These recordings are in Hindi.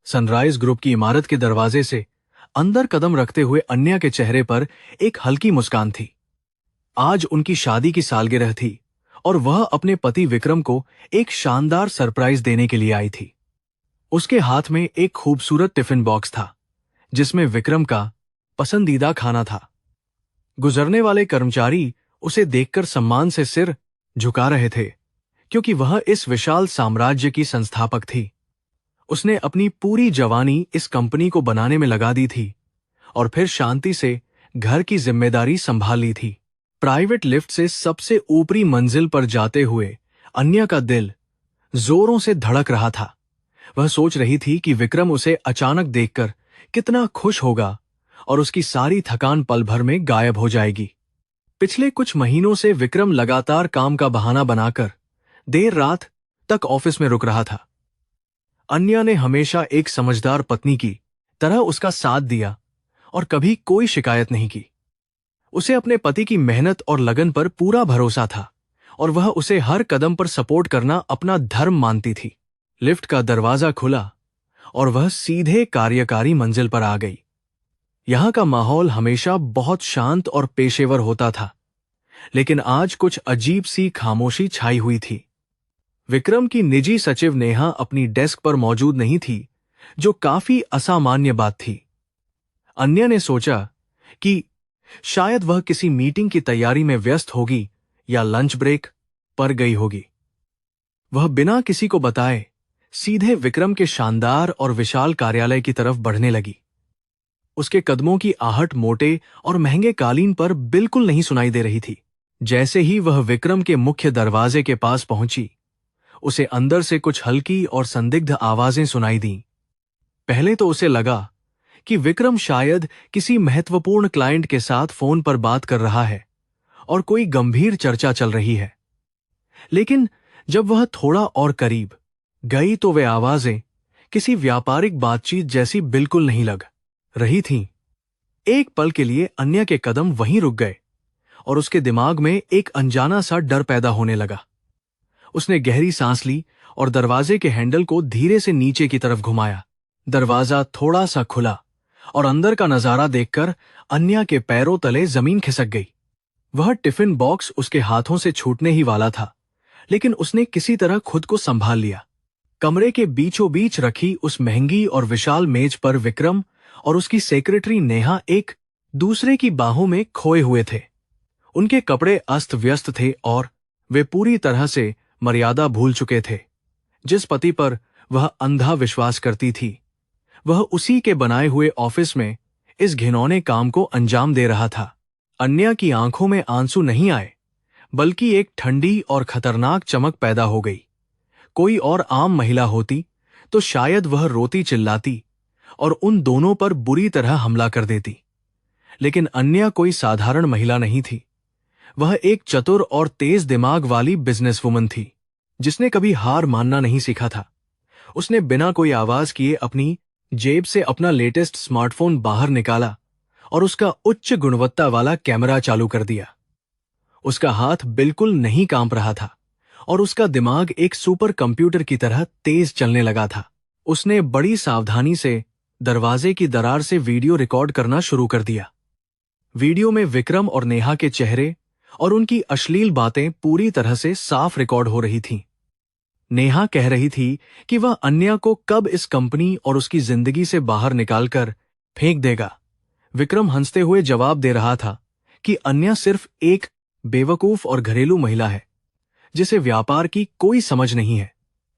सनराइज ग्रुप की इमारत के दरवाजे से अंदर कदम रखते हुए अन्या के चेहरे पर एक हल्की मुस्कान थी। आज उनकी शादी की सालगिरह थी और वह अपने पति विक्रम को एक शानदार सरप्राइज देने के लिए आई थी। उसके हाथ में एक खूबसूरत टिफिन बॉक्स था जिसमें विक्रम का पसंदीदा खाना था। गुजरने वाले कर्मचारी उसे देखकर सम्मान से सिर झुका रहे थे क्योंकि वह इस विशाल साम्राज्य की संस्थापक थी। उसने अपनी पूरी जवानी इस कंपनी को बनाने में लगा दी थी और फिर शांति से घर की जिम्मेदारी संभाल ली थी। प्राइवेट लिफ्ट से सबसे ऊपरी मंजिल पर जाते हुए अन्या का दिल जोरों से धड़क रहा था। वह सोच रही थी कि विक्रम उसे अचानक देखकर कितना खुश होगा और उसकी सारी थकान पल भर में गायब हो जाएगी। पिछले कुछ महीनों से विक्रम लगातार काम का बहाना बनाकर देर रात तक ऑफिस में रुक रहा था। अन्या ने हमेशा एक समझदार पत्नी की तरह उसका साथ दिया और कभी कोई शिकायत नहीं की। उसे अपने पति की मेहनत और लगन पर पूरा भरोसा था और वह उसे हर कदम पर सपोर्ट करना अपना धर्म मानती थी। लिफ्ट का दरवाजा खुला और वह सीधे कार्यकारी मंजिल पर आ गई। यहां का माहौल हमेशा बहुत शांत और पेशेवर होता था, लेकिन आज कुछ अजीब सी खामोशी छाई हुई थी। विक्रम की निजी सचिव नेहा अपनी डेस्क पर मौजूद नहीं थी, जो काफी असामान्य बात थी। अन्या ने सोचा कि शायद वह किसी मीटिंग की तैयारी में व्यस्त होगी या लंच ब्रेक पर गई होगी। वह बिना किसी को बताए सीधे विक्रम के शानदार और विशाल कार्यालय की तरफ बढ़ने लगी। उसके कदमों की आहट मोटे और महंगे कालीन पर बिल्कुल नहीं सुनाई दे रही थी। जैसे ही वह विक्रम के मुख्य दरवाजे के पास पहुंची, उसे अंदर से कुछ हल्की और संदिग्ध आवाजें सुनाई दीं। पहले तो उसे लगा कि विक्रम शायद किसी महत्वपूर्ण क्लाइंट के साथ फोन पर बात कर रहा है और कोई गंभीर चर्चा चल रही है। लेकिन जब वह थोड़ा और करीब गई तो वे आवाजें किसी व्यापारिक बातचीत जैसी बिल्कुल नहीं लग रही थीं। एक पल के लिए अन्या के कदम वहीं रुक गए और उसके दिमाग में एक अनजाना सा डर पैदा होने लगा। उसने गहरी सांस ली और दरवाजे के हैंडल को धीरे से नीचे की तरफ घुमाया। दरवाजा थोड़ा सा खुला और अंदर का नजारा देखकर अन्या के पैरों तले जमीन खिसक गई। वह टिफिन बॉक्स उसके हाथों से छूटने ही वाला था, लेकिन उसने किसी तरह खुद को संभाल लिया। कमरे के बीचों बीच रखी उस महंगी और विशाल मेज पर विक्रम और उसकी सेक्रेटरी नेहा एक दूसरे की बाहों में खोए हुए थे। उनके कपड़े अस्त व्यस्त थे और वे पूरी तरह से मर्यादा भूल चुके थे। जिस पति पर वह अंधा विश्वास करती थी, वह उसी के बनाए हुए ऑफिस में इस घिनौने काम को अंजाम दे रहा था। अन्या की आंखों में आंसू नहीं आए, बल्कि एक ठंडी और खतरनाक चमक पैदा हो गई। कोई और आम महिला होती तो शायद वह रोती चिल्लाती और उन दोनों पर बुरी तरह हमला कर देती, लेकिन अन्या कोई साधारण महिला नहीं थी। वह एक चतुर और तेज दिमाग वाली बिजनेसवुमन थी, जिसने कभी हार मानना नहीं सीखा था। उसने बिना कोई आवाज किए अपनी जेब से अपना लेटेस्ट स्मार्टफोन बाहर निकाला और उसका उच्च गुणवत्ता वाला कैमरा चालू कर दिया। उसका हाथ बिल्कुल नहीं कांप रहा था और उसका दिमाग एक सुपर कंप्यूटर की तरह तेज चलने लगा था। उसने बड़ी सावधानी से दरवाजे की दरार से वीडियो रिकॉर्ड करना शुरू कर दिया। वीडियो में विक्रम और नेहा के चेहरे और उनकी अश्लील बातें पूरी तरह से साफ रिकॉर्ड हो रही थीं। नेहा कह रही थी कि वह अन्या को कब इस कंपनी और उसकी जिंदगी से बाहर निकालकर फेंक देगा। विक्रम हंसते हुए जवाब दे रहा था कि अन्या सिर्फ एक बेवकूफ और घरेलू महिला है जिसे व्यापार की कोई समझ नहीं है।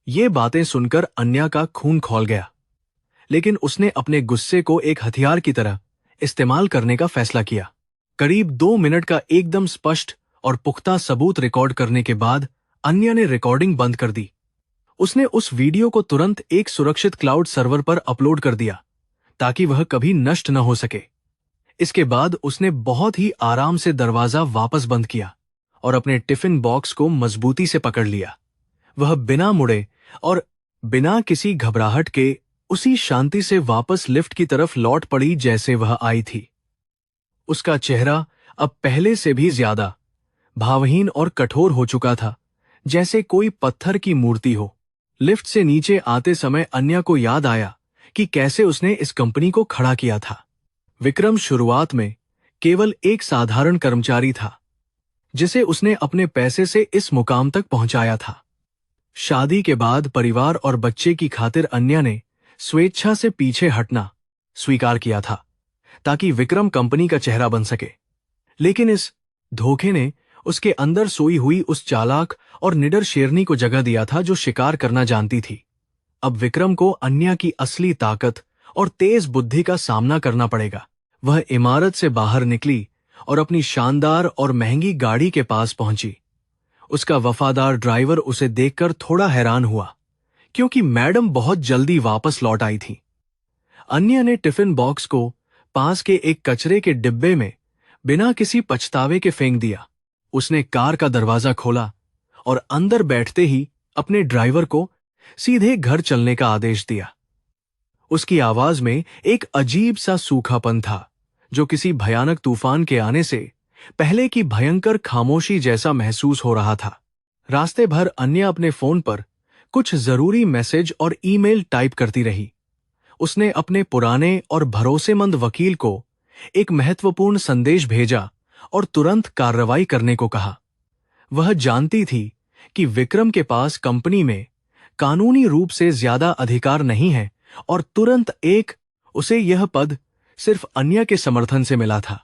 ये बातें सुनकर अन्या का खून खौल गया, लेकिन उसने अपने गुस्से को एक हथियार की तरह इस्तेमाल करने का फैसला किया। करीब 2 मिनट का एकदम स्पष्ट और पुख्ता सबूत रिकॉर्ड करने के बाद अन्या ने रिकॉर्डिंग बंद कर दी। उसने उस वीडियो को तुरंत एक सुरक्षित क्लाउड सर्वर पर अपलोड कर दिया ताकि वह कभी नष्ट न हो सके। इसके बाद उसने बहुत ही आराम से दरवाजा वापस बंद किया और अपने टिफिन बॉक्स को मजबूती से पकड़ लिया। वह बिना मुड़े और बिना किसी घबराहट के उसी शांति से वापस लिफ्ट की तरफ लौट पड़ी जैसे वह आई थी। उसका चेहरा अब पहले से भी ज्यादा भावहीन और कठोर हो चुका था, जैसे कोई पत्थर की मूर्ति हो। लिफ्ट से नीचे आते समय अन्या को याद आया कि कैसे उसने इस कंपनी को खड़ा किया था। विक्रम शुरुआत में केवल एक साधारण कर्मचारी था, जिसे उसने अपने पैसे से इस मुकाम तक पहुंचाया था। शादी के बाद परिवार और बच्चे की खातिर अन्या ने स्वेच्छा से पीछे हटना स्वीकार किया था, ताकि विक्रम कंपनी का चेहरा बन सके। लेकिन इस धोखे ने उसके अंदर सोई हुई उस चालाक और निडर शेरनी को जगह दिया था, जो शिकार करना जानती थी। अब विक्रम को अन्या की असली ताकत और तेज बुद्धि का सामना करना पड़ेगा। वह इमारत से बाहर निकली और अपनी शानदार और महंगी गाड़ी के पास पहुंची। उसका वफादार ड्राइवर उसे देखकर थोड़ा हैरान हुआ, क्योंकि मैडम बहुत जल्दी वापस लौट आई थी। अन्या ने टिफिन बॉक्स को पास के एक कचरे के डिब्बे में बिना किसी पछतावे के फेंक दिया। उसने कार का दरवाजा खोला और अंदर बैठते ही अपने ड्राइवर को सीधे घर चलने का आदेश दिया। उसकी आवाज में एक अजीब सा सूखापन था, जो किसी भयानक तूफान के आने से पहले की भयंकर खामोशी जैसा महसूस हो रहा था। रास्ते भर अन्या अपने फोन पर कुछ जरूरी मैसेज और ईमेल टाइप करती रही। उसने अपने पुराने और भरोसेमंद वकील को एक महत्वपूर्ण संदेश भेजा और तुरंत कार्रवाई करने को कहा। वह जानती थी कि विक्रम के पास कंपनी में कानूनी रूप से ज्यादा अधिकार नहीं है और तुरंत उसे यह पद सिर्फ अन्या के समर्थन से मिला था।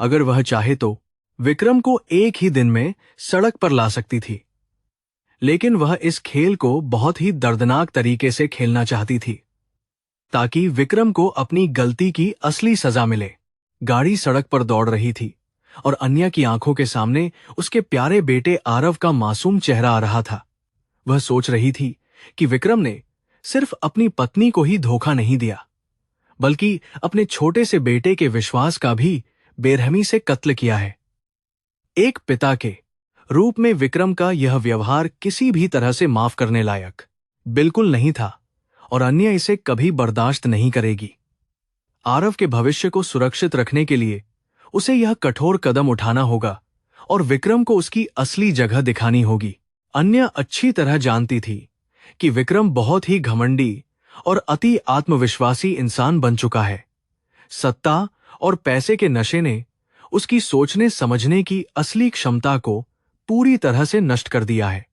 अगर वह चाहे तो विक्रम को एक ही दिन में सड़क पर ला सकती थी, लेकिन वह इस खेल को बहुत ही दर्दनाक तरीके से खेलना चाहती थी, ताकि विक्रम को अपनी गलती की असली सजा मिले। गाड़ी सड़क पर दौड़ रही थी और अन्या की आंखों के सामने उसके प्यारे बेटे आरव का मासूम चेहरा आ रहा था। वह सोच रही थी कि विक्रम ने सिर्फ अपनी पत्नी को ही धोखा नहीं दिया, बल्कि अपने छोटे से बेटे के विश्वास का भी बेरहमी से कत्ल किया है। एक पिता के रूप में विक्रम का यह व्यवहार किसी भी तरह से माफ करने लायक बिल्कुल नहीं था और अन्य इसे कभी बर्दाश्त नहीं करेगी। आरव के भविष्य को सुरक्षित रखने के लिए उसे यह कठोर कदम उठाना होगा और विक्रम को उसकी असली जगह दिखानी होगी। अन्य अच्छी तरह जानती थी कि विक्रम बहुत ही घमंडी और अति आत्मविश्वासी इंसान बन चुका है। सत्ता और पैसे के नशे ने उसकी सोचने समझने की असली क्षमता को पूरी तरह से नष्ट कर दिया है।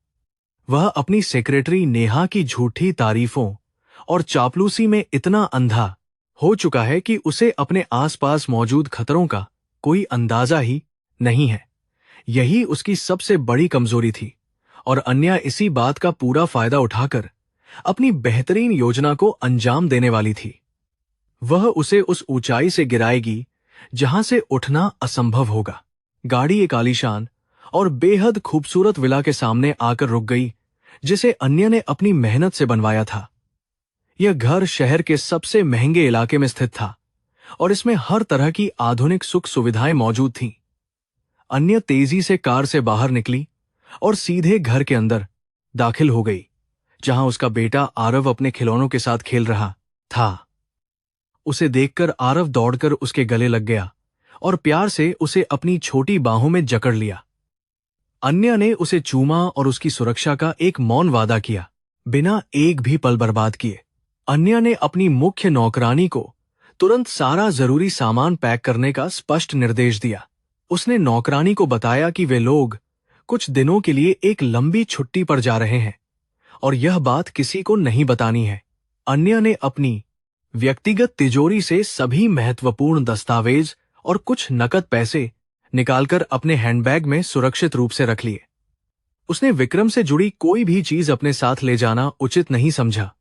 वह अपनी सेक्रेटरी नेहा की झूठी तारीफों और चापलूसी में इतना अंधा हो चुका है कि उसे अपने आसपास मौजूद खतरों का कोई अंदाजा ही नहीं है। यही उसकी सबसे बड़ी कमजोरी थी और अन्या इसी बात का पूरा फायदा उठाकर अपनी बेहतरीन योजना को अंजाम देने वाली थी। वह उसे उस ऊंचाई से गिराएगी जहां से उठना असंभव होगा। गाड़ी एक आलीशान और बेहद खूबसूरत विला के सामने आकर रुक गई, जिसे अन्या ने अपनी मेहनत से बनवाया था। यह घर शहर के सबसे महंगे इलाके में स्थित था और इसमें हर तरह की आधुनिक सुख सुविधाएं मौजूद थीं। अन्य तेजी से कार से बाहर निकली और सीधे घर के अंदर दाखिल हो गई, जहां उसका बेटा आरव अपने खिलौनों के साथ खेल रहा था। उसे देखकर आरव दौड़कर उसके गले लग गया और प्यार से उसे अपनी छोटी बाहों में जकड़ लिया। अन्या ने उसे चूमा और उसकी सुरक्षा का एक मौन वादा किया, बिना एक भी पल बर्बाद किए। अन्या ने अपनी मुख्य नौकरानी को तुरंत सारा जरूरी सामान पैक करने का स्पष्ट निर्देश दिया। उसने नौकरानी को बताया कि वे लोग कुछ दिनों के लिए एक लंबी छुट्टी पर जा रहे हैं और यह बात किसी को नहीं बतानी है। अन्या ने अपनी व्यक्तिगत तिजोरी से सभी महत्वपूर्ण दस्तावेज और कुछ नकद पैसे निकालकर अपने हैंडबैग में सुरक्षित रूप से रख लिए। उसने विक्रम से जुड़ी कोई भी चीज अपने साथ ले जाना उचित नहीं समझा,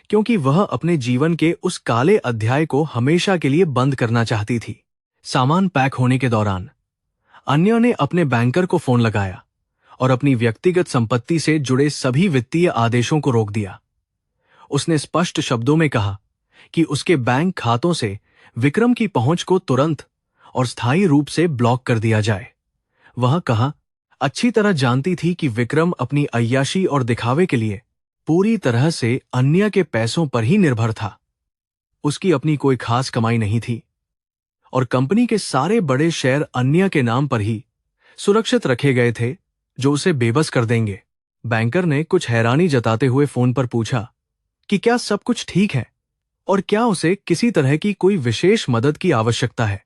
क्योंकि वह अपने जीवन के उस काले अध्याय को हमेशा के लिए बंद करना चाहती थी। सामान पैक होने के दौरान अन्या ने अपने बैंकर को फोन लगाया और अपनी व्यक्तिगत संपत्ति से जुड़े सभी वित्तीय आदेशों को रोक दिया। उसने स्पष्ट शब्दों में कहा कि उसके बैंक खातों से विक्रम की पहुंच को तुरंत और स्थायी रूप से ब्लॉक कर दिया जाए। वह अच्छी तरह जानती थी कि विक्रम अपनी अय्याशी और दिखावे के लिए पूरी तरह से अन्या के पैसों पर ही निर्भर था। उसकी अपनी कोई खास कमाई नहीं थी और कंपनी के सारे बड़े शेयर अन्या के नाम पर ही सुरक्षित रखे गए थे, जो उसे बेबस कर देंगे। बैंकर ने कुछ हैरानी जताते हुए फोन पर पूछा कि क्या सब कुछ ठीक है। और क्या उसे किसी तरह की कोई विशेष मदद की आवश्यकता है।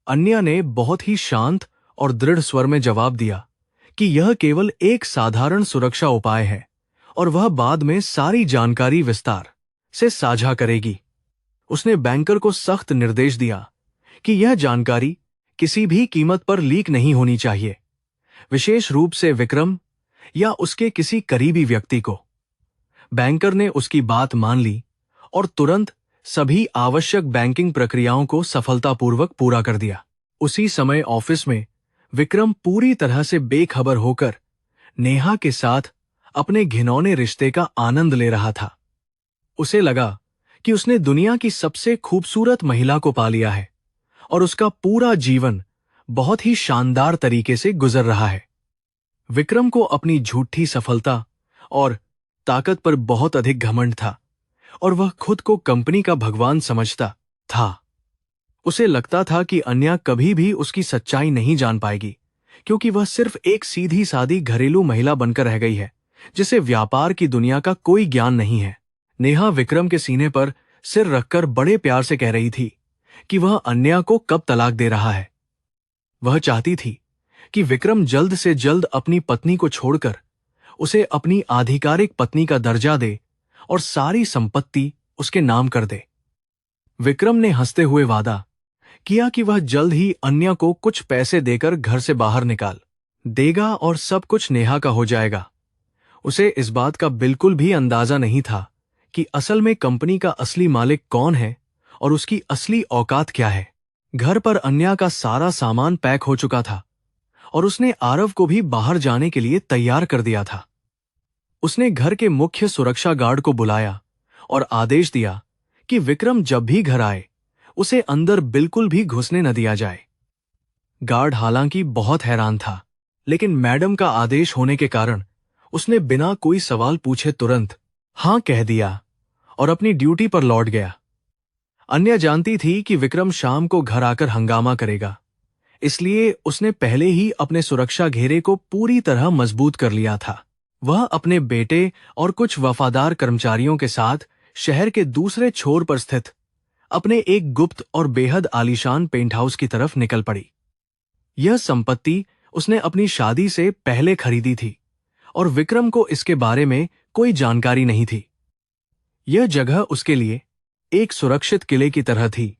अन्या ने बहुत ही शांत और दृढ़ स्वर में जवाब दिया कि यह केवल एक साधारण सुरक्षा उपाय है और वह बाद में सारी जानकारी विस्तार से साझा करेगी। उसने बैंकर को सख्त निर्देश दिया कि यह जानकारी किसी भी कीमत पर लीक नहीं होनी चाहिए, विशेष रूप से विक्रम या उसके किसी करीबी व्यक्ति को। बैंकर ने उसकी बात मान ली और तुरंत सभी आवश्यक बैंकिंग प्रक्रियाओं को सफलतापूर्वक पूरा कर दिया। उसी समय ऑफिस में विक्रम पूरी तरह से बेखबर होकर नेहा के साथ अपने घिनौने रिश्ते का आनंद ले रहा था। उसे लगा कि उसने दुनिया की सबसे खूबसूरत महिला को पा लिया है और उसका पूरा जीवन बहुत ही शानदार तरीके से गुजर रहा है। विक्रम को अपनी झूठी सफलता और ताकत पर बहुत अधिक घमंड था और वह खुद को कंपनी का भगवान समझता था। उसे लगता था कि अन्या कभी भी उसकी सच्चाई नहीं जान पाएगी, क्योंकि वह सिर्फ एक सीधी सादी घरेलू महिला बनकर रह गई है जिसे व्यापार की दुनिया का कोई ज्ञान नहीं है। नेहा विक्रम के सीने पर सिर रखकर बड़े प्यार से कह रही थी कि वह अन्या को कब तलाक दे रहा है। वह चाहती थी कि विक्रम जल्द से जल्द अपनी पत्नी को छोड़कर उसे अपनी आधिकारिक पत्नी का दर्जा दे और सारी संपत्ति उसके नाम कर दे। विक्रम ने हंसते हुए वादा किया कि वह जल्द ही अन्या को कुछ पैसे देकर घर से बाहर निकाल देगा और सब कुछ नेहा का हो जाएगा। उसे इस बात का बिल्कुल भी अंदाजा नहीं था कि असल में कंपनी का असली मालिक कौन है और उसकी असली औकात क्या है। घर पर अन्या का सारा सामान पैक हो चुका था और उसने आरव को भी बाहर जाने के लिए तैयार कर दिया था। उसने घर के मुख्य सुरक्षा गार्ड को बुलाया और आदेश दिया कि विक्रम जब भी घर आए उसे अंदर बिल्कुल भी घुसने न दिया जाए। गार्ड हालांकि बहुत हैरान था, लेकिन मैडम का आदेश होने के कारण उसने बिना कोई सवाल पूछे तुरंत हां कह दिया और अपनी ड्यूटी पर लौट गया। अन्या जानती थी कि विक्रम शाम को घर आकर हंगामा करेगा, इसलिए उसने पहले ही अपने सुरक्षा घेरे को पूरी तरह मजबूत कर लिया था। वह अपने बेटे और कुछ वफादार कर्मचारियों के साथ शहर के दूसरे छोर पर स्थित अपने एक गुप्त और बेहद आलीशान पेंट हाउस की तरफ निकल पड़ी। यह संपत्ति उसने अपनी शादी से पहले खरीदी थी और विक्रम को इसके बारे में कोई जानकारी नहीं थी। यह जगह उसके लिए एक सुरक्षित किले की तरह थी,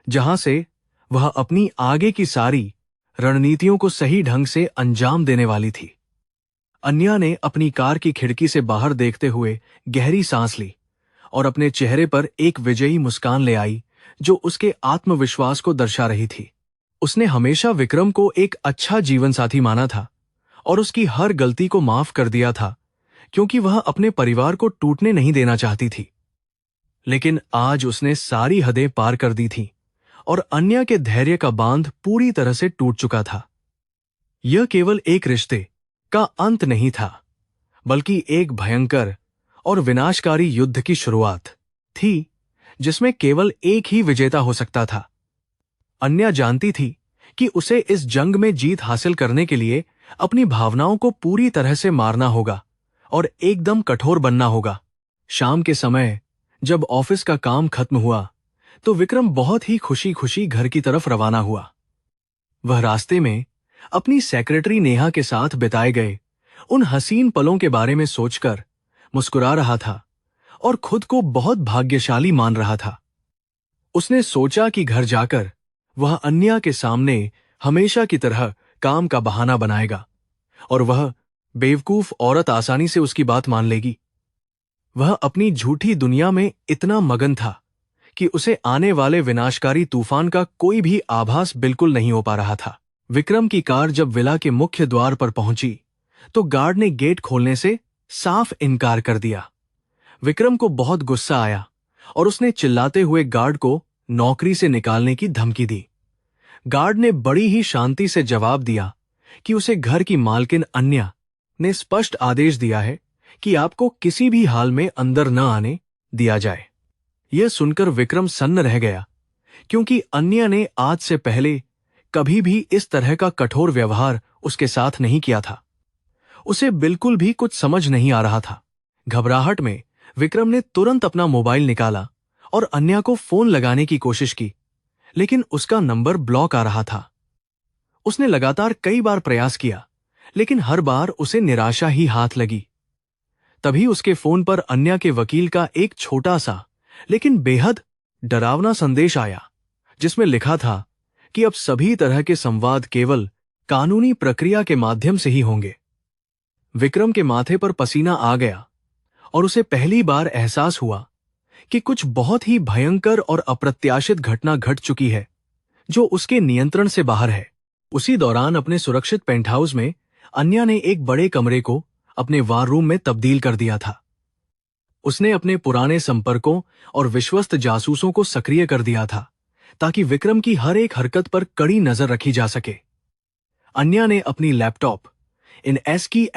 जहां से वह अपनी आगे की सारी रणनीतियों को सही ढंग से अंजाम देने वाली थी। अन्या ने अपनी कार की खिड़की से बाहर देखते हुए गहरी सांस ली और अपने चेहरे पर एक विजयी मुस्कान ले आई जो उसके आत्मविश्वास को दर्शा रही थी। उसने हमेशा विक्रम को एक अच्छा जीवनसाथी माना था और उसकी हर गलती को माफ कर दिया था, क्योंकि वह अपने परिवार को टूटने नहीं देना चाहती थी। लेकिन आज उसने सारी हदें पार कर दी थीं और अन्या के धैर्य का बांध पूरी तरह से टूट चुका था। यह केवल एक रिश्ते का अंत नहीं था, बल्कि एक भयंकर और विनाशकारी युद्ध की शुरुआत थी, जिसमें केवल एक ही विजेता हो सकता था। अन्या जानती थी कि उसे इस जंग में जीत हासिल करने के लिए अपनी भावनाओं को पूरी तरह से मारना होगा और एकदम कठोर बनना होगा। शाम के समय जब ऑफिस का काम खत्म हुआ तो विक्रम बहुत ही खुशी खुशी घर की तरफ रवाना हुआ। वह रास्ते में अपनी सेक्रेटरी नेहा के साथ बिताए गए उन हसीन पलों के बारे में सोचकर मुस्कुरा रहा था और खुद को बहुत भाग्यशाली मान रहा था। उसने सोचा कि घर जाकर वह अन्या के सामने हमेशा की तरह काम का बहाना बनाएगा और वह बेवकूफ औरत आसानी से उसकी बात मान लेगी। वह अपनी झूठी दुनिया में इतना मगन था कि उसे आने वाले विनाशकारी तूफान का कोई भी आभास बिल्कुल नहीं हो पा रहा था। विक्रम की कार जब विला के मुख्य द्वार पर पहुंची तो गार्ड ने गेट खोलने से साफ इनकार कर दिया। विक्रम को बहुत गुस्सा आया और उसने चिल्लाते हुए गार्ड को नौकरी से निकालने की धमकी दी। गार्ड ने बड़ी ही शांति से जवाब दिया कि उसे घर की मालकिन अन्या ने स्पष्ट आदेश दिया है कि आपको किसी भी हाल में अंदर न आने दिया जाए। यह सुनकर विक्रम सन्न रह गया, क्योंकि अन्या ने आज से पहले कभी भी इस तरह का कठोर व्यवहार उसके साथ नहीं किया था। उसे बिल्कुल भी कुछ समझ नहीं आ रहा था। घबराहट में विक्रम ने तुरंत अपना मोबाइल निकाला और अन्या को फोन लगाने की कोशिश की, लेकिन उसका नंबर ब्लॉक आ रहा था। उसने लगातार कई बार प्रयास किया, लेकिन हर बार उसे निराशा ही हाथ लगी। तभी उसके फोन पर अन्या के वकील का एक छोटा सा लेकिन बेहद डरावना संदेश आया, जिसमें लिखा था कि अब सभी तरह के संवाद केवल कानूनी प्रक्रिया के माध्यम से ही होंगे। विक्रम के माथे पर पसीना आ गया और उसे पहली बार एहसास हुआ कि कुछ बहुत ही भयंकर और अप्रत्याशित घटना घट चुकी है, जो उसके नियंत्रण से बाहर है। उसी दौरान अपने सुरक्षित पेंटहाउस में अन्या ने एक बड़े कमरे को अपने वार रूम में तब्दील कर दिया था। उसने अपने पुराने संपर्कों और विश्वस्त जासूसों को सक्रिय कर दिया था, ताकि विक्रम की हर एक हरकत पर कड़ी नजर रखी जा सके। अन्या ने अपनी लैपटॉप इन एसकी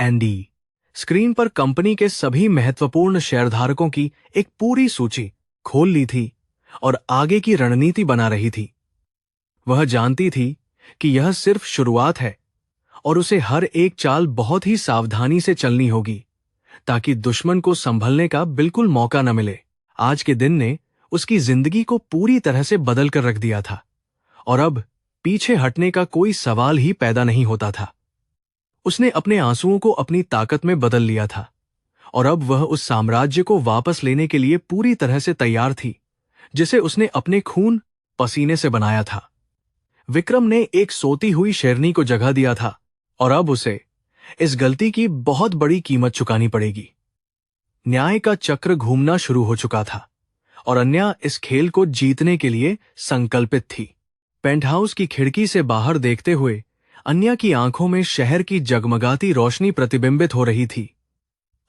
स्क्रीन पर कंपनी के सभी महत्वपूर्ण शेयरधारकों की एक पूरी सूची खोल ली थी और आगे की रणनीति बना रही थी। वह जानती थी कि यह सिर्फ शुरुआत है और उसे हर एक चाल बहुत ही सावधानी से चलनी होगी, ताकि दुश्मन को संभलने का बिल्कुल मौका न मिले। आज के दिन ने उसकी जिंदगी को पूरी तरह से बदल कर रख दिया था और अब पीछे हटने का कोई सवाल ही पैदा नहीं होता था। उसने अपने आंसुओं को अपनी ताकत में बदल लिया था और अब वह उस साम्राज्य को वापस लेने के लिए पूरी तरह से तैयार थी, जिसे उसने अपने खून पसीने से बनाया था। विक्रम ने एक सोती हुई शेरनी को जगह दिया था और अब उसे इस गलती की बहुत बड़ी कीमत चुकानी पड़ेगी। न्याय का चक्र घूमना शुरू हो चुका था और अन्या इस खेल को जीतने के लिए संकल्पित थी। पेंटहाउस की खिड़की से बाहर देखते हुए अन्या की आंखों में शहर की जगमगाती रोशनी प्रतिबिंबित हो रही थी।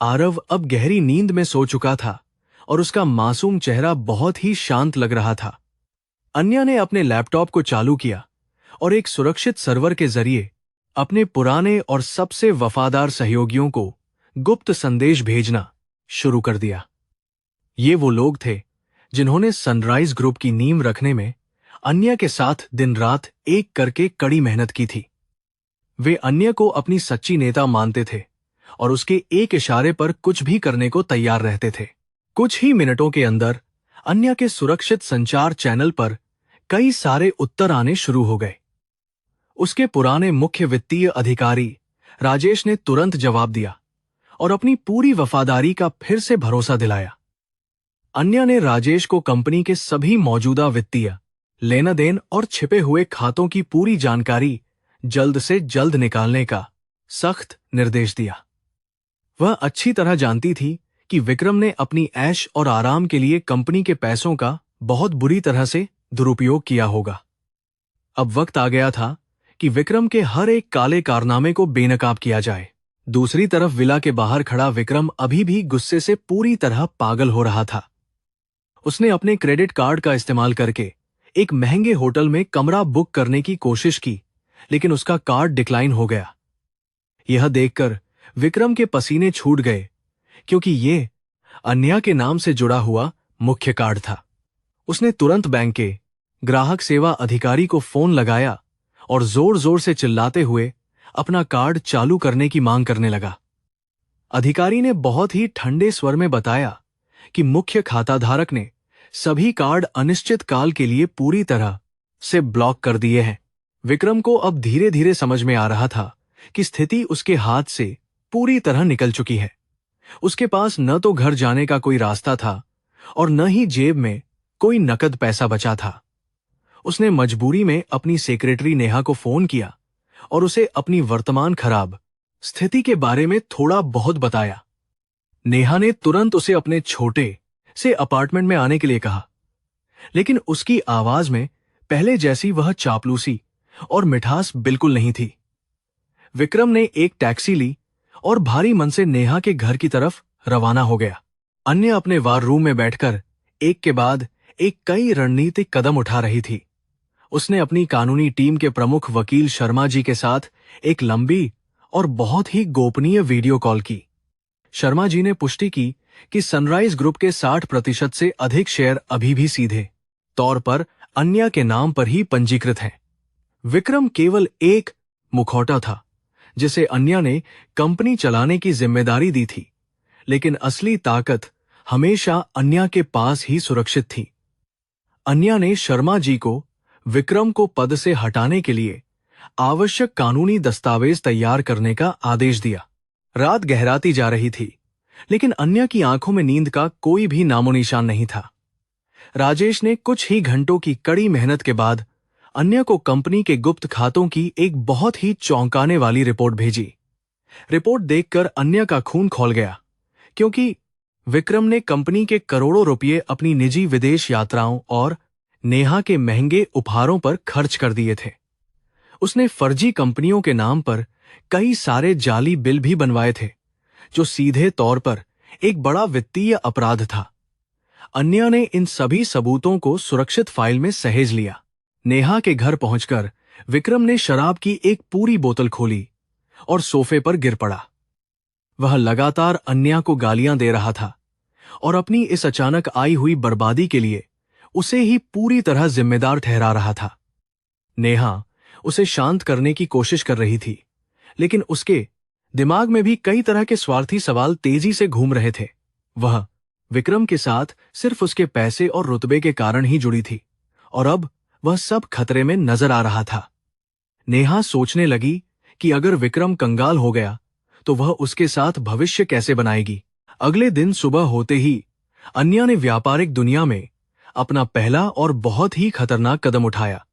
आरव अब गहरी नींद में सो चुका था और उसका मासूम चेहरा बहुत ही शांत लग रहा था। अन्या ने अपने लैपटॉप को चालू किया और एक सुरक्षित सर्वर के जरिए अपने पुराने और सबसे वफादार सहयोगियों को गुप्त संदेश भेजना शुरू कर दिया। ये वो लोग थे जिन्होंने सनराइज ग्रुप की नींव रखने में अन्या के साथ दिन रात एक करके कड़ी मेहनत की थी। वे अन्या को अपनी सच्ची नेता मानते थे और उसके एक इशारे पर कुछ भी करने को तैयार रहते थे। कुछ ही मिनटों के अंदर अन्या के सुरक्षित संचार चैनल पर कई सारे उत्तर आने शुरू हो गए। उसके पुराने मुख्य वित्तीय अधिकारी राजेश ने तुरंत जवाब दिया और अपनी पूरी वफादारी का फिर से भरोसा दिलाया। अन्या ने राजेश को कंपनी के सभी मौजूदा वित्तीय लेना देन और छिपे हुए खातों की पूरी जानकारी जल्द से जल्द निकालने का सख्त निर्देश दिया। वह अच्छी तरह जानती थी कि विक्रम ने अपनी ऐश और आराम के लिए कंपनी के पैसों का बहुत बुरी तरह से दुरुपयोग किया होगा। अब वक्त आ गया था कि विक्रम के हर एक काले कारनामे को बेनकाब किया जाए। दूसरी तरफ विला के बाहर खड़ा विक्रम अभी भी गुस्से से पूरी तरह पागल हो रहा था। उसने अपने क्रेडिट कार्ड का इस्तेमाल करके एक महंगे होटल में कमरा बुक करने की कोशिश की, लेकिन उसका कार्ड डिक्लाइन हो गया। यह देखकर विक्रम के पसीने छूट गए, क्योंकि ये अन्या के नाम से जुड़ा हुआ मुख्य कार्ड था। उसने तुरंत बैंक के ग्राहक सेवा अधिकारी को फोन लगाया और जोर जोर से चिल्लाते हुए अपना कार्ड चालू करने की मांग करने लगा। अधिकारी ने बहुत ही ठंडे स्वर में बताया कि मुख्य खाताधारक ने सभी कार्ड अनिश्चित काल के लिए पूरी तरह से ब्लॉक कर दिए हैं। विक्रम को अब धीरे धीरे समझ में आ रहा था कि स्थिति उसके हाथ से पूरी तरह निकल चुकी है। उसके पास न तो घर जाने का कोई रास्ता था और न ही जेब में कोई नकद पैसा बचा था। उसने मजबूरी में अपनी सेक्रेटरी नेहा को फोन किया और उसे अपनी वर्तमान खराब स्थिति के बारे में थोड़ा बहुत बताया। नेहा ने तुरंत उसे अपने छोटे से अपार्टमेंट में आने के लिए कहा, लेकिन उसकी आवाज में पहले जैसी वह चापलूसी और मिठास बिल्कुल नहीं थी। विक्रम ने एक टैक्सी ली और भारी मन से नेहा के घर की तरफ रवाना हो गया। अन्य अपने वार रूम में बैठकर एक के बाद एक कई रणनीतिक कदम उठा रही थी। उसने अपनी कानूनी टीम के प्रमुख वकील शर्मा जी के साथ एक लंबी और बहुत ही गोपनीय वीडियो कॉल की। शर्मा जी ने पुष्टि की कि सनराइज ग्रुप के 60% से अधिक शेयर अभी भी सीधे तौर पर अन्या के नाम पर ही पंजीकृत हैं। विक्रम केवल एक मुखौटा था जिसे अन्या ने कंपनी चलाने की जिम्मेदारी दी थी, लेकिन असली ताकत हमेशा अन्या के पास ही सुरक्षित थी। अन्या ने शर्मा जी को विक्रम को पद से हटाने के लिए आवश्यक कानूनी दस्तावेज तैयार करने का आदेश दिया। रात गहराती जा रही थी, लेकिन अन्या की आंखों में नींद का कोई भी नामोनिशान नहीं था। राजेश ने कुछ ही घंटों की कड़ी मेहनत के बाद अन्या को कंपनी के गुप्त खातों की एक बहुत ही चौंकाने वाली रिपोर्ट भेजी। रिपोर्ट देखकर अन्या का खून खौल गया, क्योंकि विक्रम ने कंपनी के करोड़ों रुपये अपनी निजी विदेश यात्राओं और नेहा के महंगे उपहारों पर खर्च कर दिए थे। उसने फर्जी कंपनियों के नाम पर कई सारे जाली बिल भी बनवाए थे, जो सीधे तौर पर एक बड़ा वित्तीय अपराध था। अन्या ने इन सभी सबूतों को सुरक्षित फाइल में सहेज लिया। नेहा के घर पहुंचकर विक्रम ने शराब की एक पूरी बोतल खोली और सोफे पर गिर पड़ा। वह लगातार अन्या को गालियां दे रहा था और अपनी इस अचानक आई हुई बर्बादी के लिए उसे ही पूरी तरह जिम्मेदार ठहरा रहा था। नेहा उसे शांत करने की कोशिश कर रही थी, लेकिन उसके दिमाग में भी कई तरह के स्वार्थी सवाल तेजी से घूम रहे थे। वह विक्रम के साथ सिर्फ उसके पैसे और रुतबे के कारण ही जुड़ी थी, और अब वह सब खतरे में नजर आ रहा था। नेहा सोचने लगी कि अगर विक्रम कंगाल हो गया तो वह उसके साथ भविष्य कैसे बनाएगी। अगले दिन सुबह होते ही अन्या ने व्यापारिक दुनिया में अपना पहला और बहुत ही खतरनाक कदम उठाया।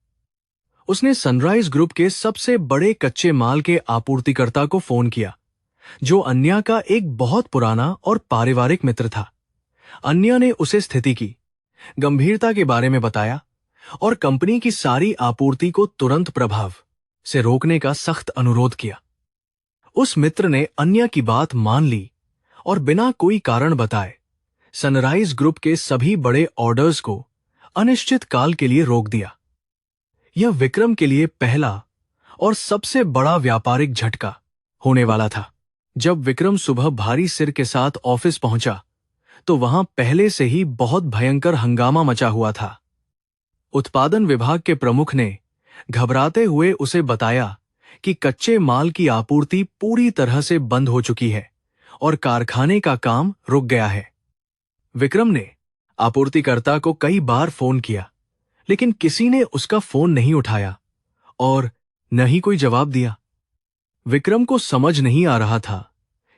उसने सनराइज ग्रुप के सबसे बड़े कच्चे माल के आपूर्तिकर्ता को फोन किया, जो अन्या का एक बहुत पुराना और पारिवारिक मित्र था। अन्या ने उसे स्थिति की गंभीरता के बारे में बताया और कंपनी की सारी आपूर्ति को तुरंत प्रभाव से रोकने का सख्त अनुरोध किया। उस मित्र ने अन्या की बात मान ली और बिना कोई कारण बताए सनराइज ग्रुप के सभी बड़े ऑर्डर्स को अनिश्चित काल के लिए रोक दिया। यह विक्रम के लिए पहला और सबसे बड़ा व्यापारिक झटका होने वाला था। जब विक्रम सुबह भारी सिर के साथ ऑफिस पहुंचा तो वहां पहले से ही बहुत भयंकर हंगामा मचा हुआ था। उत्पादन विभाग के प्रमुख ने घबराते हुए उसे बताया कि कच्चे माल की आपूर्ति पूरी तरह से बंद हो चुकी है और कारखाने का काम रुक गया है। विक्रम ने आपूर्तिकर्ता को कई बार फोन किया, लेकिन किसी ने उसका फोन नहीं उठाया और न ही कोई जवाब दिया। विक्रम को समझ नहीं आ रहा था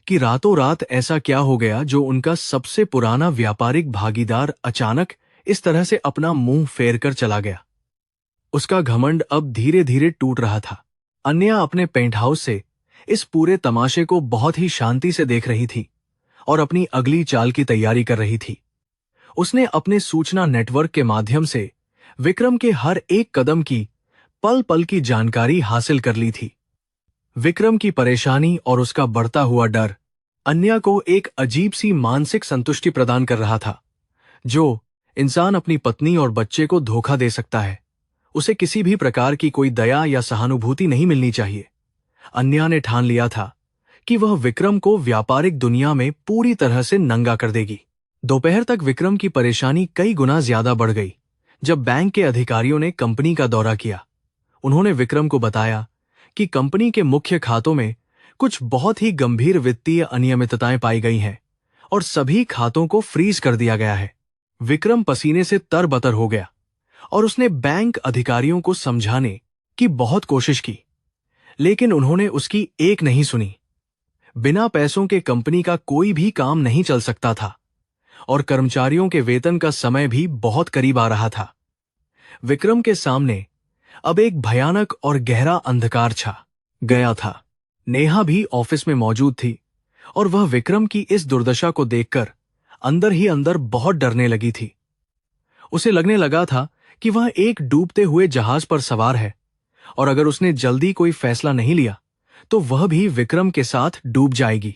कि रातों रात ऐसा क्या हो गया जो उनका सबसे पुराना व्यापारिक भागीदार अचानक इस तरह से अपना मुंह फेर कर चला गया। उसका घमंड अब धीरे धीरे टूट रहा था। अन्या अपने पेंट हाउस से इस पूरे तमाशे को बहुत ही शांति से देख रही थी और अपनी अगली चाल की तैयारी कर रही थी। उसने अपने सूचना नेटवर्क के माध्यम से विक्रम के हर एक कदम की पल पल की जानकारी हासिल कर ली थी। विक्रम की परेशानी और उसका बढ़ता हुआ डर अन्या को एक अजीब सी मानसिक संतुष्टि प्रदान कर रहा था। जो इंसान अपनी पत्नी और बच्चे को धोखा दे सकता है, उसे किसी भी प्रकार की कोई दया या सहानुभूति नहीं मिलनी चाहिए। अन्या ने ठान लिया था कि वह विक्रम को व्यापारिक दुनिया में पूरी तरह से नंगा कर देगी। दोपहर तक विक्रम की परेशानी कई गुना ज्यादा बढ़ गई। जब बैंक के अधिकारियों ने कंपनी का दौरा किया, उन्होंने विक्रम को बताया कि कंपनी के मुख्य खातों में कुछ बहुत ही गंभीर वित्तीय अनियमितताएं पाई गई हैं और सभी खातों को फ्रीज कर दिया गया है। विक्रम पसीने से तरबतर हो गया और उसने बैंक अधिकारियों को समझाने की बहुत कोशिश की, लेकिन उन्होंने उसकी एक नहीं सुनी। बिना पैसों के कंपनी का कोई भी काम नहीं चल सकता था और कर्मचारियों के वेतन का समय भी बहुत करीब आ रहा था। विक्रम के सामने अब एक भयानक और गहरा अंधकार छा गया था। नेहा भी ऑफिस में मौजूद थी और वह विक्रम की इस दुर्दशा को देखकर अंदर ही अंदर बहुत डरने लगी थी। उसे लगने लगा था कि वह एक डूबते हुए जहाज पर सवार है और अगर उसने जल्दी कोई फैसला नहीं लिया तो वह भी विक्रम के साथ डूब जाएगी।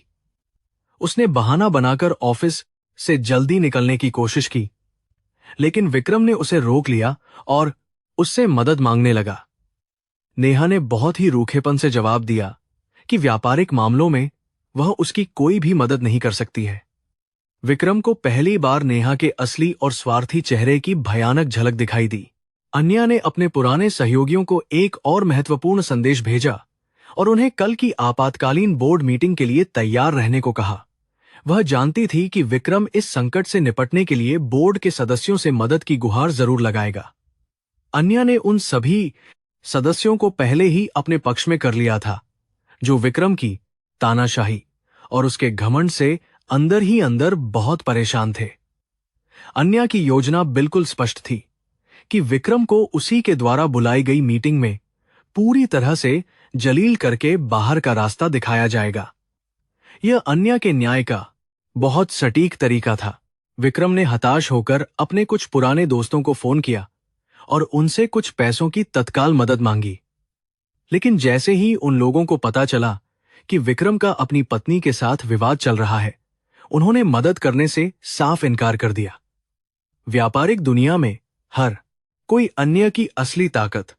उसने बहाना बनाकर ऑफिस से जल्दी निकलने की कोशिश की, लेकिन विक्रम ने उसे रोक लिया और उससे मदद मांगने लगा। नेहा ने बहुत ही रूखेपन से जवाब दिया कि व्यापारिक मामलों में वह उसकी कोई भी मदद नहीं कर सकती है। विक्रम को पहली बार नेहा के असली और स्वार्थी चेहरे की भयानक झलक दिखाई दी। अन्या ने अपने पुराने सहयोगियों को एक और महत्वपूर्ण संदेश भेजा और उन्हें कल की आपातकालीन बोर्ड मीटिंग के लिए तैयार रहने को कहा। वह जानती थी कि विक्रम इस संकट से निपटने के लिए बोर्ड के सदस्यों से मदद की गुहार जरूर लगाएगा। अन्या ने उन सभी सदस्यों को पहले ही अपने पक्ष में कर लिया था, जो विक्रम की तानाशाही और उसके घमंड से अंदर ही अंदर बहुत परेशान थे। अन्या की योजना बिल्कुल स्पष्ट थी कि विक्रम को उसी के द्वारा बुलाई गई मीटिंग में पूरी तरह से जलील करके बाहर का रास्ता दिखाया जाएगा। यह अन्या के न्याय का बहुत सटीक तरीका था। विक्रम ने हताश होकर अपने कुछ पुराने दोस्तों को फोन किया और उनसे कुछ पैसों की तत्काल मदद मांगी। लेकिन जैसे ही उन लोगों को पता चला कि विक्रम का अपनी पत्नी के साथ विवाद चल रहा है, उन्होंने मदद करने से साफ इनकार कर दिया। व्यापारिक दुनिया में हर कोई अन्य की असली ताकत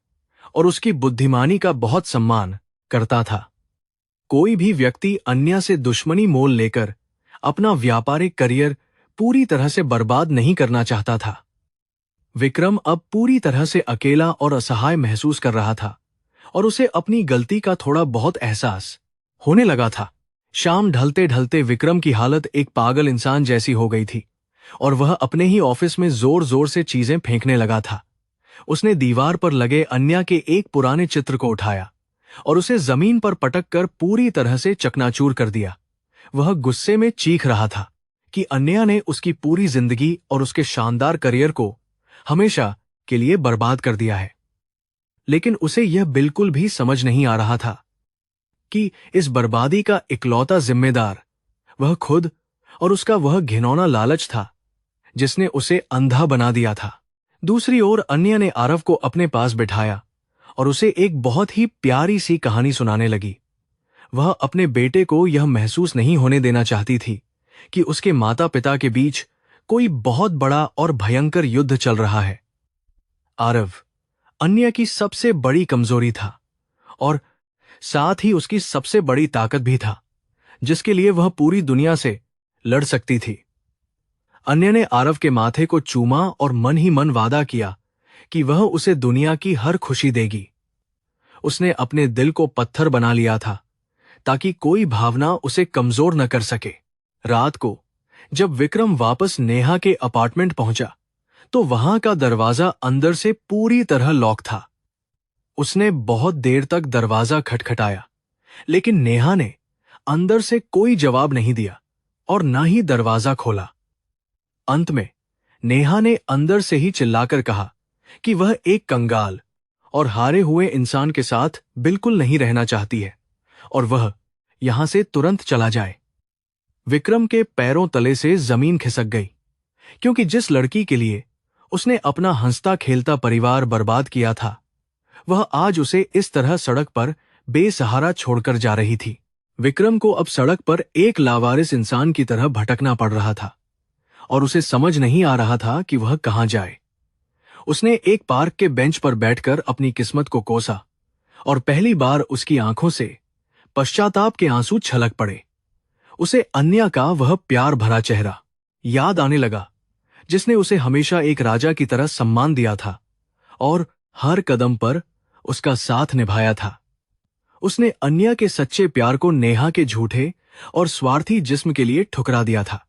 और उसकी बुद्धिमानी का बहुत सम्मान करता था। कोई भी व्यक्ति अन्य से दुश्मनी मोल लेकर अपना व्यापारिक करियर पूरी तरह से बर्बाद नहीं करना चाहता था। विक्रम अब पूरी तरह से अकेला और असहाय महसूस कर रहा था और उसे अपनी गलती का थोड़ा बहुत एहसास होने लगा था। शाम ढलते ढलते विक्रम की हालत एक पागल इंसान जैसी हो गई थी और वह अपने ही ऑफिस में जोर जोर से चीजें फेंकने लगा था। उसने दीवार पर लगे अन्या के एक पुराने चित्र को उठाया और उसे जमीन पर पटक कर पूरी तरह से चकनाचूर कर दिया। वह गुस्से में चीख रहा था कि अन्या ने उसकी पूरी जिंदगी और उसके शानदार करियर को हमेशा के लिए बर्बाद कर दिया है। लेकिन उसे यह बिल्कुल भी समझ नहीं आ रहा था कि इस बर्बादी का इकलौता जिम्मेदार वह खुद और उसका वह घिनौना लालच था जिसने उसे अंधा बना दिया था। दूसरी ओर अन्या ने आरव को अपने पास बिठाया और उसे एक बहुत ही प्यारी सी कहानी सुनाने लगी। वह अपने बेटे को यह महसूस नहीं होने देना चाहती थी कि उसके माता पिता के बीच कोई बहुत बड़ा और भयंकर युद्ध चल रहा है। आरव अन्या की सबसे बड़ी कमजोरी था और साथ ही उसकी सबसे बड़ी ताकत भी था, जिसके लिए वह पूरी दुनिया से लड़ सकती थी। अन्या ने आरव के माथे को चूमा और मन ही मन वादा किया कि वह उसे दुनिया की हर खुशी देगी। उसने अपने दिल को पत्थर बना लिया था ताकि कोई भावना उसे कमजोर न कर सके। रात को जब विक्रम वापस नेहा के अपार्टमेंट पहुंचा तो वहां का दरवाजा अंदर से पूरी तरह लॉक था। उसने बहुत देर तक दरवाजा खटखटाया, लेकिन नेहा ने अंदर से कोई जवाब नहीं दिया और न ही दरवाजा खोला। अंत में नेहा ने अंदर से ही चिल्लाकर कहा कि वह एक कंगाल और हारे हुए इंसान के साथ बिल्कुल नहीं रहना चाहती है और वह यहां से तुरंत चला जाए। विक्रम के पैरों तले से जमीन खिसक गई, क्योंकि जिस लड़की के लिए उसने अपना हंसता खेलता परिवार बर्बाद किया था, वह आज उसे इस तरह सड़क पर बेसहारा छोड़कर जा रही थी। विक्रम को अब सड़क पर एक लावारिस इंसान की तरह भटकना पड़ रहा था और उसे समझ नहीं आ रहा था कि वह कहां जाए। उसने एक पार्क के बेंच पर बैठकर अपनी किस्मत को कोसा और पहली बार उसकी आंखों से पश्चाताप के आंसू छलक पड़े। उसे अन्या का वह प्यार भरा चेहरा याद आने लगा, जिसने उसे हमेशा एक राजा की तरह सम्मान दिया था और हर कदम पर उसका साथ निभाया था। उसने अन्या के सच्चे प्यार को नेहा के झूठे और स्वार्थी जिस्म के लिए ठुकरा दिया था,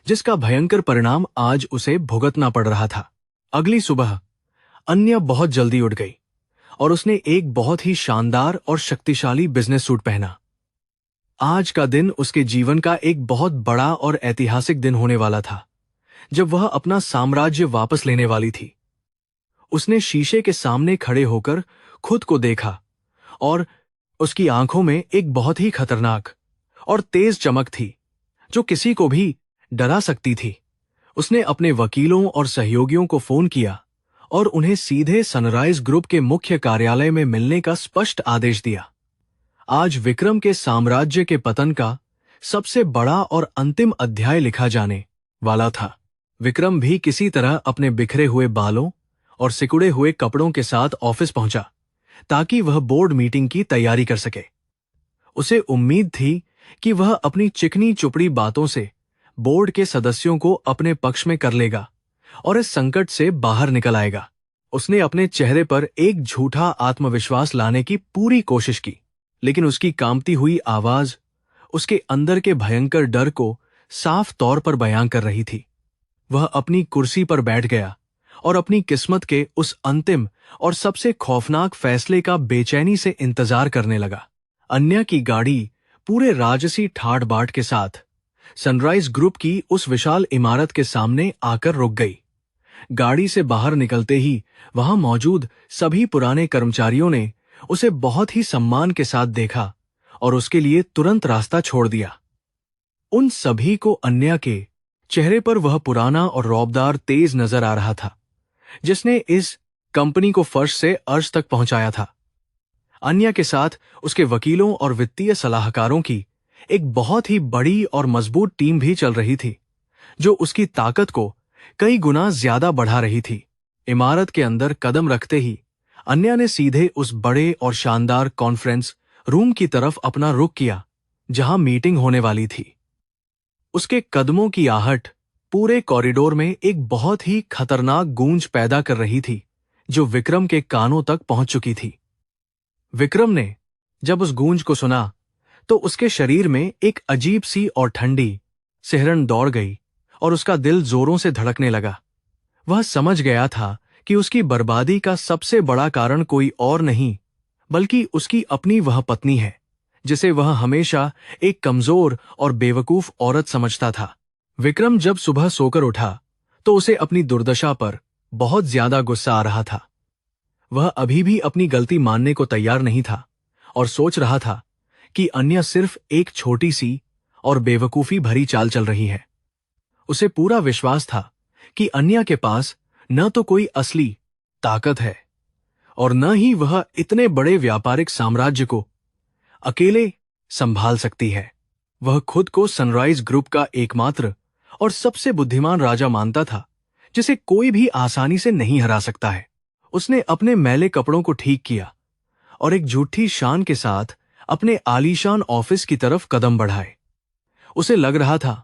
जिसका भयंकर परिणाम आज उसे भुगतना पड़ रहा था। अगली सुबह अन्या बहुत जल्दी उठ गई और उसने एक बहुत ही शानदार और शक्तिशाली बिजनेस सूट पहना। आज का दिन उसके जीवन का एक बहुत बड़ा और ऐतिहासिक दिन होने वाला था, जब वह अपना साम्राज्य वापस लेने वाली थी। उसने शीशे के सामने खड़े होकर खुद को देखा और उसकी आंखों में एक बहुत ही खतरनाक और तेज चमक थी, जो किसी को भी डरा सकती थी। उसने अपने वकीलों और सहयोगियों को फोन किया और उन्हें सीधे सनराइज ग्रुप के मुख्य कार्यालय में मिलने का स्पष्ट आदेश दिया। आज विक्रम के साम्राज्य के पतन का सबसे बड़ा और अंतिम अध्याय लिखा जाने वाला था। विक्रम भी किसी तरह अपने बिखरे हुए बालों और सिकुड़े हुए कपड़ों के साथ ऑफिस पहुंचा ताकि वह बोर्ड मीटिंग की तैयारी कर सके। उसे उम्मीद थी कि वह अपनी चिकनी चुपड़ी बातों से बोर्ड के सदस्यों को अपने पक्ष में कर लेगा और इस संकट से बाहर निकल आएगा। उसने अपने चेहरे पर एक झूठा आत्मविश्वास लाने की पूरी कोशिश की, लेकिन उसकी कांपती हुई आवाज उसके अंदर के भयंकर डर को साफ तौर पर बयां कर रही थी। वह अपनी कुर्सी पर बैठ गया और अपनी किस्मत के उस अंतिम और सबसे खौफनाक फैसले का बेचैनी से इंतजार करने लगा। अन्या की गाड़ी पूरे राजसी ठाठ बाट के साथ सनराइज ग्रुप की उस विशाल इमारत के सामने आकर रुक गई। गाड़ी से बाहर निकलते ही वहां मौजूद सभी पुराने कर्मचारियों ने उसे बहुत ही सम्मान के साथ देखा और उसके लिए तुरंत रास्ता छोड़ दिया। उन सभी को अन्या के चेहरे पर वह पुराना और रौबदार तेज नजर आ रहा था जिसने इस कंपनी को फर्श से अर्श तक पहुंचाया था। अन्या के साथ उसके वकीलों और वित्तीय सलाहकारों की एक बहुत ही बड़ी और मजबूत टीम भी चल रही थी जो उसकी ताकत को कई गुना ज्यादा बढ़ा रही थी। इमारत के अंदर कदम रखते ही अन्या ने सीधे उस बड़े और शानदार कॉन्फ्रेंस रूम की तरफ अपना रुख किया जहां मीटिंग होने वाली थी। उसके कदमों की आहट पूरे कॉरिडोर में एक बहुत ही खतरनाक गूंज पैदा कर रही थी जो विक्रम के कानों तक पहुंच चुकी थी। विक्रम ने जब उस गूंज को सुना तो उसके शरीर में एक अजीब सी और ठंडी सिहरन दौड़ गई और उसका दिल जोरों से धड़कने लगा। वह समझ गया था कि उसकी बर्बादी का सबसे बड़ा कारण कोई और नहीं बल्कि उसकी अपनी वह पत्नी है जिसे वह हमेशा एक कमजोर और बेवकूफ औरत समझता था। विक्रम जब सुबह सोकर उठा तो उसे अपनी दुर्दशा पर बहुत ज्यादा गुस्सा आ रहा था। वह अभी भी अपनी गलती मानने को तैयार नहीं था और सोच रहा था कि अन्या सिर्फ एक छोटी सी और बेवकूफी भरी चाल चल रही है। उसे पूरा विश्वास था कि अन्या के पास न तो कोई असली ताकत है और न ही वह इतने बड़े व्यापारिक साम्राज्य को अकेले संभाल सकती है। वह खुद को सनराइज ग्रुप का एकमात्र और सबसे बुद्धिमान राजा मानता था जिसे कोई भी आसानी से नहीं हरा सकता है। उसने अपने मैले कपड़ों को ठीक किया और एक झूठी शान के साथ अपने आलीशान ऑफिस की तरफ कदम बढ़ाए। उसे लग रहा था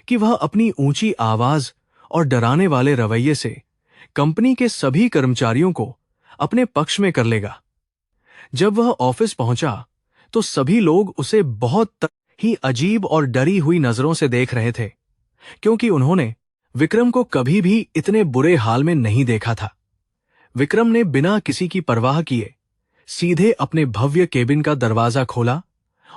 कि वह अपनी ऊंची आवाज और डराने वाले रवैये से कंपनी के सभी कर्मचारियों को अपने पक्ष में कर लेगा। जब वह ऑफिस पहुंचा तो सभी लोग उसे बहुत ही अजीब और डरी हुई नजरों से देख रहे थे क्योंकि उन्होंने विक्रम को कभी भी इतने बुरे हाल में नहीं देखा था। विक्रम ने बिना किसी की परवाह किए सीधे अपने भव्य केबिन का दरवाजा खोला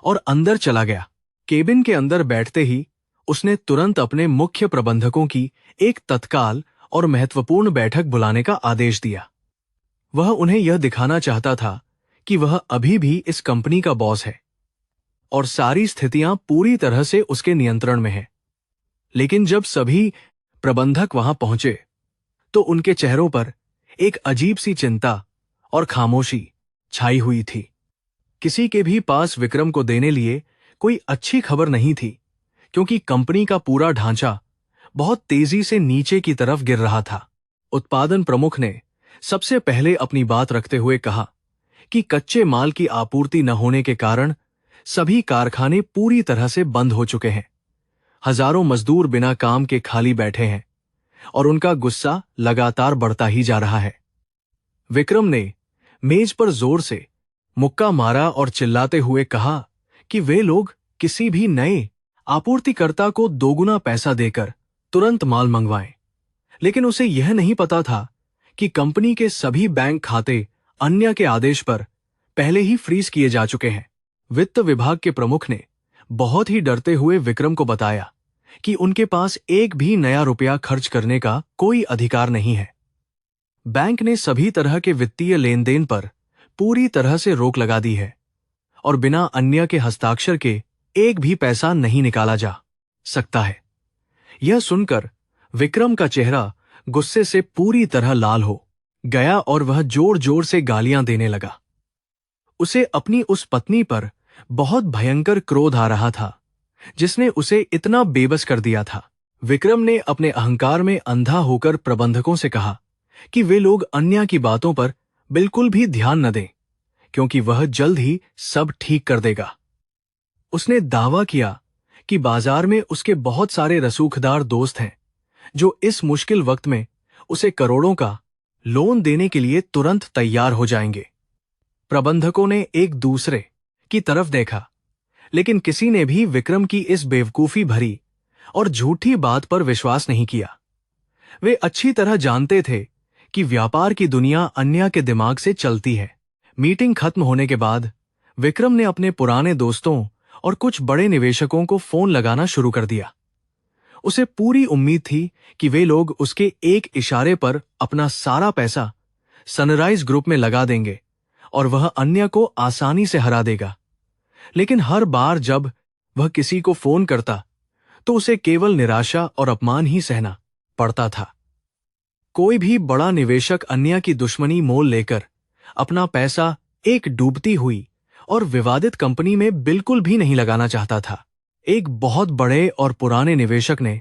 और अंदर चला गया। केबिन के अंदर बैठते ही उसने तुरंत अपने मुख्य प्रबंधकों की एक तत्काल और महत्वपूर्ण बैठक बुलाने का आदेश दिया। वह उन्हें यह दिखाना चाहता था कि वह अभी भी इस कंपनी का बॉस है और सारी स्थितियां पूरी तरह से उसके नियंत्रण में हैं। लेकिन जब सभी प्रबंधक वहां पहुंचे तो उनके चेहरों पर एक अजीब सी चिंता और खामोशी छाई हुई थी। किसी के भी पास विक्रम को देने लिए कोई अच्छी खबर नहीं थी क्योंकि कंपनी का पूरा ढांचा बहुत तेजी से नीचे की तरफ गिर रहा था। उत्पादन प्रमुख ने सबसे पहले अपनी बात रखते हुए कहा कि कच्चे माल की आपूर्ति न होने के कारण सभी कारखाने पूरी तरह से बंद हो चुके हैं। हजारों मजदूर बिना काम के खाली बैठे हैं और उनका गुस्सा लगातार बढ़ता ही जा रहा है। विक्रम ने मेज पर जोर से मुक्का मारा और चिल्लाते हुए कहा कि वे लोग किसी भी नए आपूर्तिकर्ता को दोगुना पैसा देकर तुरंत माल मंगवाएं। लेकिन उसे यह नहीं पता था कि कंपनी के सभी बैंक खाते अन्या के आदेश पर पहले ही फ्रीज किए जा चुके हैं। वित्त विभाग के प्रमुख ने बहुत ही डरते हुए विक्रम को बताया कि उनके पास एक भी नया रुपया खर्च करने का कोई अधिकार नहीं है। बैंक ने सभी तरह के वित्तीय लेन देन पर पूरी तरह से रोक लगा दी है और बिना अन्या के हस्ताक्षर के एक भी पैसा नहीं निकाला जा सकता है। यह सुनकर विक्रम का चेहरा गुस्से से पूरी तरह लाल हो गया और वह जोर जोर से गालियां देने लगा। उसे अपनी उस पत्नी पर बहुत भयंकर क्रोध आ रहा था जिसने उसे इतना बेबस कर दिया था। विक्रम ने अपने अहंकार में अंधा होकर प्रबंधकों से कहा कि वे लोग अन्या की बातों पर बिल्कुल भी ध्यान न दें क्योंकि वह जल्द ही सब ठीक कर देगा। उसने दावा किया कि बाजार में उसके बहुत सारे रसूखदार दोस्त हैं जो इस मुश्किल वक्त में उसे करोड़ों का लोन देने के लिए तुरंत तैयार हो जाएंगे। प्रबंधकों ने एक दूसरे की तरफ देखा लेकिन किसी ने भी विक्रम की इस बेवकूफी भरी और झूठी बात पर विश्वास नहीं किया। वे अच्छी तरह जानते थे कि व्यापार की दुनिया अन्या के दिमाग से चलती है। मीटिंग खत्म होने के बाद विक्रम ने अपने पुराने दोस्तों और कुछ बड़े निवेशकों को फोन लगाना शुरू कर दिया। उसे पूरी उम्मीद थी कि वे लोग उसके एक इशारे पर अपना सारा पैसा सनराइज ग्रुप में लगा देंगे और वह अन्य को आसानी से हरा देगा। लेकिन हर बार जब वह किसी को फोन करता तो उसे केवल निराशा और अपमान ही सहना पड़ता था। कोई भी बड़ा निवेशक अन्य की दुश्मनी मोल लेकर अपना पैसा एक डूबती हुई और विवादित कंपनी में बिल्कुल भी नहीं लगाना चाहता था। एक बहुत बड़े और पुराने निवेशक ने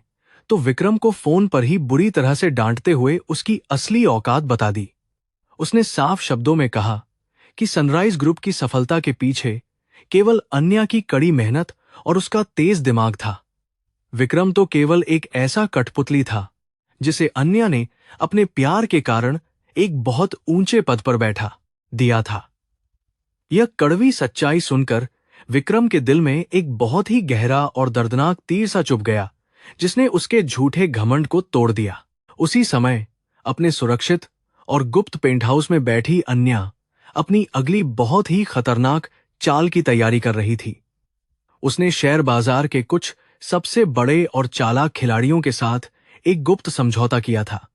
तो विक्रम को फोन पर ही बुरी तरह से डांटते हुए उसकी असली औकात बता दी। उसने साफ शब्दों में कहा कि सनराइज ग्रुप की सफलता के पीछे केवल अन्या की कड़ी मेहनत और उसका तेज दिमाग था। विक्रम तो केवल एक ऐसा कठपुतली था जिसे अन्या ने अपने प्यार के कारण एक बहुत ऊंचे पद पर बैठा दिया था। यह कड़वी सच्चाई सुनकर विक्रम के दिल में एक बहुत ही गहरा और दर्दनाक तीर सा चुभ गया, जिसने उसके झूठे घमंड को तोड़ दिया। उसी समय अपने सुरक्षित और गुप्त पेंट हाउस में बैठी अन्या अपनी अगली बहुत ही खतरनाक चाल की तैयारी कर रही थी। उसने शेयर बाजार के कुछ सबसे बड़े और चालाक खिलाड़ियों के साथ एक गुप्त समझौता किया था।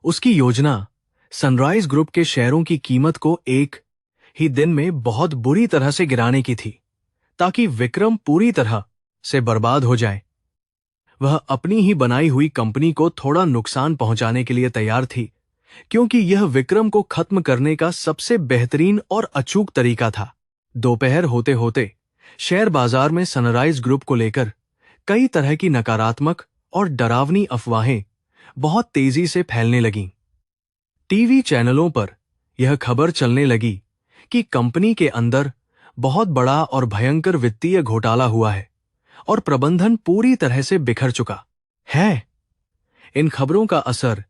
उसकी योजना सनराइज ग्रुप के शेयरों की कीमत को एक ही दिन में बहुत बुरी तरह से गिराने की थी, ताकि विक्रम पूरी तरह से बर्बाद हो जाए। वह अपनी ही बनाई हुई कंपनी को थोड़ा नुकसान पहुंचाने के लिए तैयार थी, क्योंकि यह विक्रम को खत्म करने का सबसे बेहतरीन और अचूक तरीका था। दोपहर होते होते शेयर बाजार में सनराइज ग्रुप को लेकर कई तरह की नकारात्मक और डरावनी अफवाहें बहुत तेजी से फैलने लगीं। टीवी चैनलों पर यह खबर चलने लगी कि कंपनी के अंदर बहुत बड़ा और भयंकर वित्तीय घोटाला हुआ है और प्रबंधन पूरी तरह से बिखर चुका है। इन खबरों का असर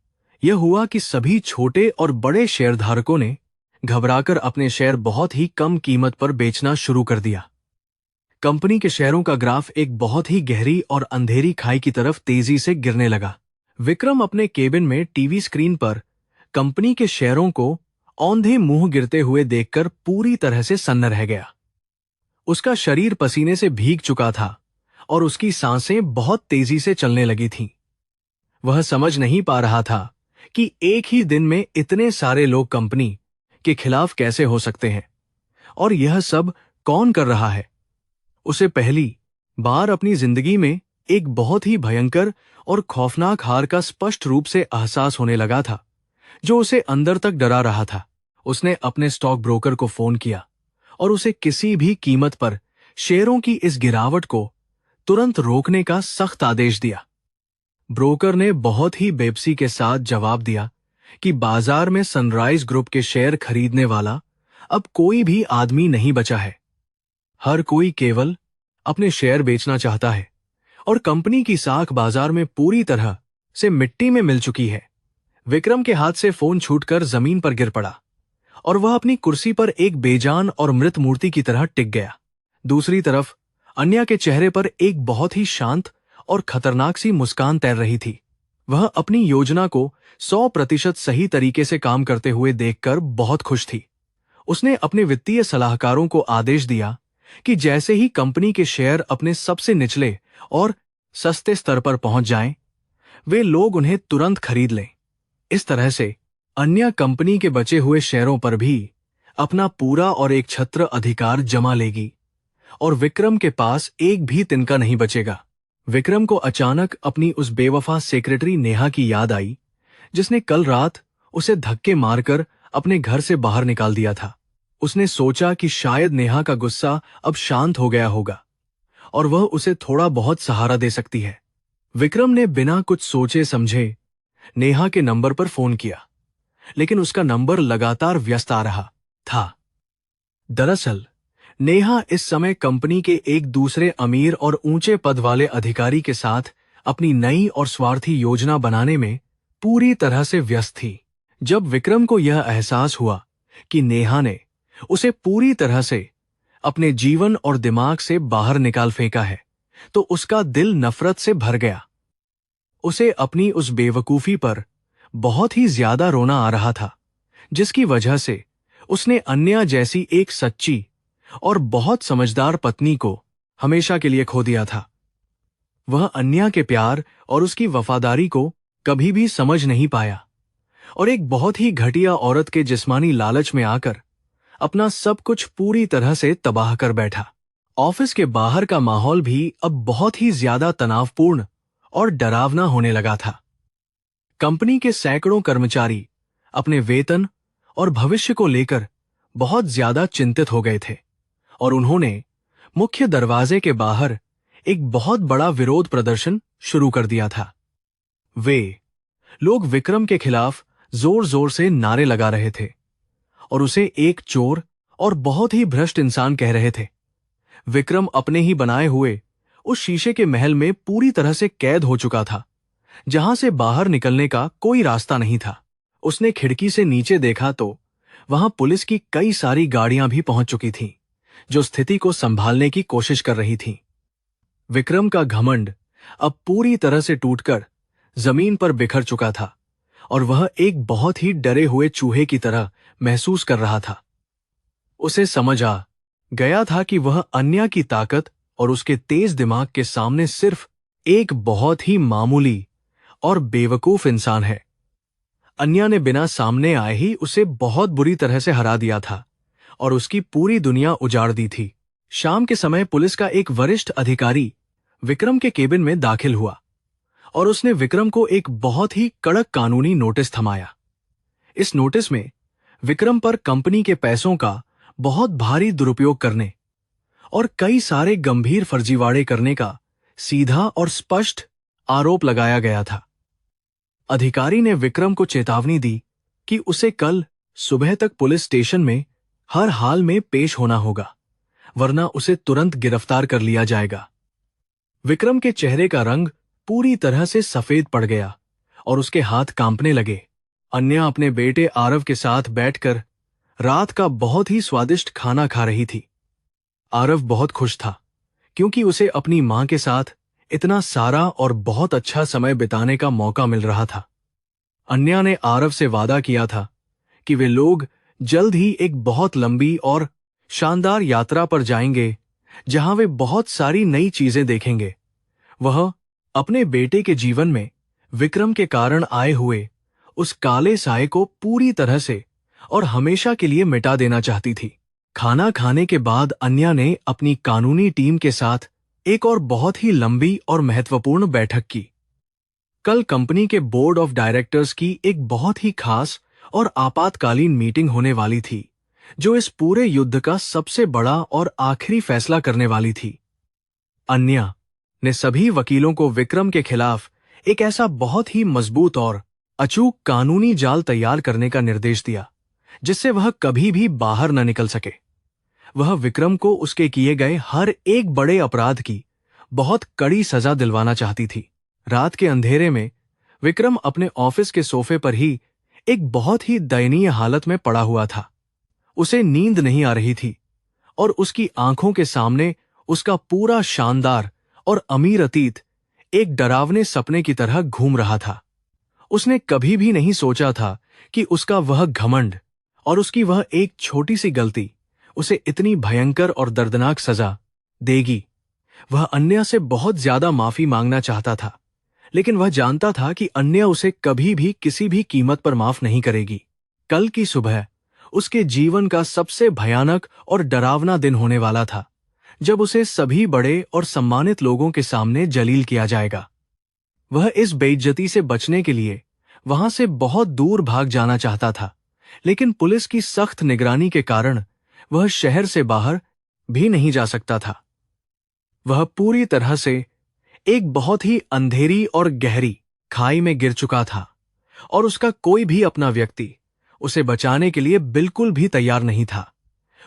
यह हुआ कि सभी छोटे और बड़े शेयरधारकों ने घबराकर अपने शेयर बहुत ही कम कीमत पर बेचना शुरू कर दिया। कंपनी के शेयरों का ग्राफ एक बहुत ही गहरी और अंधेरी खाई की तरफ तेजी से गिरने लगा। विक्रम अपने केबिन में टीवी स्क्रीन पर कंपनी के शेयरों को औंधे मुंह गिरते हुए देखकर पूरी तरह से सन्न रह गया। उसका शरीर पसीने से भीग चुका था और उसकी सांसें बहुत तेजी से चलने लगी थीं। वह समझ नहीं पा रहा था कि एक ही दिन में इतने सारे लोग कंपनी के खिलाफ कैसे हो सकते हैं और यह सब कौन कर रहा है। उसे पहली बार अपनी जिंदगी में एक बहुत ही भयंकर और खौफनाक हार का स्पष्ट रूप से एहसास होने लगा था, जो उसे अंदर तक डरा रहा था। उसने अपने स्टॉक ब्रोकर को फोन किया और उसे किसी भी कीमत पर शेयरों की इस गिरावट को तुरंत रोकने का सख्त आदेश दिया। ब्रोकर ने बहुत ही बेबसी के साथ जवाब दिया कि बाजार में सनराइज ग्रुप के शेयर खरीदने वाला अब कोई भी आदमी नहीं बचा है। हर कोई केवल अपने शेयर बेचना चाहता है और कंपनी की साख बाजार में पूरी तरह से मिट्टी में मिल चुकी है। विक्रम के हाथ से फोन छूटकर जमीन पर गिर पड़ा और वह अपनी कुर्सी पर एक बेजान और मृत मूर्ति की तरह टिक गया। दूसरी तरफ अन्या के चेहरे पर एक बहुत ही शांत और खतरनाक सी मुस्कान तैर रही थी। वह अपनी योजना को 100% सही तरीके से काम करते हुए देखकर बहुत खुश थी। उसने अपने वित्तीय सलाहकारों को आदेश दिया कि जैसे ही कंपनी के शेयर अपने सबसे निचले और सस्ते स्तर पर पहुंच जाएं, वे लोग उन्हें तुरंत खरीद लें। इस तरह से अन्य कंपनी के बचे हुए शेयरों पर भी अपना पूरा और एक छत्र अधिकार जमा लेगी और विक्रम के पास एक भी तिनका नहीं बचेगा। विक्रम को अचानक अपनी उस बेवफा सेक्रेटरी नेहा की याद आई, जिसने कल रात उसे धक्के मारकर अपने घर से बाहर निकाल दिया था। उसने सोचा कि शायद नेहा का गुस्सा अब शांत हो गया होगा और वह उसे थोड़ा बहुत सहारा दे सकती है। विक्रम ने बिना कुछ सोचे समझे नेहा के नंबर पर फोन किया, लेकिन उसका नंबर लगातार व्यस्त आ रहा था। दरअसल नेहा इस समय कंपनी के एक दूसरे अमीर और ऊंचे पद वाले अधिकारी के साथ अपनी नई और स्वार्थी योजना बनाने में पूरी तरह से व्यस्त थी। जब विक्रम को यह एहसास हुआ कि नेहा ने उसे पूरी तरह से अपने जीवन और दिमाग से बाहर निकाल फेंका है, तो उसका दिल नफरत से भर गया। उसे अपनी उस बेवकूफी पर बहुत ही ज्यादा रोना आ रहा था, जिसकी वजह से उसने अन्या जैसी एक सच्ची और बहुत समझदार पत्नी को हमेशा के लिए खो दिया था। वह अन्या के प्यार और उसकी वफादारी को कभी भी समझ नहीं पाया और एक बहुत ही घटिया औरत के जिस्मानी लालच में आकर अपना सब कुछ पूरी तरह से तबाह कर बैठा। ऑफिस के बाहर का माहौल भी अब बहुत ही ज्यादा तनावपूर्ण और डरावना होने लगा था। कंपनी के सैकड़ों कर्मचारी अपने वेतन और भविष्य को लेकर बहुत ज्यादा चिंतित हो गए थे और उन्होंने मुख्य दरवाजे के बाहर एक बहुत बड़ा विरोध प्रदर्शन शुरू कर दिया था। वे लोग विक्रम के खिलाफ जोर जोर से नारे लगा रहे थे और उसे एक चोर और बहुत ही भ्रष्ट इंसान कह रहे थे। विक्रम अपने ही बनाए हुए उस शीशे के महल में पूरी तरह से कैद हो चुका था, जहां से बाहर निकलने का कोई रास्ता नहीं था। उसने खिड़की से नीचे देखा तो वहां पुलिस की कई सारी गाड़ियां भी पहुंच चुकी थीं, जो स्थिति को संभालने की कोशिश कर रही थीं। विक्रम का घमंड अब पूरी तरह से टूटकर जमीन पर बिखर चुका था और वह एक बहुत ही डरे हुए चूहे की तरह महसूस कर रहा था। उसे समझ आ गया था कि वह अन्या की ताकत और उसके तेज दिमाग के सामने सिर्फ एक बहुत ही मामूली और बेवकूफ इंसान है। अन्या ने बिना सामने आए ही उसे बहुत बुरी तरह से हरा दिया था और उसकी पूरी दुनिया उजाड़ दी थी। शाम के समय पुलिस का एक वरिष्ठ अधिकारी विक्रम के केबिन में दाखिल हुआ और उसने विक्रम को एक बहुत ही कड़क कानूनी नोटिस थमाया। इस नोटिस में विक्रम पर कंपनी के पैसों का बहुत भारी दुरुपयोग करने और कई सारे गंभीर फर्जीवाड़े करने का सीधा और स्पष्ट आरोप लगाया गया था। अधिकारी ने विक्रम को चेतावनी दी कि उसे कल सुबह तक पुलिस स्टेशन में हर हाल में पेश होना होगा, वरना उसे तुरंत गिरफ्तार कर लिया जाएगा। विक्रम के चेहरे का रंग पूरी तरह से सफेद पड़ गया और उसके हाथ कांपने लगे। अन्या अपने बेटे आरव के साथ बैठकर रात का बहुत ही स्वादिष्ट खाना खा रही थी। आरव बहुत खुश था क्योंकि उसे अपनी मां के साथ इतना सारा और बहुत अच्छा समय बिताने का मौका मिल रहा था। अन्या ने आरव से वादा किया था कि वे लोग जल्द ही एक बहुत लंबी और शानदार यात्रा पर जाएंगे, जहां वे बहुत सारी नई चीजें देखेंगे। वह अपने बेटे के जीवन में विक्रम के कारण आए हुए उस काले साए को पूरी तरह से और हमेशा के लिए मिटा देना चाहती थी। खाना खाने के बाद अन्या ने अपनी कानूनी टीम के साथ एक और बहुत ही लंबी और महत्वपूर्ण बैठक की। कल कंपनी के बोर्ड ऑफ डायरेक्टर्स की एक बहुत ही खास और आपातकालीन मीटिंग होने वाली थी, जो इस पूरे युद्ध का सबसे बड़ा और आखिरी फैसला करने वाली थी। अन्या ने सभी वकीलों को विक्रम के खिलाफ एक ऐसा बहुत ही मजबूत और अचूक कानूनी जाल तैयार करने का निर्देश दिया, जिससे वह कभी भी बाहर न निकल सके। वह विक्रम को उसके किए गए हर एक बड़े अपराध की बहुत कड़ी सजा दिलवाना चाहती थी। रात के अंधेरे में विक्रम अपने ऑफिस के सोफे पर ही एक बहुत ही दयनीय हालत में पड़ा हुआ था। उसे नींद नहीं आ रही थी और उसकी आंखों के सामने उसका पूरा शानदार और अमीर अतीत एक डरावने सपने की तरह घूम रहा था। उसने कभी भी नहीं सोचा था कि उसका वह घमंड और उसकी वह एक छोटी सी गलती उसे इतनी भयंकर और दर्दनाक सजा देगी। वह अन्या से बहुत ज्यादा माफी मांगना चाहता था, लेकिन वह जानता था कि अन्या उसे कभी भी किसी भी कीमत पर माफ नहीं करेगी। कल की सुबह उसके जीवन का सबसे भयानक और डरावना दिन होने वाला था, जब उसे सभी बड़े और सम्मानित लोगों के सामने जलील किया जाएगा। वह इस बेइज्जती से बचने के लिए वहां से बहुत दूर भाग जाना चाहता था, लेकिन पुलिस की सख्त निगरानी के कारण वह शहर से बाहर भी नहीं जा सकता था। वह पूरी तरह से एक बहुत ही अंधेरी और गहरी खाई में गिर चुका था और उसका कोई भी अपना व्यक्ति उसे बचाने के लिए बिल्कुल भी तैयार नहीं था।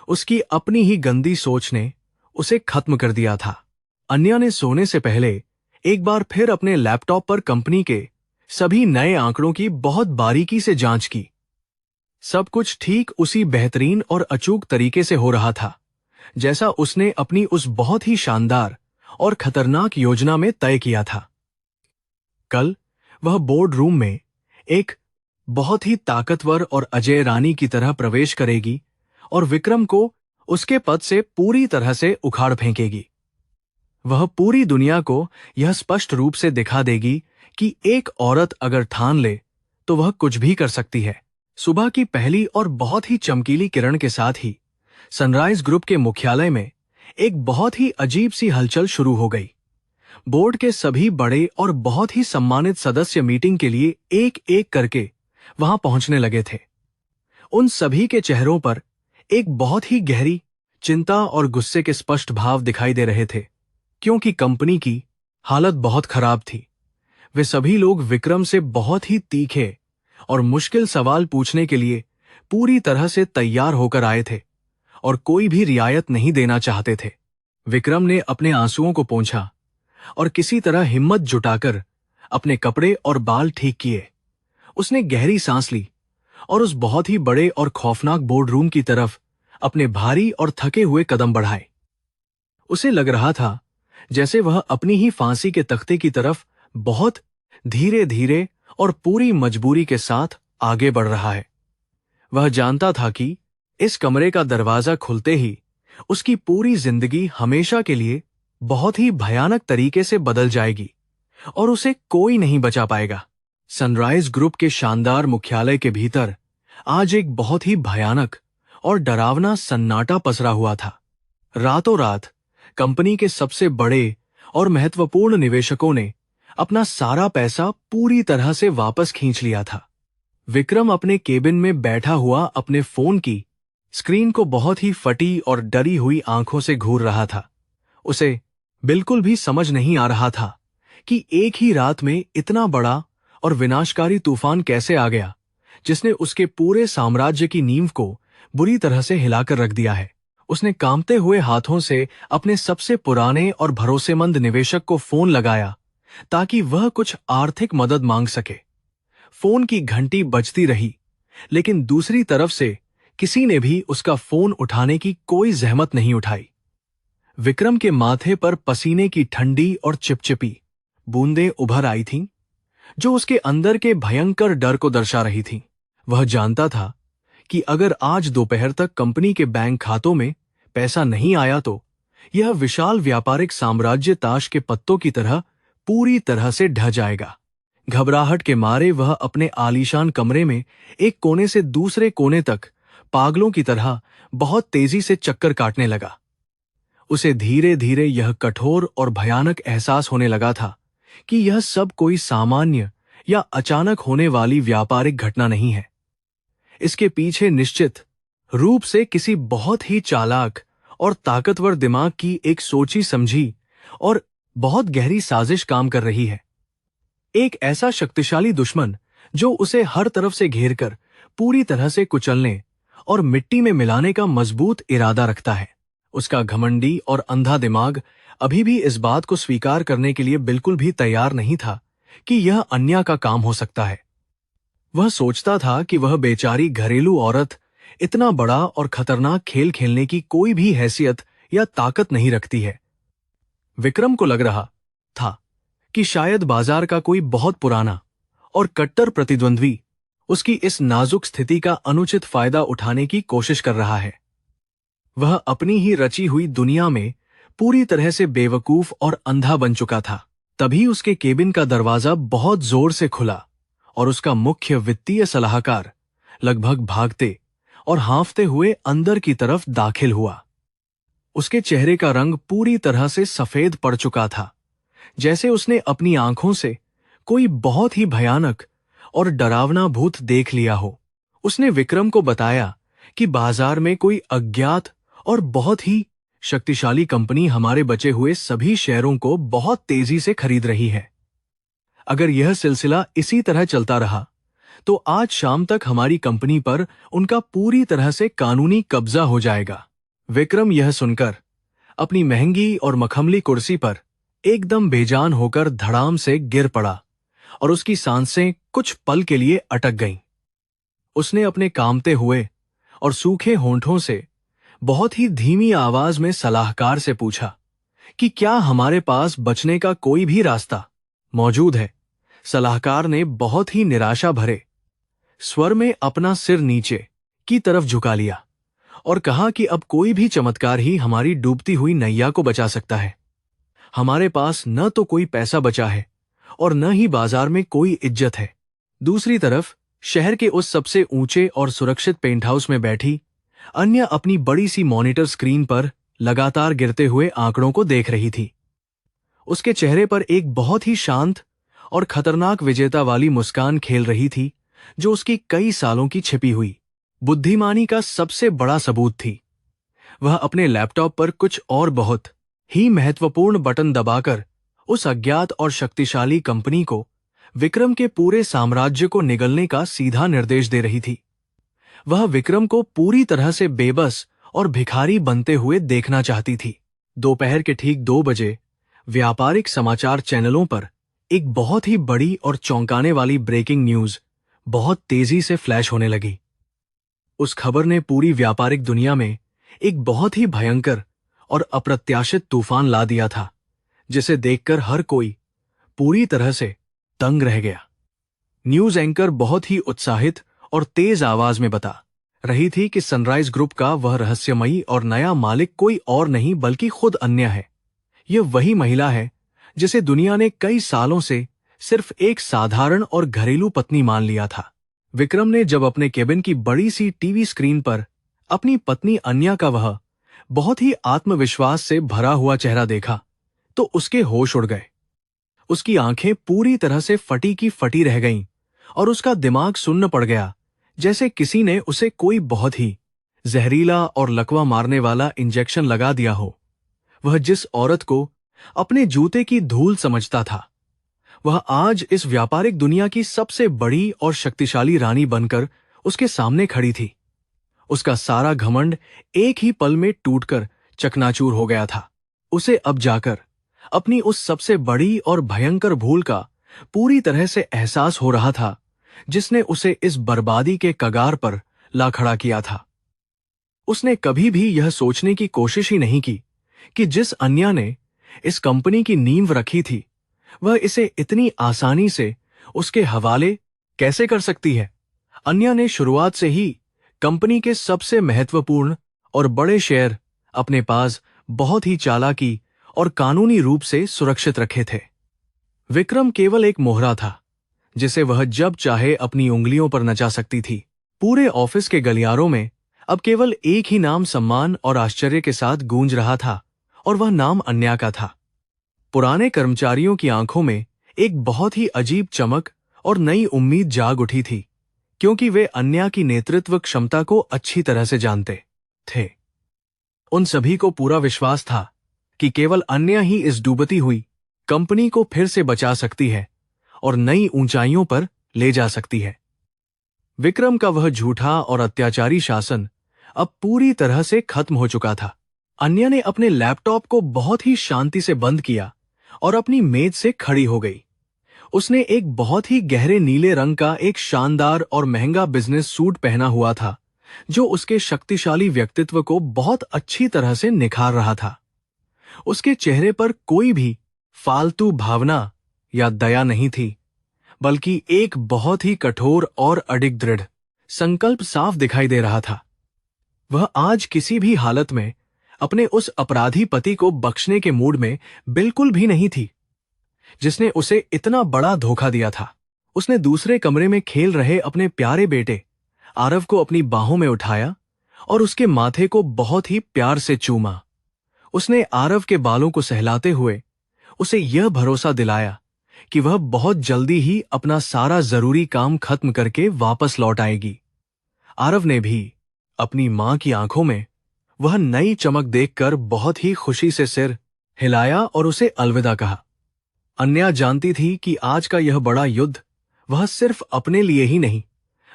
उसकी अपनी ही गंदी सोच ने उसे खत्म कर दिया था। अन्या ने सोने से पहले एक बार फिर अपने लैपटॉप पर कंपनी के सभी नए आंकड़ों की बहुत बारीकी से जांच की। सब कुछ ठीक उसी बेहतरीन और अचूक तरीके से हो रहा था, जैसा उसने अपनी उस बहुत ही शानदार और खतरनाक योजना में तय किया था। कल वह बोर्ड रूम में एक बहुत ही ताकतवर और अजय रानी की तरह प्रवेश करेगी और विक्रम को उसके पद से पूरी तरह से उखाड़ फेंकेगी। वह पूरी दुनिया को यह स्पष्ट रूप से दिखा देगी कि एक औरत अगर ठान ले तो वह कुछ भी कर सकती है। सुबह की पहली और बहुत ही चमकीली किरण के साथ ही सनराइज ग्रुप के मुख्यालय में एक बहुत ही अजीब सी हलचल शुरू हो गई। बोर्ड के सभी बड़े और बहुत ही सम्मानित सदस्य मीटिंग के लिए एक एक करके वहां पहुंचने लगे थे। उन सभी के चेहरों पर एक बहुत ही गहरी चिंता और गुस्से के स्पष्ट भाव दिखाई दे रहे थे, क्योंकि कंपनी की हालत बहुत खराब थी। वे सभी लोग विक्रम से बहुत ही तीखे और मुश्किल सवाल पूछने के लिए पूरी तरह से तैयार होकर आए थे और कोई भी रियायत नहीं देना चाहते थे। विक्रम ने अपने आंसुओं को पोंछा और किसी तरह हिम्मत जुटाकर अपने कपड़े और बाल ठीक किए। उसने गहरी सांस ली और उस बहुत ही बड़े और खौफनाक बोर्ड रूम की तरफ अपने भारी और थके हुए कदम बढ़ाए। उसे लग रहा था जैसे वह अपनी ही फांसी के तख्ते की तरफ बहुत धीरे धीरे और पूरी मजबूरी के साथ आगे बढ़ रहा है। वह जानता था कि इस कमरे का दरवाजा खुलते ही उसकी पूरी जिंदगी हमेशा के लिए बहुत ही भयानक तरीके से बदल जाएगी और उसे कोई नहीं बचा पाएगा। सनराइज ग्रुप के शानदार मुख्यालय के भीतर आज एक बहुत ही भयानक और डरावना सन्नाटा पसरा हुआ था। रातों रात कंपनी के सबसे बड़े और महत्वपूर्ण निवेशकों ने अपना सारा पैसा पूरी तरह से वापस खींच लिया था। विक्रम अपने केबिन में बैठा हुआ अपने फोन की स्क्रीन को बहुत ही फटी और डरी हुई आंखों से घूर रहा था। उसे बिल्कुल भी समझ नहीं आ रहा था कि एक ही रात में इतना बड़ा और विनाशकारी तूफान कैसे आ गया, जिसने उसके पूरे साम्राज्य की नींव को बुरी तरह से हिलाकर रख दिया है। उसने कांपते हुए हाथों से अपने सबसे पुराने और भरोसेमंद निवेशक को फोन लगाया ताकि वह कुछ आर्थिक मदद मांग सके। फोन की घंटी बजती रही, लेकिन दूसरी तरफ से किसी ने भी उसका फोन उठाने की कोई जहमत नहीं उठाई। विक्रम के माथे पर पसीने की ठंडी और चिपचिपी बूंदें उभर आई थीं, जो उसके अंदर के भयंकर डर को दर्शा रही थीं। वह जानता था कि अगर आज दोपहर तक कंपनी के बैंक खातों में पैसा नहीं आया तो यह विशाल व्यापारिक साम्राज्य ताश के पत्तों की तरह पूरी तरह से ढह जाएगा। घबराहट के मारे वह अपने आलीशान कमरे में एक कोने से दूसरे कोने तक पागलों की तरह बहुत तेजी से चक्कर काटने लगा। उसे धीरे धीरे यह कठोर और भयानक एहसास होने लगा था कि यह सब कोई सामान्य या अचानक होने वाली व्यापारिक घटना नहीं है। इसके पीछे निश्चित रूप से किसी बहुत ही चालाक और ताकतवर दिमाग की एक सोची समझी और बहुत गहरी साजिश काम कर रही है। एक ऐसा शक्तिशाली दुश्मन जो उसे हर तरफ से घेरकर पूरी तरह से कुचलने और मिट्टी में मिलाने का मजबूत इरादा रखता है। उसका घमंडी और अंधा दिमाग अभी भी इस बात को स्वीकार करने के लिए बिल्कुल भी तैयार नहीं था कि यह अन्याय का काम हो सकता है। वह सोचता था कि वह बेचारी घरेलू औरत इतना बड़ा और खतरनाक खेल खेलने की कोई भी हैसियत या ताकत नहीं रखती है। विक्रम को लग रहा था कि शायद बाजार का कोई बहुत पुराना और कट्टर प्रतिद्वंद्वी उसकी इस नाजुक स्थिति का अनुचित फायदा उठाने की कोशिश कर रहा है। वह अपनी ही रची हुई दुनिया में पूरी तरह से बेवकूफ और अंधा बन चुका था। तभी उसके केबिन का दरवाजा बहुत जोर से खुला और उसका मुख्य वित्तीय सलाहकार लगभग भागते और हाँफते हुए अंदर की तरफ दाखिल हुआ। उसके चेहरे का रंग पूरी तरह से सफेद पड़ चुका था, जैसे उसने अपनी आंखों से कोई बहुत ही भयानक और डरावना भूत देख लिया हो। उसने विक्रम को बताया कि बाजार में कोई अज्ञात और बहुत ही शक्तिशाली कंपनी हमारे बचे हुए सभी शेयरों को बहुत तेजी से खरीद रही है। अगर यह सिलसिला इसी तरह चलता रहा तो आज शाम तक हमारी कंपनी पर उनका पूरी तरह से कानूनी कब्जा हो जाएगा। विक्रम यह सुनकर अपनी महंगी और मखमली कुर्सी पर एकदम बेजान होकर धड़ाम से गिर पड़ा और उसकी सांसें कुछ पल के लिए अटक गईं। उसने अपने कांपते हुए और सूखे होंठों से बहुत ही धीमी आवाज में सलाहकार से पूछा कि क्या हमारे पास बचने का कोई भी रास्ता मौजूद है। सलाहकार ने बहुत ही निराशा भरे स्वर में अपना सिर नीचे की तरफ झुका लिया और कहा कि अब कोई भी चमत्कार ही हमारी डूबती हुई नैया को बचा सकता है। हमारे पास न तो कोई पैसा बचा है और न ही बाजार में कोई इज्जत है। दूसरी तरफ शहर के उस सबसे ऊंचे और सुरक्षित पेंट हाउस में बैठी अन्य अपनी बड़ी सी मॉनिटर स्क्रीन पर लगातार गिरते हुए आंकड़ों को देख रही थी। उसके चेहरे पर एक बहुत ही शांत और खतरनाक विजेता वाली मुस्कान खेल रही थी, जो उसकी कई सालों की छिपी हुई बुद्धिमानी का सबसे बड़ा सबूत थी। वह अपने लैपटॉप पर कुछ और बहुत ही महत्वपूर्ण बटन दबाकर उस अज्ञात और शक्तिशाली कंपनी को विक्रम के पूरे साम्राज्य को निगलने का सीधा निर्देश दे रही थी। वह विक्रम को पूरी तरह से बेबस और भिखारी बनते हुए देखना चाहती थी। दोपहर के ठीक 2 बजे व्यापारिक समाचार चैनलों पर एक बहुत ही बड़ी और चौंकाने वाली ब्रेकिंग न्यूज बहुत तेजी से फ्लैश होने लगी। उस खबर ने पूरी व्यापारिक दुनिया में एक बहुत ही भयंकर और अप्रत्याशित तूफान ला दिया था, जिसे देखकर हर कोई पूरी तरह से दंग रह गया। न्यूज एंकर बहुत ही उत्साहित और तेज आवाज में बता रही थी कि सनराइज ग्रुप का वह रहस्यमयी और नया मालिक कोई और नहीं बल्कि खुद अन्य है। यह वही महिला है जिसे दुनिया ने कई सालों से सिर्फ एक साधारण और घरेलू पत्नी मान लिया था। विक्रम ने जब अपने केबिन की बड़ी सी टीवी स्क्रीन पर अपनी पत्नी अन्या का वह बहुत ही आत्मविश्वास से भरा हुआ चेहरा देखा तो उसके होश उड़ गए। उसकी आंखें पूरी तरह से फटी की फटी रह गईं और उसका दिमाग सुन्न पड़ गया, जैसे किसी ने उसे कोई बहुत ही जहरीला और लकवा मारने वाला इंजेक्शन लगा दिया हो। वह जिस औरत को अपने जूते की धूल समझता था, वह आज इस व्यापारिक दुनिया की सबसे बड़ी और शक्तिशाली रानी बनकर उसके सामने खड़ी थी। उसका सारा घमंड एक ही पल में टूटकर चकनाचूर हो गया था। उसे अब जाकर अपनी उस सबसे बड़ी और भयंकर भूल का पूरी तरह से एहसास हो रहा था, जिसने उसे इस बर्बादी के कगार पर ला खड़ा किया था। उसने कभी भी यह सोचने की कोशिश ही नहीं की कि जिस अन्या ने इस कंपनी की नींव रखी थी, वह इसे इतनी आसानी से उसके हवाले कैसे कर सकती है। अन्या ने शुरुआत से ही कंपनी के सबसे महत्वपूर्ण और बड़े शेयर अपने पास बहुत ही चालाकी और कानूनी रूप से सुरक्षित रखे थे। विक्रम केवल एक मोहरा था जिसे वह जब चाहे अपनी उंगलियों पर नचा सकती थी। पूरे ऑफिस के गलियारों में अब केवल एक ही नाम सम्मान और आश्चर्य के साथ गूंज रहा था, और वह नाम अन्या का था। पुराने कर्मचारियों की आंखों में एक बहुत ही अजीब चमक और नई उम्मीद जाग उठी थी, क्योंकि वे अन्या की नेतृत्व क्षमता को अच्छी तरह से जानते थे। उन सभी को पूरा विश्वास था कि केवल अन्या ही इस डूबती हुई कंपनी को फिर से बचा सकती है और नई ऊंचाइयों पर ले जा सकती है। विक्रम का वह झूठा और अत्याचारी शासन अब पूरी तरह से खत्म हो चुका था। अन्या ने अपने लैपटॉप को बहुत ही शांति से बंद किया और अपनी मेज से खड़ी हो गई। उसने एक बहुत ही गहरे नीले रंग का एक शानदार और महंगा बिजनेस सूट पहना हुआ था, जो उसके शक्तिशाली व्यक्तित्व को बहुत अच्छी तरह से निखार रहा था। उसके चेहरे पर कोई भी फालतू भावना या दया नहीं थी, बल्कि एक बहुत ही कठोर और अडिग दृढ़ संकल्प साफ दिखाई दे रहा था। वह आज किसी भी हालत में अपने उस अपराधी पति को बख्शने के मूड में बिल्कुल भी नहीं थी, जिसने उसे इतना बड़ा धोखा दिया था। उसने दूसरे कमरे में खेल रहे अपने प्यारे बेटे आरव को अपनी बाहों में उठाया और उसके माथे को बहुत ही प्यार से चूमा। उसने आरव के बालों को सहलाते हुए उसे यह भरोसा दिलाया कि वह बहुत जल्दी ही अपना सारा जरूरी काम खत्म करके वापस लौट आएगी। आरव ने भी अपनी मां की आंखों में वह नई चमक देखकर बहुत ही खुशी से सिर हिलाया और उसे अलविदा कहा। अन्या जानती थी कि आज का यह बड़ा युद्ध वह सिर्फ अपने लिए ही नहीं,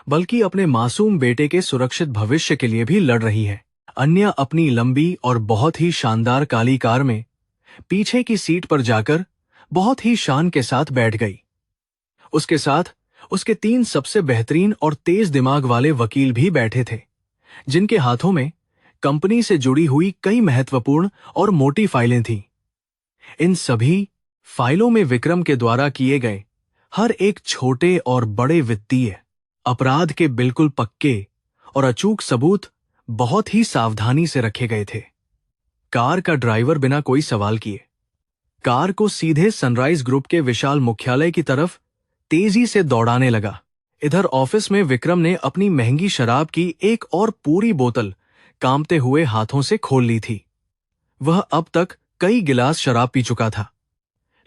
बल्कि अपने मासूम बेटे के सुरक्षित भविष्य के लिए भी लड़ रही है। अन्या अपनी लंबी और बहुत ही शानदार काली कार में पीछे की सीट पर जाकर बहुत ही शान के साथ बैठ गई। उसके साथ उसके 3 सबसे बेहतरीन और तेज दिमाग वाले वकील भी बैठे थे, जिनके हाथों में कंपनी से जुड़ी हुई कई महत्वपूर्ण और मोटी फाइलें थीं। इन सभी फाइलों में विक्रम के द्वारा किए गए हर एक छोटे और बड़े वित्तीय अपराध के बिल्कुल पक्के और अचूक सबूत बहुत ही सावधानी से रखे गए थे। कार का ड्राइवर बिना कोई सवाल किए कार को सीधे सनराइज ग्रुप के विशाल मुख्यालय की तरफ तेजी से दौड़ाने लगा। इधर ऑफिस में विक्रम ने अपनी महंगी शराब की एक और पूरी बोतल कांपते हुए हाथों से खोल ली थी। वह अब तक कई गिलास शराब पी चुका था,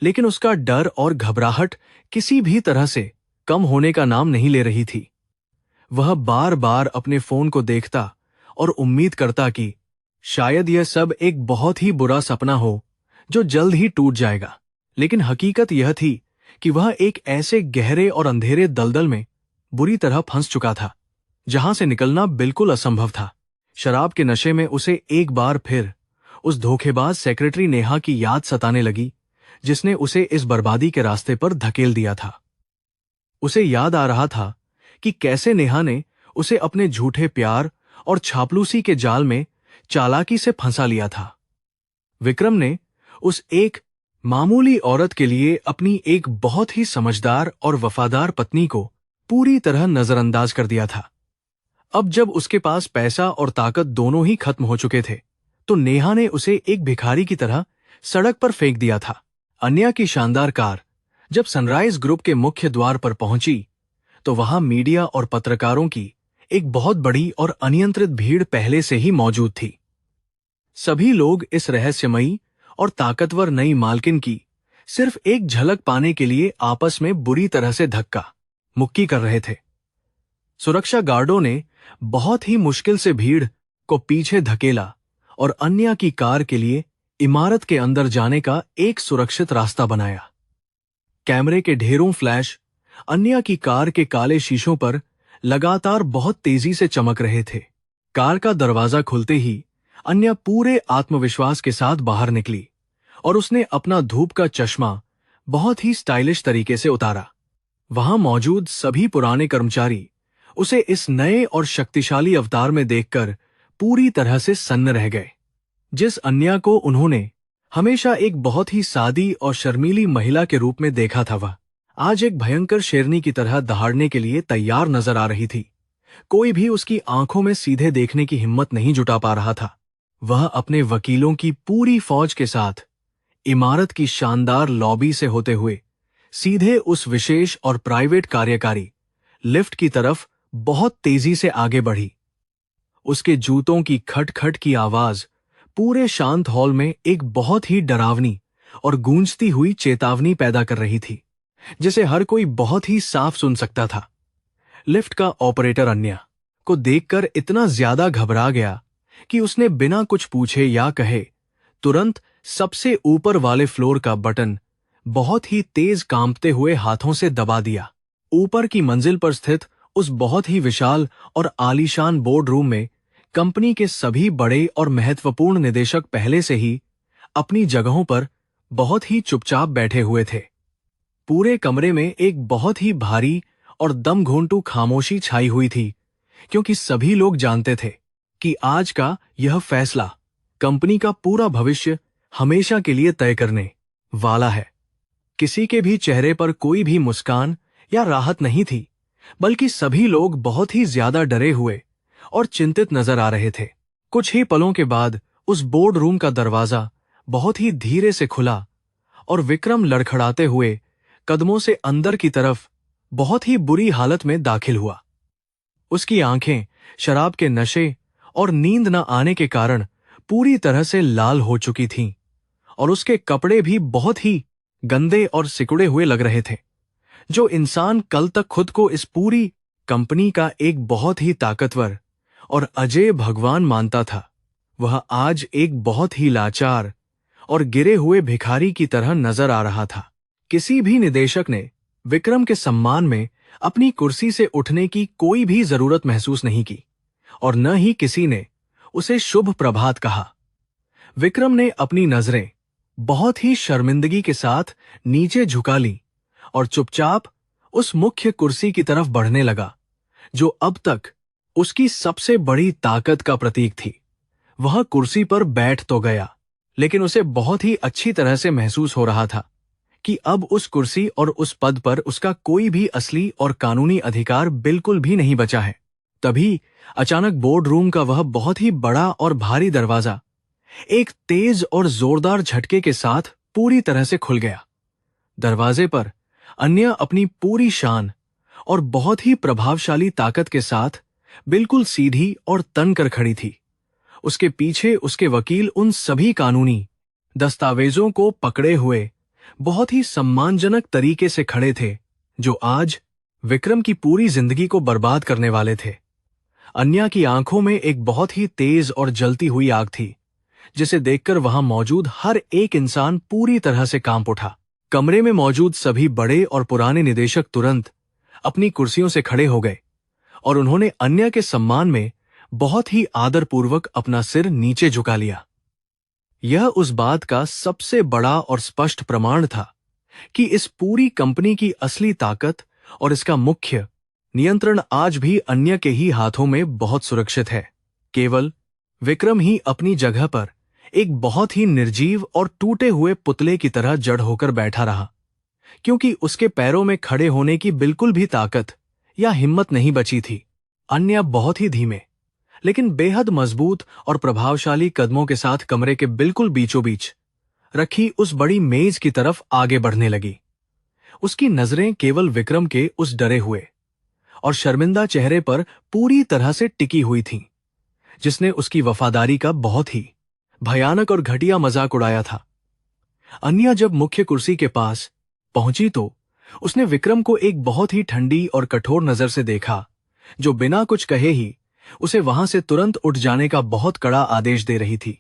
लेकिन उसका डर और घबराहट किसी भी तरह से कम होने का नाम नहीं ले रही थी। वह बार बार अपने फोन को देखता और उम्मीद करता कि शायद यह सब एक बहुत ही बुरा सपना हो जो जल्द ही टूट जाएगा। लेकिन हकीकत यह थी कि वह एक ऐसे गहरे और अंधेरे दलदल में बुरी तरह फंस चुका था जहां से निकलना बिल्कुल असंभव था। शराब के नशे में उसे एक बार फिर उस धोखेबाज सेक्रेटरी नेहा की याद सताने लगी जिसने उसे इस बर्बादी के रास्ते पर धकेल दिया था। उसे याद आ रहा था कि कैसे नेहा ने उसे अपने झूठे प्यार और छापलूसी के जाल में चालाकी से फंसा लिया था। विक्रम ने उस एक मामूली औरत के लिए अपनी एक बहुत ही समझदार और वफादार पत्नी को पूरी तरह नजरअंदाज कर दिया था। अब जब उसके पास पैसा और ताकत दोनों ही खत्म हो चुके थे, तो नेहा ने उसे एक भिखारी की तरह सड़क पर फेंक दिया था। अन्या की शानदार कार जब सनराइज ग्रुप के मुख्य द्वार पर पहुंची, तो वहां मीडिया और पत्रकारों की एक बहुत बड़ी और अनियंत्रित भीड़ पहले से ही मौजूद थी। सभी लोग इस रहस्यमयी और ताकतवर नई मालकिन की सिर्फ एक झलक पाने के लिए आपस में बुरी तरह से धक्का मुक्की कर रहे थे। सुरक्षा गार्डों ने बहुत ही मुश्किल से भीड़ को पीछे धकेला और अन्या की कार के लिए इमारत के अंदर जाने का एक सुरक्षित रास्ता बनाया। कैमरे के ढेरों फ्लैश अन्या की कार के काले शीशों पर लगातार बहुत तेजी से चमक रहे थे। कार का दरवाजा खुलते ही अन्या पूरे आत्मविश्वास के साथ बाहर निकली और उसने अपना धूप का चश्मा बहुत ही स्टाइलिश तरीके से उतारा। वहां मौजूद सभी पुराने कर्मचारी उसे इस नए और शक्तिशाली अवतार में देखकर पूरी तरह से सन्न रह गए। जिस अन्या को उन्होंने हमेशा एक बहुत ही सादी और शर्मीली महिला के रूप में देखा था, वह आज एक भयंकर शेरनी की तरह दहाड़ने के लिए तैयार नजर आ रही थी। कोई भी उसकी आंखों में सीधे देखने की हिम्मत नहीं जुटा पा रहा था। वह अपने वकीलों की पूरी फौज के साथ इमारत की शानदार लॉबी से होते हुए सीधे उस विशेष और प्राइवेट कार्यकारी लिफ्ट की तरफ बहुत तेजी से आगे बढ़ी। उसके जूतों की खटखट की आवाज पूरे शांत हॉल में एक बहुत ही डरावनी और गूंजती हुई चेतावनी पैदा कर रही थी, जिसे हर कोई बहुत ही साफ सुन सकता था। लिफ्ट का ऑपरेटर अन्या को देखकर इतना ज्यादा घबरा गया कि उसने बिना कुछ पूछे या कहे तुरंत सबसे ऊपर वाले फ्लोर का बटन बहुत ही तेज कांपते हुए हाथों से दबा दिया। ऊपर की मंजिल पर स्थित उस बहुत ही विशाल और आलीशान बोर्ड रूम में कंपनी के सभी बड़े और महत्वपूर्ण निदेशक पहले से ही अपनी जगहों पर बहुत ही चुपचाप बैठे हुए थे। पूरे कमरे में एक बहुत ही भारी और दमघोंटू खामोशी छाई हुई थी, क्योंकि सभी लोग जानते थे कि आज का यह फैसला कंपनी का पूरा भविष्य हमेशा के लिए तय करने वाला है। किसी के भी चेहरे पर कोई भी मुस्कान या राहत नहीं थी, बल्कि सभी लोग बहुत ही ज्यादा डरे हुए और चिंतित नजर आ रहे थे। कुछ ही पलों के बाद उस बोर्ड रूम का दरवाजा बहुत ही धीरे से खुला और विक्रम लड़खड़ाते हुए कदमों से अंदर की तरफ बहुत ही बुरी हालत में दाखिल हुआ। उसकी आंखें शराब के नशे और नींद न आने के कारण पूरी तरह से लाल हो चुकी थीं और उसके कपड़े भी बहुत ही गंदे और सिकुड़े हुए लग रहे थे। जो इंसान कल तक खुद को इस पूरी कंपनी का एक बहुत ही ताकतवर और अजेय भगवान मानता था, वह आज एक बहुत ही लाचार और गिरे हुए भिखारी की तरह नजर आ रहा था। किसी भी निदेशक ने विक्रम के सम्मान में अपनी कुर्सी से उठने की कोई भी जरूरत महसूस नहीं की और न ही किसी ने उसे शुभ प्रभात कहा। विक्रम ने अपनी नजरें बहुत ही शर्मिंदगी के साथ नीचे झुका ली और चुपचाप उस मुख्य कुर्सी की तरफ बढ़ने लगा, जो अब तक उसकी सबसे बड़ी ताकत का प्रतीक थी। वह कुर्सी पर बैठ तो गया, लेकिन उसे बहुत ही अच्छी तरह से महसूस हो रहा था कि अब उस कुर्सी और उस पद पर उसका कोई भी असली और कानूनी अधिकार बिल्कुल भी नहीं बचा है। तभी अचानक बोर्ड रूम का वह बहुत ही बड़ा और भारी दरवाजा एक तेज और जोरदार झटके के साथ पूरी तरह से खुल गया। दरवाजे पर अन्य अपनी पूरी शान और बहुत ही प्रभावशाली ताकत के साथ बिल्कुल सीधी और तन कर खड़ी थी। उसके पीछे उसके वकील उन सभी कानूनी दस्तावेजों को पकड़े हुए बहुत ही सम्मानजनक तरीके से खड़े थे जो आज विक्रम की पूरी जिंदगी को बर्बाद करने वाले थे। अन्या की आंखों में एक बहुत ही तेज और जलती हुई आग थी जिसे देखकर वहां मौजूद हर एक इंसान पूरी तरह से कांप उठा। कमरे में मौजूद सभी बड़े और पुराने निदेशक तुरंत अपनी कुर्सियों से खड़े हो गए और उन्होंने अन्या के सम्मान में बहुत ही आदरपूर्वक अपना सिर नीचे झुका लिया। यह उस बात का सबसे बड़ा और स्पष्ट प्रमाण था कि इस पूरी कंपनी की असली ताकत और इसका मुख्य नियंत्रण आज भी अन्य के ही हाथों में बहुत सुरक्षित है। केवल विक्रम ही अपनी जगह पर एक बहुत ही निर्जीव और टूटे हुए पुतले की तरह जड़ होकर बैठा रहा, क्योंकि उसके पैरों में खड़े होने की बिल्कुल भी ताकत या हिम्मत नहीं बची थी। अन्य बहुत ही धीमे लेकिन बेहद मजबूत और प्रभावशाली कदमों के साथ कमरे के बिल्कुल बीचों बीच रखी उस बड़ी मेज की तरफ आगे बढ़ने लगी। उसकी नजरें केवल विक्रम के उस डरे हुए और शर्मिंदा चेहरे पर पूरी तरह से टिकी हुई थीं, जिसने उसकी वफादारी का बहुत ही भयानक और घटिया मजाक उड़ाया था। अन्या जब मुख्य कुर्सी के पास पहुंची तो उसने विक्रम को एक बहुत ही ठंडी और कठोर नजर से देखा, जो बिना कुछ कहे ही उसे वहां से तुरंत उठ जाने का बहुत कड़ा आदेश दे रही थी।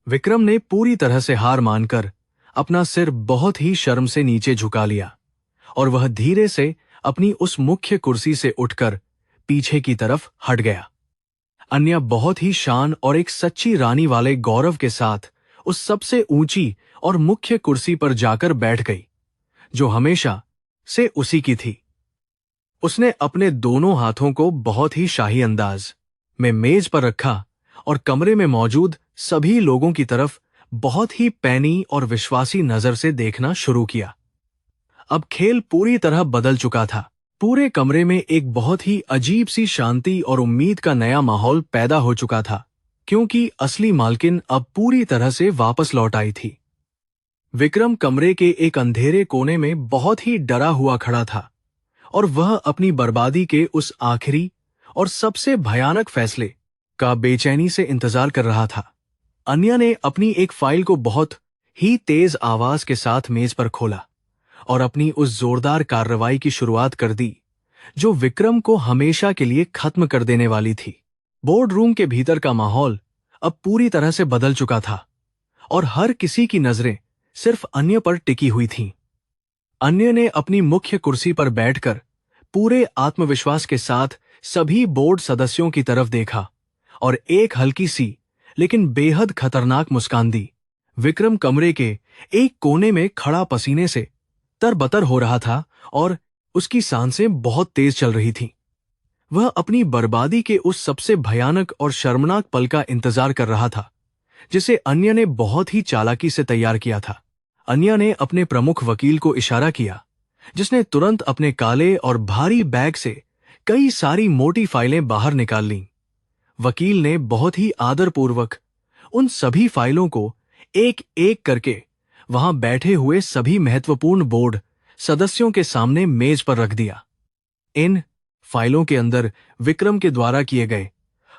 विक्रम ने पूरी तरह से हार मानकर अपना सिर बहुत ही शर्म से नीचे झुका लिया और वह धीरे से अपनी उस मुख्य कुर्सी से उठकर पीछे की तरफ हट गया। अन्या बहुत ही शान और एक सच्ची रानी वाले गौरव के साथ उस सबसे ऊंची और मुख्य कुर्सी पर जाकर बैठ गई, जो हमेशा से उसी की थी। उसने अपने दोनों हाथों को बहुत ही शाही अंदाज में मेज पर रखा और कमरे में मौजूद सभी लोगों की तरफ बहुत ही पैनी और विश्वासी नजर से देखना शुरू किया। अब खेल पूरी तरह बदल चुका था। पूरे कमरे में एक बहुत ही अजीब सी शांति और उम्मीद का नया माहौल पैदा हो चुका था, क्योंकि असली मालकिन अब पूरी तरह से वापस लौट आई थी। विक्रम कमरे के एक अंधेरे कोने में बहुत ही डरा हुआ खड़ा था और वह अपनी बर्बादी के उस आखिरी और सबसे भयानक फैसले का बेचैनी से इंतजार कर रहा था। अन्या ने अपनी एक फाइल को बहुत ही तेज आवाज के साथ मेज पर खोला और अपनी उस जोरदार कार्रवाई की शुरुआत कर दी, जो विक्रम को हमेशा के लिए खत्म कर देने वाली थी। बोर्ड रूम के भीतर का माहौल अब पूरी तरह से बदल चुका था और हर किसी की नजरें सिर्फ अन्य पर टिकी हुई थीं। अन्य ने अपनी मुख्य कुर्सी पर बैठकर पूरे आत्मविश्वास के साथ सभी बोर्ड सदस्यों की तरफ देखा और एक हल्की सी लेकिन बेहद खतरनाक मुस्कान दी। विक्रम कमरे के एक कोने में खड़ा पसीने से तरबतर हो रहा था और उसकी सांसें बहुत तेज चल रही थीं। वह अपनी बर्बादी के उस सबसे भयानक और शर्मनाक पल का इंतजार कर रहा था, जिसे अन्य ने बहुत ही चालाकी से तैयार किया था। अन्य ने अपने प्रमुख वकील को इशारा किया, जिसने तुरंत अपने काले और भारी बैग से कई सारी मोटी फाइलें बाहर निकाल लीं। वकील ने बहुत ही आदरपूर्वक उन सभी फाइलों को एक एक करके वहां बैठे हुए सभी महत्वपूर्ण बोर्ड सदस्यों के सामने मेज पर रख दिया। इन फाइलों के अंदर विक्रम के द्वारा किए गए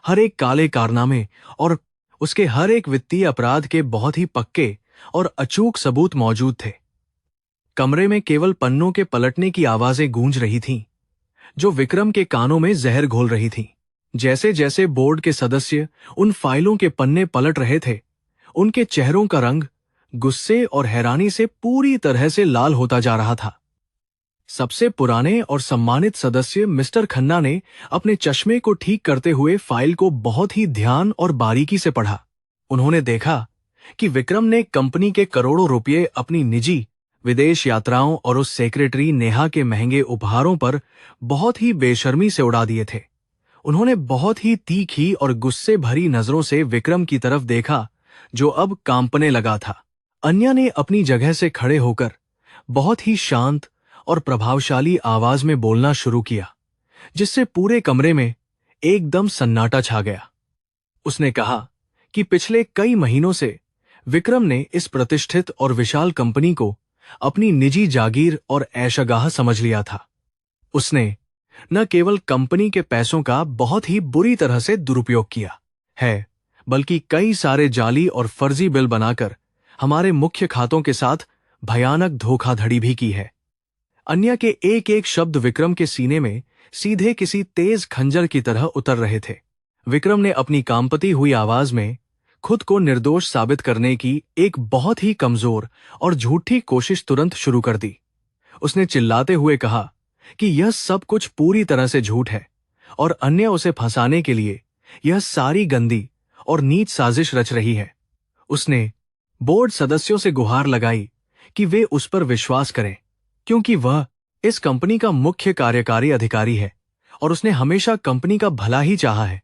हर एक काले कारनामे और उसके हर एक वित्तीय अपराध के बहुत ही पक्के और अचूक सबूत मौजूद थे। कमरे में केवल पन्नों के पलटने की आवाजें गूंज रही थीं, जो विक्रम के कानों में जहर घोल रही थीं। जैसे जैसे बोर्ड के सदस्य उन फाइलों के पन्ने पलट रहे थे, उनके चेहरों का रंग गुस्से और हैरानी से पूरी तरह से लाल होता जा रहा था। सबसे पुराने और सम्मानित सदस्य मिस्टर खन्ना ने अपने चश्मे को ठीक करते हुए फाइल को बहुत ही ध्यान और बारीकी से पढ़ा। उन्होंने देखा कि विक्रम ने कंपनी के करोड़ों रुपये अपनी निजी विदेश यात्राओं और उस सेक्रेटरी नेहा के महंगे उपहारों पर बहुत ही बेशर्मी से उड़ा दिए थे। उन्होंने बहुत ही तीखी और गुस्से भरी नजरों से विक्रम की तरफ देखा, जो अब कांपने लगा था। अन्या ने अपनी जगह से खड़े होकर बहुत ही शांत और प्रभावशाली आवाज में बोलना शुरू किया, जिससे पूरे कमरे में एकदम सन्नाटा छा गया। उसने कहा कि पिछले कई महीनों से विक्रम ने इस प्रतिष्ठित और विशाल कंपनी को अपनी निजी जागीर और ऐशगाह समझ लिया था। उसने न केवल कंपनी के पैसों का बहुत ही बुरी तरह से दुरुपयोग किया है, बल्कि कई सारे जाली और फर्जी बिल बनाकर हमारे मुख्य खातों के साथ भयानक धोखाधड़ी भी की है। अन्या के एक एक शब्द विक्रम के सीने में सीधे किसी तेज खंजर की तरह उतर रहे थे। विक्रम ने अपनी कांपती हुई आवाज में खुद को निर्दोष साबित करने की एक बहुत ही कमजोर और झूठी कोशिश तुरंत शुरू कर दी। उसने चिल्लाते हुए कहा कि यह सब कुछ पूरी तरह से झूठ है और अन्य उसे फंसाने के लिए यह सारी गंदी और नीच साजिश रच रही है। उसने बोर्ड सदस्यों से गुहार लगाई कि वे उस पर विश्वास करें, क्योंकि वह इस कंपनी का मुख्य कार्यकारी अधिकारी है और उसने हमेशा कंपनी का भला ही चाहा है।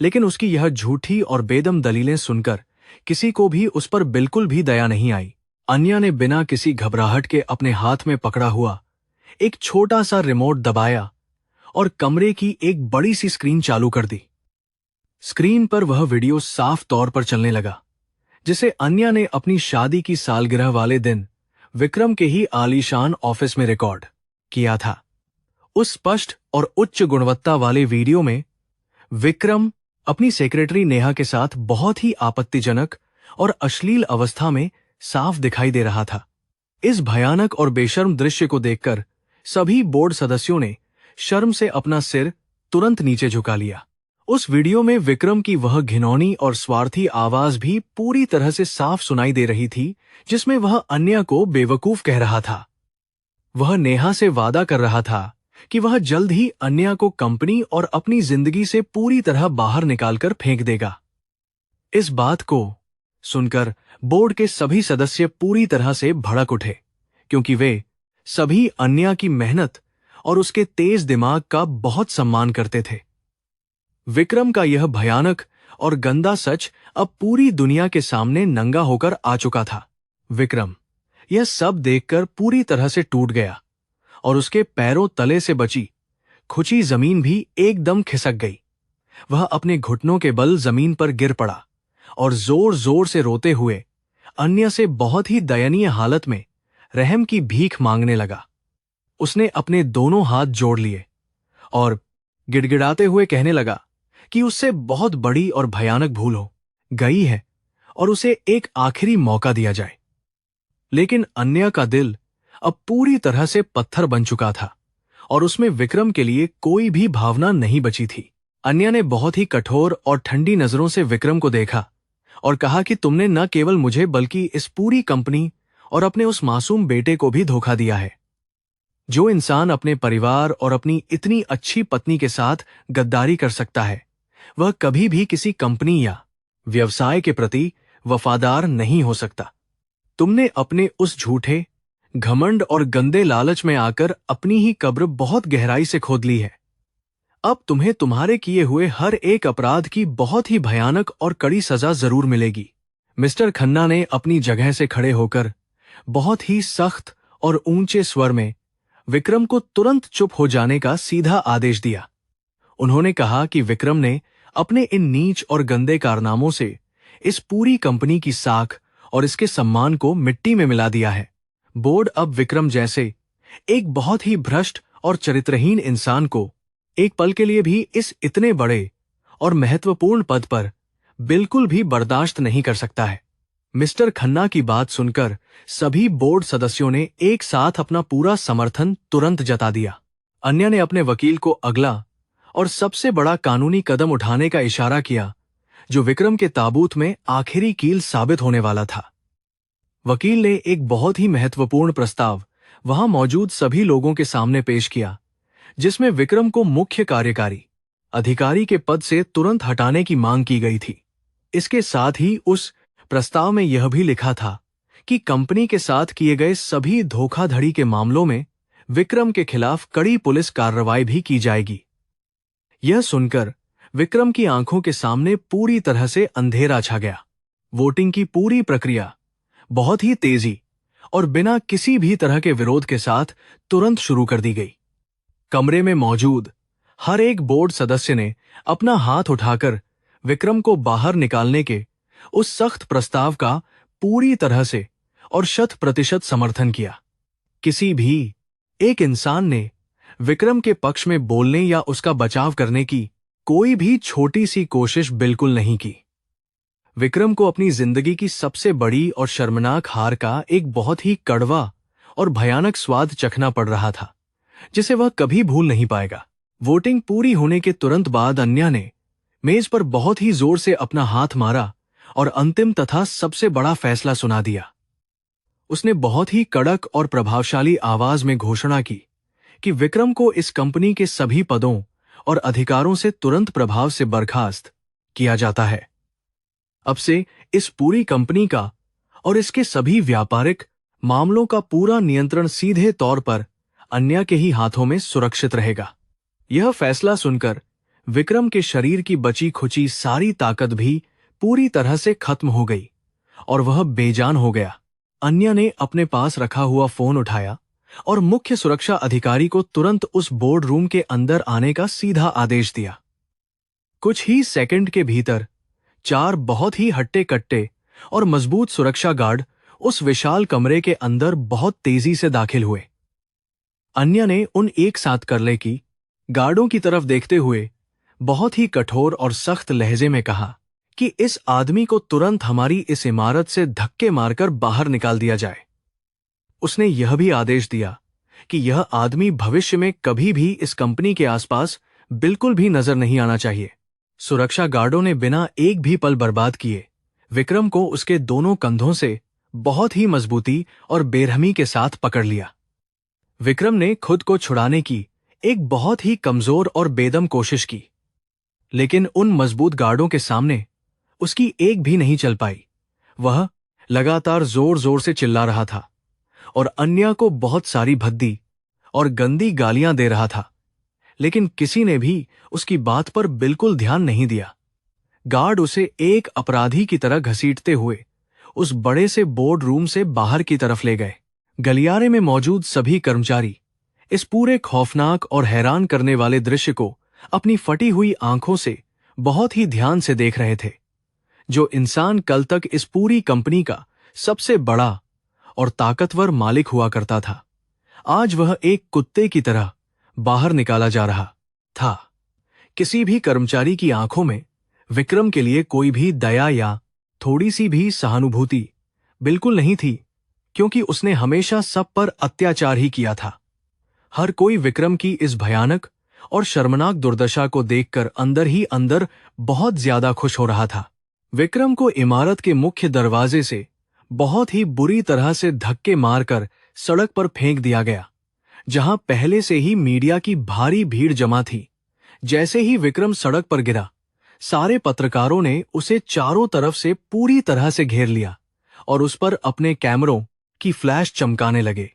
लेकिन उसकी यह झूठी और बेदम दलीलें सुनकर किसी को भी उस पर बिल्कुल भी दया नहीं आई। अन्या ने बिना किसी घबराहट के अपने हाथ में पकड़ा हुआ एक छोटा सा रिमोट दबाया और कमरे की एक बड़ी सी स्क्रीन चालू कर दी। स्क्रीन पर वह वीडियो साफ तौर पर चलने लगा, जिसे अन्या ने अपनी शादी की सालगिरह वाले दिन विक्रम के ही आलीशान ऑफिस में रिकॉर्ड किया था। उस स्पष्ट और उच्च गुणवत्ता वाले वीडियो में विक्रम अपनी सेक्रेटरी नेहा के साथ बहुत ही आपत्तिजनक और अश्लील अवस्था में साफ दिखाई दे रहा था। इस भयानक और बेशर्म दृश्य को देखकर सभी बोर्ड सदस्यों ने शर्म से अपना सिर तुरंत नीचे झुका लिया। उस वीडियो में विक्रम की वह घिनौनी और स्वार्थी आवाज भी पूरी तरह से साफ सुनाई दे रही थी, जिसमें वह अन्या को बेवकूफ कह रहा था। वह नेहा से वादा कर रहा था कि वह जल्द ही अन्या को कंपनी और अपनी जिंदगी से पूरी तरह बाहर निकालकर फेंक देगा। इस बात को सुनकर बोर्ड के सभी सदस्य पूरी तरह से भड़क उठे, क्योंकि वे सभी अन्या की मेहनत और उसके तेज दिमाग का बहुत सम्मान करते थे। विक्रम का यह भयानक और गंदा सच अब पूरी दुनिया के सामने नंगा होकर आ चुका था। विक्रम यह सब देखकर पूरी तरह से टूट गया और उसके पैरों तले से बची खुची जमीन भी एकदम खिसक गई। वह अपने घुटनों के बल जमीन पर गिर पड़ा और जोर जोर से रोते हुए अन्य से बहुत ही दयनीय हालत में रहम की भीख मांगने लगा। उसने अपने दोनों हाथ जोड़ लिए और गिड़गिड़ाते हुए कहने लगा कि उससे बहुत बड़ी और भयानक भूल हो गई है और उसे एक आखिरी मौका दिया जाए। लेकिन अन्या का दिल अब पूरी तरह से पत्थर बन चुका था और उसमें विक्रम के लिए कोई भी भावना नहीं बची थी। अन्या ने बहुत ही कठोर और ठंडी नजरों से विक्रम को देखा और कहा कि तुमने न केवल मुझे बल्कि इस पूरी कंपनी और अपने उस मासूम बेटे को भी धोखा दिया है। जो इंसान अपने परिवार और अपनी इतनी अच्छी पत्नी के साथ गद्दारी कर सकता है, वह कभी भी किसी कंपनी या व्यवसाय के प्रति वफादार नहीं हो सकता। तुमने अपने उस झूठे, घमंड और गंदे लालच में आकर अपनी ही कब्र बहुत गहराई से खोद ली है। अब तुम्हें तुम्हारे किए हुए हर एक अपराध की बहुत ही भयानक और कड़ी सजा जरूर मिलेगी। मिस्टर खन्ना ने अपनी जगह से खड़े होकर बहुत ही सख्त और ऊंचे स्वर में विक्रम को तुरंत चुप हो जाने का सीधा आदेश दिया। उन्होंने कहा कि विक्रम ने अपने इन नीच और गंदे कारनामों से इस पूरी कंपनी की साख और इसके सम्मान को मिट्टी में मिला दिया है। बोर्ड अब विक्रम जैसे एक बहुत ही भ्रष्ट और चरित्रहीन इंसान को एक पल के लिए भी इस इतने बड़े और महत्वपूर्ण पद पर बिल्कुल भी बर्दाश्त नहीं कर सकता है। मिस्टर खन्ना की बात सुनकर सभी बोर्ड सदस्यों ने एक साथ अपना पूरा समर्थन तुरंत जता दिया। अन्या ने अपने वकील को अगला और सबसे बड़ा कानूनी कदम उठाने का इशारा किया, जो विक्रम के ताबूत में आखिरी कील साबित होने वाला था। वकील ने एक बहुत ही महत्वपूर्ण प्रस्ताव वहां मौजूद सभी लोगों के सामने पेश किया, जिसमें विक्रम को मुख्य कार्यकारी अधिकारी के पद से तुरंत हटाने की मांग की गई थी। इसके साथ ही उस प्रस्ताव में यह भी लिखा था कि कंपनी के साथ किए गए सभी धोखाधड़ी के मामलों में विक्रम के खिलाफ कड़ी पुलिस कार्रवाई भी की जाएगी। यह सुनकर विक्रम की आंखों के सामने पूरी तरह से अंधेरा छा गया। वोटिंग की पूरी प्रक्रिया बहुत ही तेजी और बिना किसी भी तरह के विरोध के साथ तुरंत शुरू कर दी गई। कमरे में मौजूद हर एक बोर्ड सदस्य ने अपना हाथ उठाकर विक्रम को बाहर निकालने के उस सख्त प्रस्ताव का पूरी तरह से और 100% समर्थन किया। किसी भी एक इंसान ने विक्रम के पक्ष में बोलने या उसका बचाव करने की कोई भी छोटी सी कोशिश बिल्कुल नहीं की। विक्रम को अपनी जिंदगी की सबसे बड़ी और शर्मनाक हार का एक बहुत ही कड़वा और भयानक स्वाद चखना पड़ रहा था, जिसे वह कभी भूल नहीं पाएगा। वोटिंग पूरी होने के तुरंत बाद अन्या ने मेज पर बहुत ही जोर से अपना हाथ मारा और अंतिम तथा सबसे बड़ा फैसला सुना दिया। उसने बहुत ही कड़क और प्रभावशाली आवाज में घोषणा की कि विक्रम को इस कंपनी के सभी पदों और अधिकारों से तुरंत प्रभाव से बर्खास्त किया जाता है। अब से इस पूरी कंपनी का और इसके सभी व्यापारिक मामलों का पूरा नियंत्रण सीधे तौर पर अन्या के ही हाथों में सुरक्षित रहेगा। यह फैसला सुनकर विक्रम के शरीर की बची खुची सारी ताकत भी पूरी तरह से खत्म हो गई और वह बेजान हो गया। अन्या ने अपने पास रखा हुआ फोन उठाया और मुख्य सुरक्षा अधिकारी को तुरंत उस बोर्ड रूम के अंदर आने का सीधा आदेश दिया। कुछ ही सेकंड के भीतर 4 बहुत ही हट्टे कट्टे और मजबूत सुरक्षा गार्ड उस विशाल कमरे के अंदर बहुत तेजी से दाखिल हुए। अन्या ने उन एक साथ करले की गार्डों की तरफ देखते हुए बहुत ही कठोर और सख्त लहजे में कहा कि इस आदमी को तुरंत हमारी इस इमारत से धक्के मारकर बाहर निकाल दिया जाए। उसने यह भी आदेश दिया कि यह आदमी भविष्य में कभी भी इस कंपनी के आसपास बिल्कुल भी नजर नहीं आना चाहिए। सुरक्षा गार्डों ने बिना एक भी पल बर्बाद किए विक्रम को उसके दोनों कंधों से बहुत ही मजबूती और बेरहमी के साथ पकड़ लिया। विक्रम ने खुद को छुड़ाने की एक बहुत ही कमजोर और बेदम कोशिश की, लेकिन उन मजबूत गार्डों के सामने उसकी एक भी नहीं चल पाई। वह लगातार जोर जोर से चिल्ला रहा था और अन्या को बहुत सारी भद्दी और गंदी गालियां दे रहा था, लेकिन किसी ने भी उसकी बात पर बिल्कुल ध्यान नहीं दिया। गार्ड उसे एक अपराधी की तरह घसीटते हुए उस बड़े से बोर्ड रूम से बाहर की तरफ ले गए। गलियारे में मौजूद सभी कर्मचारी इस पूरे खौफनाक और हैरान करने वाले दृश्य को अपनी फटी हुई आंखों से बहुत ही ध्यान से देख रहे थे। जो इंसान कल तक इस पूरी कंपनी का सबसे बड़ा और ताकतवर मालिक हुआ करता था, आज वह एक कुत्ते की तरह बाहर निकाला जा रहा था। किसी भी कर्मचारी की आंखों में विक्रम के लिए कोई भी दया या थोड़ी सी भी सहानुभूति बिल्कुल नहीं थी, क्योंकि उसने हमेशा सब पर अत्याचार ही किया था। हर कोई विक्रम की इस भयानक और शर्मनाक दुर्दशा को देखकर अंदर ही अंदर बहुत ज्यादा खुश हो रहा था। विक्रम को इमारत के मुख्य दरवाजे से बहुत ही बुरी तरह से धक्के मारकर सड़क पर फेंक दिया गया, जहां पहले से ही मीडिया की भारी भीड़ जमा थी। जैसे ही विक्रम सड़क पर गिरा, सारे पत्रकारों ने उसे चारों तरफ से पूरी तरह से घेर लिया और उस पर अपने कैमरों की फ्लैश चमकाने लगे।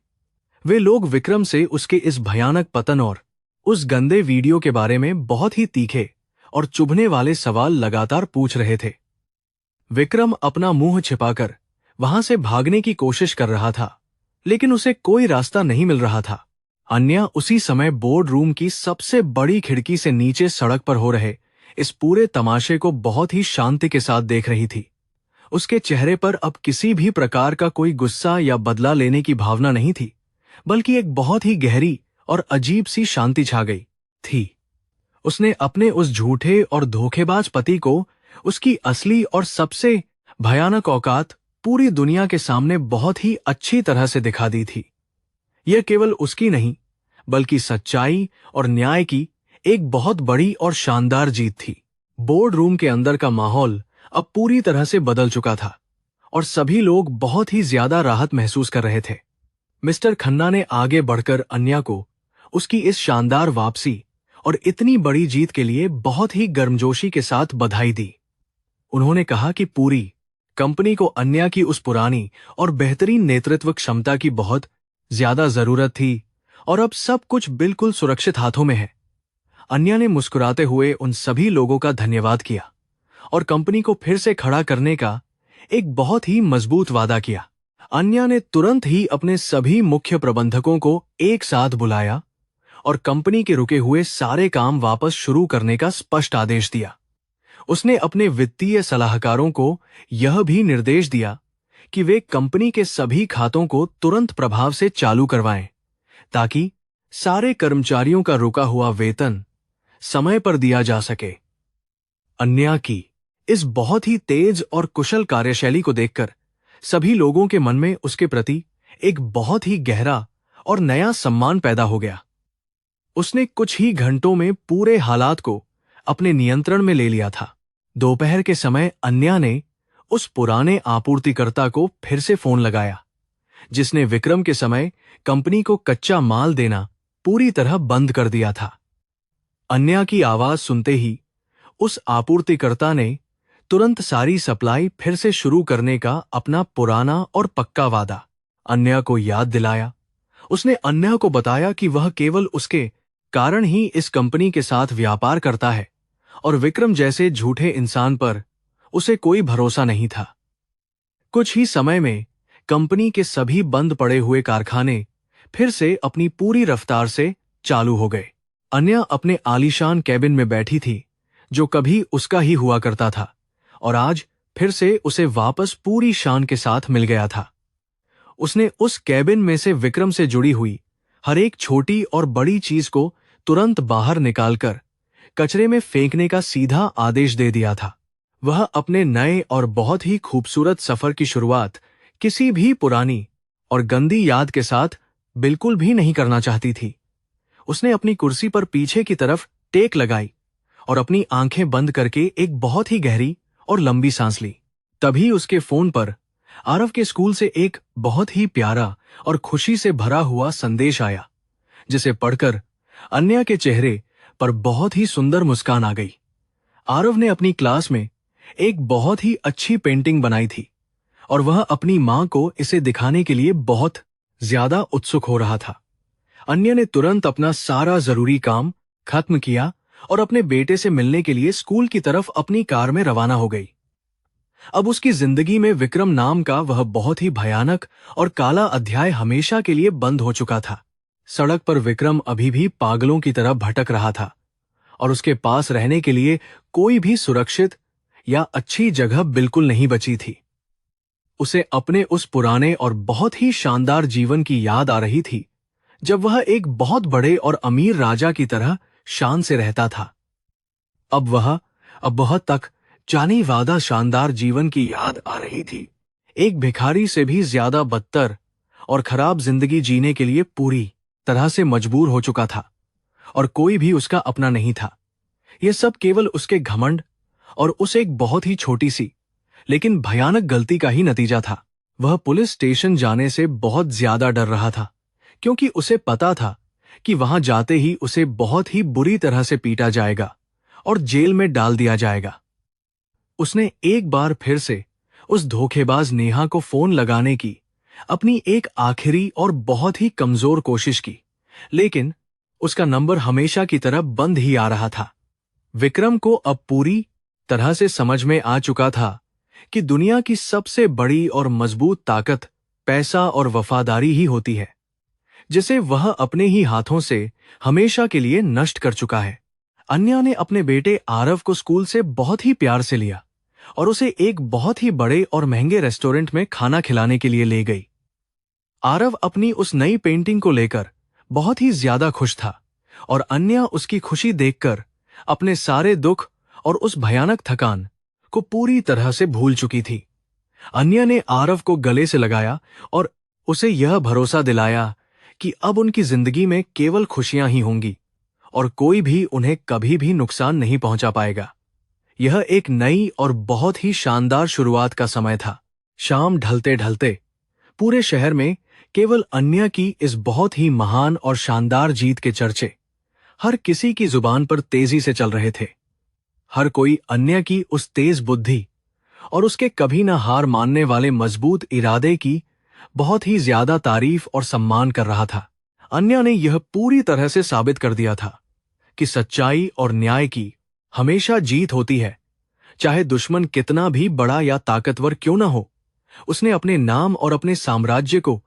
वे लोग विक्रम से उसके इस भयानक पतन और उस गंदे वीडियो के बारे में बहुत ही तीखे और चुभने वाले सवाल लगातार पूछ रहे थे। विक्रम अपना मुंह छिपाकर वहां से भागने की कोशिश कर रहा था, लेकिन उसे कोई रास्ता नहीं मिल रहा था। अन्या उसी समय बोर्ड रूम की सबसे बड़ी खिड़की से नीचे सड़क पर हो रहे इस पूरे तमाशे को बहुत ही शांति के साथ देख रही थी। उसके चेहरे पर अब किसी भी प्रकार का कोई गुस्सा या बदला लेने की भावना नहीं थी, बल्कि एक बहुत ही गहरी और अजीब सी शांति छा गई थी। उसने अपने उस झूठे और धोखेबाज पति को उसकी असली और सबसे भयानक औकात पूरी दुनिया के सामने बहुत ही अच्छी तरह से दिखा दी थी। यह केवल उसकी नहीं, बल्कि सच्चाई और न्याय की एक बहुत बड़ी और शानदार जीत थी। बोर्ड रूम के अंदर का माहौल अब पूरी तरह से बदल चुका था और सभी लोग बहुत ही ज्यादा राहत महसूस कर रहे थे। मिस्टर खन्ना ने आगे बढ़कर अन्या को उसकी इस शानदार वापसी और इतनी बड़ी जीत के लिए बहुत ही गर्मजोशी के साथ बधाई दी। उन्होंने कहा कि पूरी कंपनी को अन्या की उस पुरानी और बेहतरीन नेतृत्व क्षमता की बहुत ज्यादा जरूरत थी और अब सब कुछ बिल्कुल सुरक्षित हाथों में है। अन्या ने मुस्कुराते हुए उन सभी लोगों का धन्यवाद किया और कंपनी को फिर से खड़ा करने का एक बहुत ही मजबूत वादा किया। अन्या ने तुरंत ही अपने सभी मुख्य प्रबंधकों को एक साथ बुलाया और कंपनी के रुके हुए सारे काम वापस शुरू करने का स्पष्ट आदेश दिया। उसने अपने वित्तीय सलाहकारों को यह भी निर्देश दिया कि वे कंपनी के सभी खातों को तुरंत प्रभाव से चालू करवाएं, ताकि सारे कर्मचारियों का रुका हुआ वेतन समय पर दिया जा सके। अन्या की इस बहुत ही तेज और कुशल कार्यशैली को देखकर सभी लोगों के मन में उसके प्रति एक बहुत ही गहरा और नया सम्मान पैदा हो गया। उसने कुछ ही घंटों में पूरे हालात को अपने नियंत्रण में ले लिया था। दोपहर के समय अन्या ने उस पुराने आपूर्तिकर्ता को फिर से फोन लगाया, जिसने विक्रम के समय कंपनी को कच्चा माल देना पूरी तरह बंद कर दिया था। अन्या की आवाज सुनते ही उस आपूर्तिकर्ता ने तुरंत सारी सप्लाई फिर से शुरू करने का अपना पुराना और पक्का वादा अन्या को याद दिलाया। उसने अन्या को बताया कि वह केवल उसके कारण ही इस कंपनी के साथ व्यापार करता है और विक्रम जैसे झूठे इंसान पर उसे कोई भरोसा नहीं था। कुछ ही समय में कंपनी के सभी बंद पड़े हुए कारखाने फिर से अपनी पूरी रफ्तार से चालू हो गए। अन्या अपने आलीशान कैबिन में बैठी थी, जो कभी उसका ही हुआ करता था और आज फिर से उसे वापस पूरी शान के साथ मिल गया था। उसने उस कैबिन में से विक्रम से जुड़ी हुई हर एक छोटी और बड़ी चीज को तुरंत बाहर निकालकर कचरे में फेंकने का सीधा आदेश दे दिया था। वह अपने नए और बहुत ही खूबसूरत सफर की शुरुआत किसी भी पुरानी और गंदी याद के साथ बिल्कुल भी नहीं करना चाहती थी। उसने अपनी कुर्सी पर पीछे की तरफ टेक लगाई और अपनी आंखें बंद करके एक बहुत ही गहरी और लंबी सांस ली। तभी उसके फोन पर आरव के स्कूल से एक बहुत ही प्यारा और खुशी से भरा हुआ संदेश आया, जिसे पढ़कर अन्या के चेहरे पर बहुत ही सुंदर मुस्कान आ गई। आरव ने अपनी क्लास में एक बहुत ही अच्छी पेंटिंग बनाई थी और वह अपनी मां को इसे दिखाने के लिए बहुत ज्यादा उत्सुक हो रहा था। अन्या ने तुरंत अपना सारा जरूरी काम खत्म किया और अपने बेटे से मिलने के लिए स्कूल की तरफ अपनी कार में रवाना हो गई। अब उसकी जिंदगी में विक्रम नाम का वह बहुत ही भयानक और काला अध्याय हमेशा के लिए बंद हो चुका था। सड़क पर विक्रम अभी भी पागलों की तरह भटक रहा था और उसके पास रहने के लिए कोई भी सुरक्षित या अच्छी जगह बिल्कुल नहीं बची थी। उसे अपने उस पुराने और बहुत ही शानदार जीवन की याद आ रही थी, जब वह एक बहुत बड़े और अमीर राजा की तरह शान से रहता था। अब बहुत तक जानी वादा शानदार जीवन की याद आ रही थी। एक भिखारी से भी ज्यादा बदतर और खराब जिंदगी जीने के लिए पूरी तरह से मजबूर हो चुका था और कोई भी उसका अपना नहीं था। यह सब केवल उसके घमंड और उस एक बहुत ही छोटी सी लेकिन भयानक गलती का ही नतीजा था। वह पुलिस स्टेशन जाने से बहुत ज्यादा डर रहा था, क्योंकि उसे पता था कि वहां जाते ही उसे बहुत ही बुरी तरह से पीटा जाएगा और जेल में डाल दिया जाएगा। उसने एक बार फिर से उस धोखेबाज नेहा को फोन लगाने की अपनी एक आखिरी और बहुत ही कमजोर कोशिश की, लेकिन उसका नंबर हमेशा की तरह बंद ही आ रहा था। विक्रम को अब पूरी तरह से समझ में आ चुका था कि दुनिया की सबसे बड़ी और मजबूत ताकत पैसा और वफादारी ही होती है, जिसे वह अपने ही हाथों से हमेशा के लिए नष्ट कर चुका है। अन्या ने अपने बेटे आरव को स्कूल से बहुत ही प्यार से लिया और उसे एक बहुत ही बड़े और महंगे रेस्टोरेंट में खाना खिलाने के लिए ले गई। आरव अपनी उस नई पेंटिंग को लेकर बहुत ही ज्यादा खुश था और अन्या उसकी खुशी देखकर अपने सारे दुख और उस भयानक थकान को पूरी तरह से भूल चुकी थी। अन्या ने आरव को गले से लगाया और उसे यह भरोसा दिलाया कि अब उनकी जिंदगी में केवल खुशियां ही होंगी और कोई भी उन्हें कभी भी नुकसान नहीं पहुंचा पाएगा। यह एक नई और बहुत ही शानदार शुरुआत का समय था। शाम ढलते ढलते पूरे शहर में केवल अन्या की इस बहुत ही महान और शानदार जीत के चर्चे हर किसी की जुबान पर तेजी से चल रहे थे। हर कोई अन्या की उस तेज बुद्धि और उसके कभी न हार मानने वाले मजबूत इरादे की बहुत ही ज्यादा तारीफ और सम्मान कर रहा था। अन्या ने यह पूरी तरह से साबित कर दिया था कि सच्चाई और न्याय की हमेशा जीत होती है, चाहे दुश्मन कितना भी बड़ा या ताकतवर क्यों ना हो, उसने अपने नाम और अपने साम्राज्य को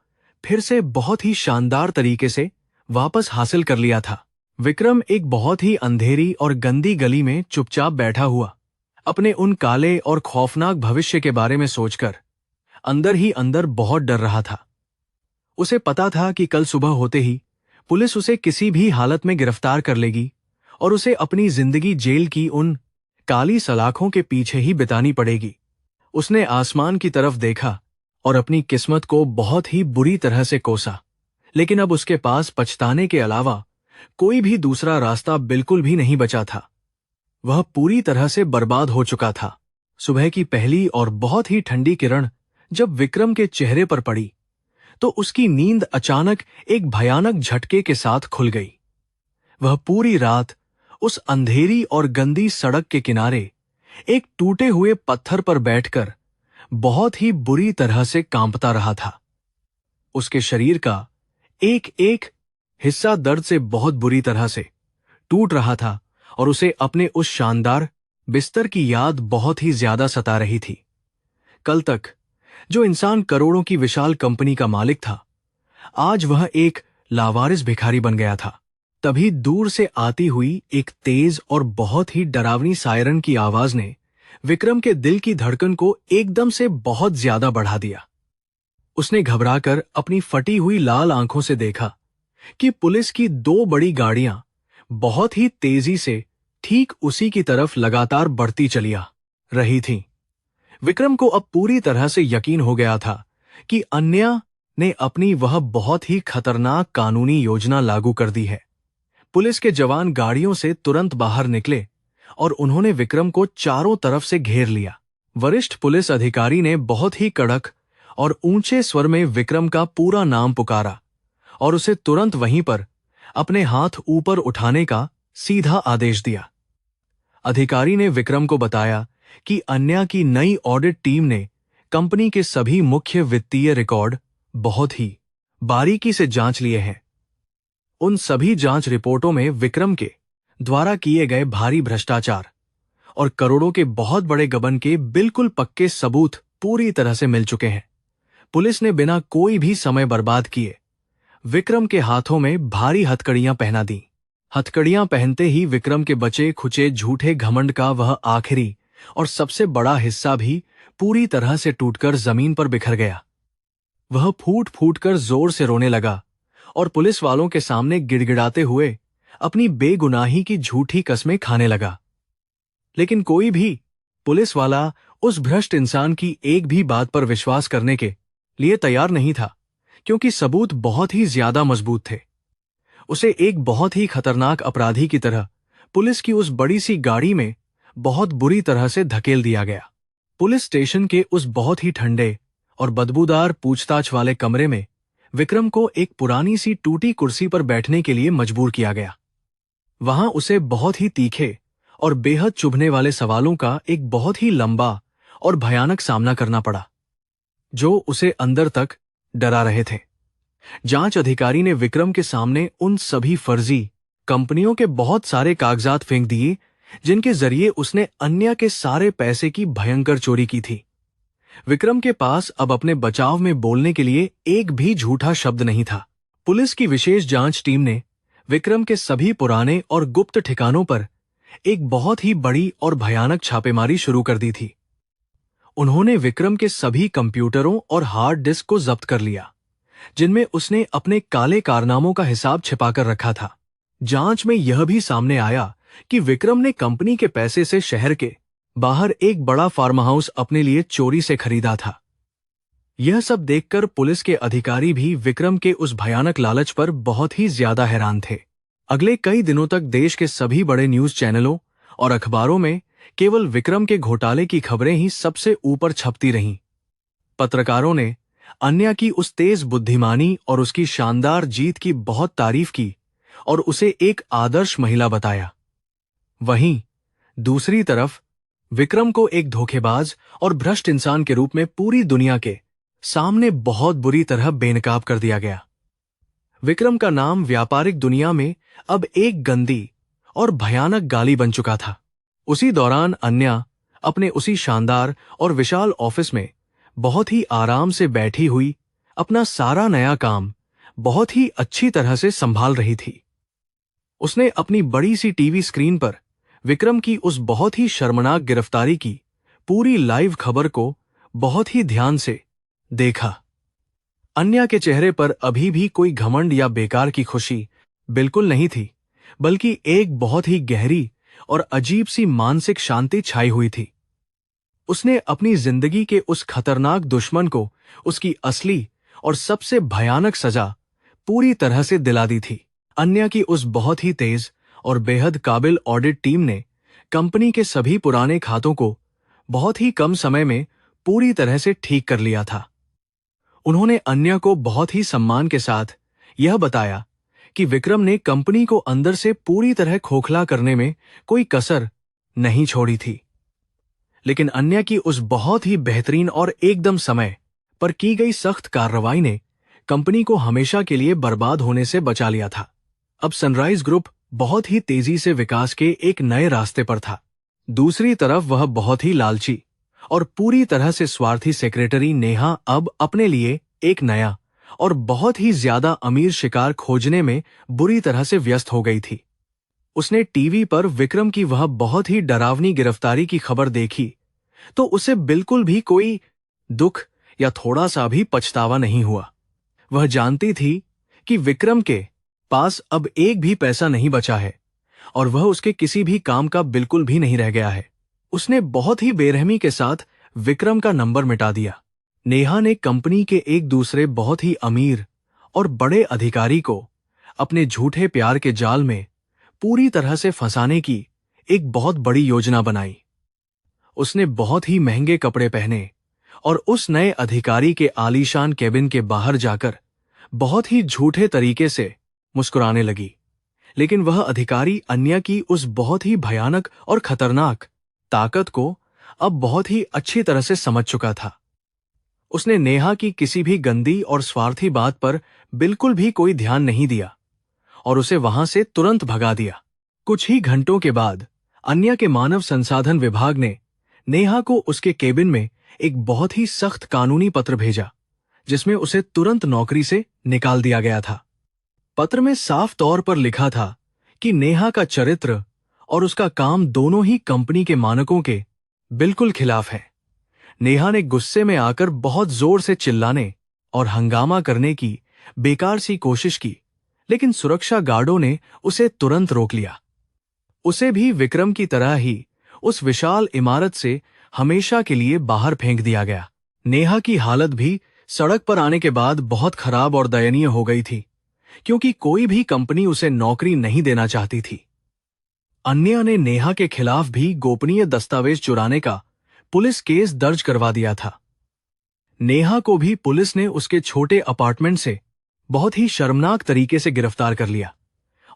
फिर से बहुत ही शानदार तरीके से वापस हासिल कर लिया था। विक्रम एक बहुत ही अंधेरी और गंदी गली में चुपचाप बैठा हुआ अपने उन काले और खौफनाक भविष्य के बारे में सोचकर अंदर ही अंदर बहुत डर रहा था। उसे पता था कि कल सुबह होते ही पुलिस उसे किसी भी हालत में गिरफ्तार कर लेगी और उसे अपनी जिंदगी जेल की उन काली सलाखों के पीछे ही बितानी पड़ेगी। उसने आसमान की तरफ देखा और अपनी किस्मत को बहुत ही बुरी तरह से कोसा, लेकिन अब उसके पास पछताने के अलावा कोई भी दूसरा रास्ता बिल्कुल भी नहीं बचा था। वह पूरी तरह से बर्बाद हो चुका था। सुबह की पहली और बहुत ही ठंडी किरण जब विक्रम के चेहरे पर पड़ी तो उसकी नींद अचानक एक भयानक झटके के साथ खुल गई। वह पूरी रात उस अंधेरी और गंदी सड़क के किनारे एक टूटे हुए पत्थर पर बैठकर बहुत ही बुरी तरह से कांपता रहा था। उसके शरीर का एक एक हिस्सा दर्द से बहुत बुरी तरह से टूट रहा था और उसे अपने उस शानदार बिस्तर की याद बहुत ही ज्यादा सता रही थी। कल तक जो इंसान करोड़ों की विशाल कंपनी का मालिक था, आज वह एक लावारिस भिखारी बन गया था। तभी दूर से आती हुई एक तेज और बहुत ही डरावनी सायरन की आवाज ने विक्रम के दिल की धड़कन को एकदम से बहुत ज्यादा बढ़ा दिया। उसने घबराकर अपनी फटी हुई लाल आंखों से देखा कि पुलिस की दो बड़ी गाड़ियां बहुत ही तेजी से ठीक उसी की तरफ लगातार बढ़ती चली आ रही थीं। विक्रम को अब पूरी तरह से यकीन हो गया था कि अन्या ने अपनी वह बहुत ही खतरनाक कानूनी योजना लागू कर दी है। पुलिस के जवान गाड़ियों से तुरंत बाहर निकले और उन्होंने विक्रम को चारों तरफ से घेर लिया। वरिष्ठ पुलिस अधिकारी ने बहुत ही कड़क और ऊंचे स्वर में विक्रम का पूरा नाम पुकारा और उसे तुरंत वहीं पर अपने हाथ ऊपर उठाने का सीधा आदेश दिया। अधिकारी ने विक्रम को बताया कि अन्या की नई ऑडिट टीम ने कंपनी के सभी मुख्य वित्तीय रिकॉर्ड बहुत ही बारीकी से जांच लिए हैं। उन सभी जांच रिपोर्टों में विक्रम के द्वारा किए गए भारी भ्रष्टाचार और करोड़ों के बहुत बड़े गबन के बिल्कुल पक्के सबूत पूरी तरह से मिल चुके हैं। पुलिस ने बिना कोई भी समय बर्बाद किए विक्रम के हाथों में भारी हथकड़ियां पहना दी। हथकड़ियां पहनते ही विक्रम के बचे खुचे झूठे घमंड का वह आखिरी और सबसे बड़ा हिस्सा भी पूरी तरह से टूटकर जमीन पर बिखर गया। वह फूट फूट कर जोर से रोने लगा और पुलिस वालों के सामने गिड़गिड़ाते हुए अपनी बेगुनाही की झूठी कस्में खाने लगा। लेकिन कोई भी पुलिस वाला उस भ्रष्ट इंसान की एक भी बात पर विश्वास करने के लिए तैयार नहीं था, क्योंकि सबूत बहुत ही ज्यादा मजबूत थे। उसे एक बहुत ही खतरनाक अपराधी की तरह पुलिस की उस बड़ी सी गाड़ी में बहुत बुरी तरह से धकेल दिया गया। पुलिस स्टेशन के उस बहुत ही ठंडे और बदबूदार पूछताछ वाले कमरे में विक्रम को एक पुरानी सी टूटी कुर्सी पर बैठने के लिए मजबूर किया गया। वहां उसे बहुत ही तीखे और बेहद चुभने वाले सवालों का एक बहुत ही लंबा और भयानक सामना करना पड़ा, जो उसे अंदर तक डरा रहे थे। जांच अधिकारी ने विक्रम के सामने उन सभी फर्जी कंपनियों के बहुत सारे कागजात फेंक दिए जिनके जरिए उसने अन्या के सारे पैसे की भयंकर चोरी की थी। विक्रम के पास अब अपने बचाव में बोलने के लिए एक भी झूठा शब्द नहीं था। पुलिस की विशेष जांच टीम ने विक्रम के सभी पुराने और गुप्त ठिकानों पर एक बहुत ही बड़ी और भयानक छापेमारी शुरू कर दी थी। उन्होंने विक्रम के सभी कंप्यूटरों और हार्ड डिस्क को जब्त कर लिया, जिनमें उसने अपने काले कारनामों का हिसाब छिपाकर रखा था। जांच में यह भी सामने आया कि विक्रम ने कंपनी के पैसे से शहर के बाहर एक बड़ा फार्म हाउस अपने लिए चोरी से खरीदा था। यह सब देखकर पुलिस के अधिकारी भी विक्रम के उस भयानक लालच पर बहुत ही ज्यादा हैरान थे। अगले कई दिनों तक देश के सभी बड़े न्यूज चैनलों और अखबारों में केवल विक्रम के घोटाले की खबरें ही सबसे ऊपर छपती रहीं। पत्रकारों ने अन्या की उस तेज बुद्धिमानी और उसकी शानदार जीत की बहुत तारीफ की और उसे एक आदर्श महिला बताया। वहीं दूसरी तरफ विक्रम को एक धोखेबाज और भ्रष्ट इंसान के रूप में पूरी दुनिया के सामने बहुत बुरी तरह बेनकाब कर दिया गया। विक्रम का नाम व्यापारिक दुनिया में अब एक गंदी और भयानक गाली बन चुका था। उसी दौरान अन्या अपने उसी शानदार और विशाल ऑफिस में बहुत ही आराम से बैठी हुई अपना सारा नया काम बहुत ही अच्छी तरह से संभाल रही थी। उसने अपनी बड़ी सी टीवी स्क्रीन पर विक्रम की उस बहुत ही शर्मनाक गिरफ्तारी की पूरी लाइव खबर को बहुत ही ध्यान से देखा। अन्या के चेहरे पर अभी भी कोई घमंड या बेकार की खुशी बिल्कुल नहीं थी, बल्कि एक बहुत ही गहरी और अजीब सी मानसिक शांति छाई हुई थी। उसने अपनी जिंदगी के उस खतरनाक दुश्मन को उसकी असली और सबसे भयानक सजा पूरी तरह से दिला दी थी। अन्या की उस बहुत ही तेज और बेहद काबिल ऑडिट टीम ने कंपनी के सभी पुराने खातों को बहुत ही कम समय में पूरी तरह से ठीक कर लिया था। उन्होंने अन्या को बहुत ही सम्मान के साथ यह बताया कि विक्रम ने कंपनी को अंदर से पूरी तरह खोखला करने में कोई कसर नहीं छोड़ी थी। लेकिन अन्या की उस बहुत ही बेहतरीन और एकदम समय पर की गई सख्त कार्रवाई ने कंपनी को हमेशा के लिए बर्बाद होने से बचा लिया था। अब सनराइज ग्रुप बहुत ही तेजी से विकास के एक नए रास्ते पर था। दूसरी तरफ वह बहुत ही लालची और पूरी तरह से स्वार्थी सेक्रेटरी नेहा अब अपने लिए एक नया और बहुत ही ज्यादा अमीर शिकार खोजने में बुरी तरह से व्यस्त हो गई थी। उसने टीवी पर विक्रम की वह बहुत ही डरावनी गिरफ्तारी की खबर देखी तो उसे बिल्कुल भी कोई दुख या थोड़ा सा भी पछतावा नहीं हुआ। वह जानती थी कि विक्रम के पास अब एक भी पैसा नहीं बचा है और वह उसके किसी भी काम का बिल्कुल भी नहीं रह गया है। उसने बहुत ही बेरहमी के साथ विक्रम का नंबर मिटा दिया। नेहा ने कंपनी के एक दूसरे बहुत ही अमीर और बड़े अधिकारी को अपने झूठे प्यार के जाल में पूरी तरह से फंसाने की एक बहुत बड़ी योजना बनाई। उसने बहुत ही महंगे कपड़े पहने और उस नए अधिकारी के आलीशान केबिन के बाहर जाकर बहुत ही झूठे तरीके से मुस्कुराने लगी। लेकिन वह अधिकारी अन्या की उस बहुत ही भयानक और खतरनाक ताकत को अब बहुत ही अच्छी तरह से समझ चुका था। उसने नेहा की किसी भी गंदी और स्वार्थी बात पर बिल्कुल भी कोई ध्यान नहीं दिया और उसे वहां से तुरंत भगा दिया। कुछ ही घंटों के बाद अन्या के मानव संसाधन विभाग ने नेहा को उसके केबिन में एक बहुत ही सख्त कानूनी पत्र भेजा, जिसमें उसे तुरंत नौकरी से निकाल दिया गया था। पत्र में साफ तौर पर लिखा था कि नेहा का चरित्र और उसका काम दोनों ही कंपनी के मानकों के बिल्कुल खिलाफ है। नेहा ने गुस्से में आकर बहुत जोर से चिल्लाने और हंगामा करने की बेकार सी कोशिश की, लेकिन सुरक्षा गार्डों ने उसे तुरंत रोक लिया। उसे भी विक्रम की तरह ही उस विशाल इमारत से हमेशा के लिए बाहर फेंक दिया गया। नेहा की हालत भी सड़क पर आने के बाद बहुत खराब और दयनीय हो गई थी, क्योंकि कोई भी कंपनी उसे नौकरी नहीं देना चाहती थी। अन्या ने नेहा के खिलाफ भी गोपनीय दस्तावेज चुराने का पुलिस केस दर्ज करवा दिया था। नेहा को भी पुलिस ने उसके छोटे अपार्टमेंट से बहुत ही शर्मनाक तरीके से गिरफ्तार कर लिया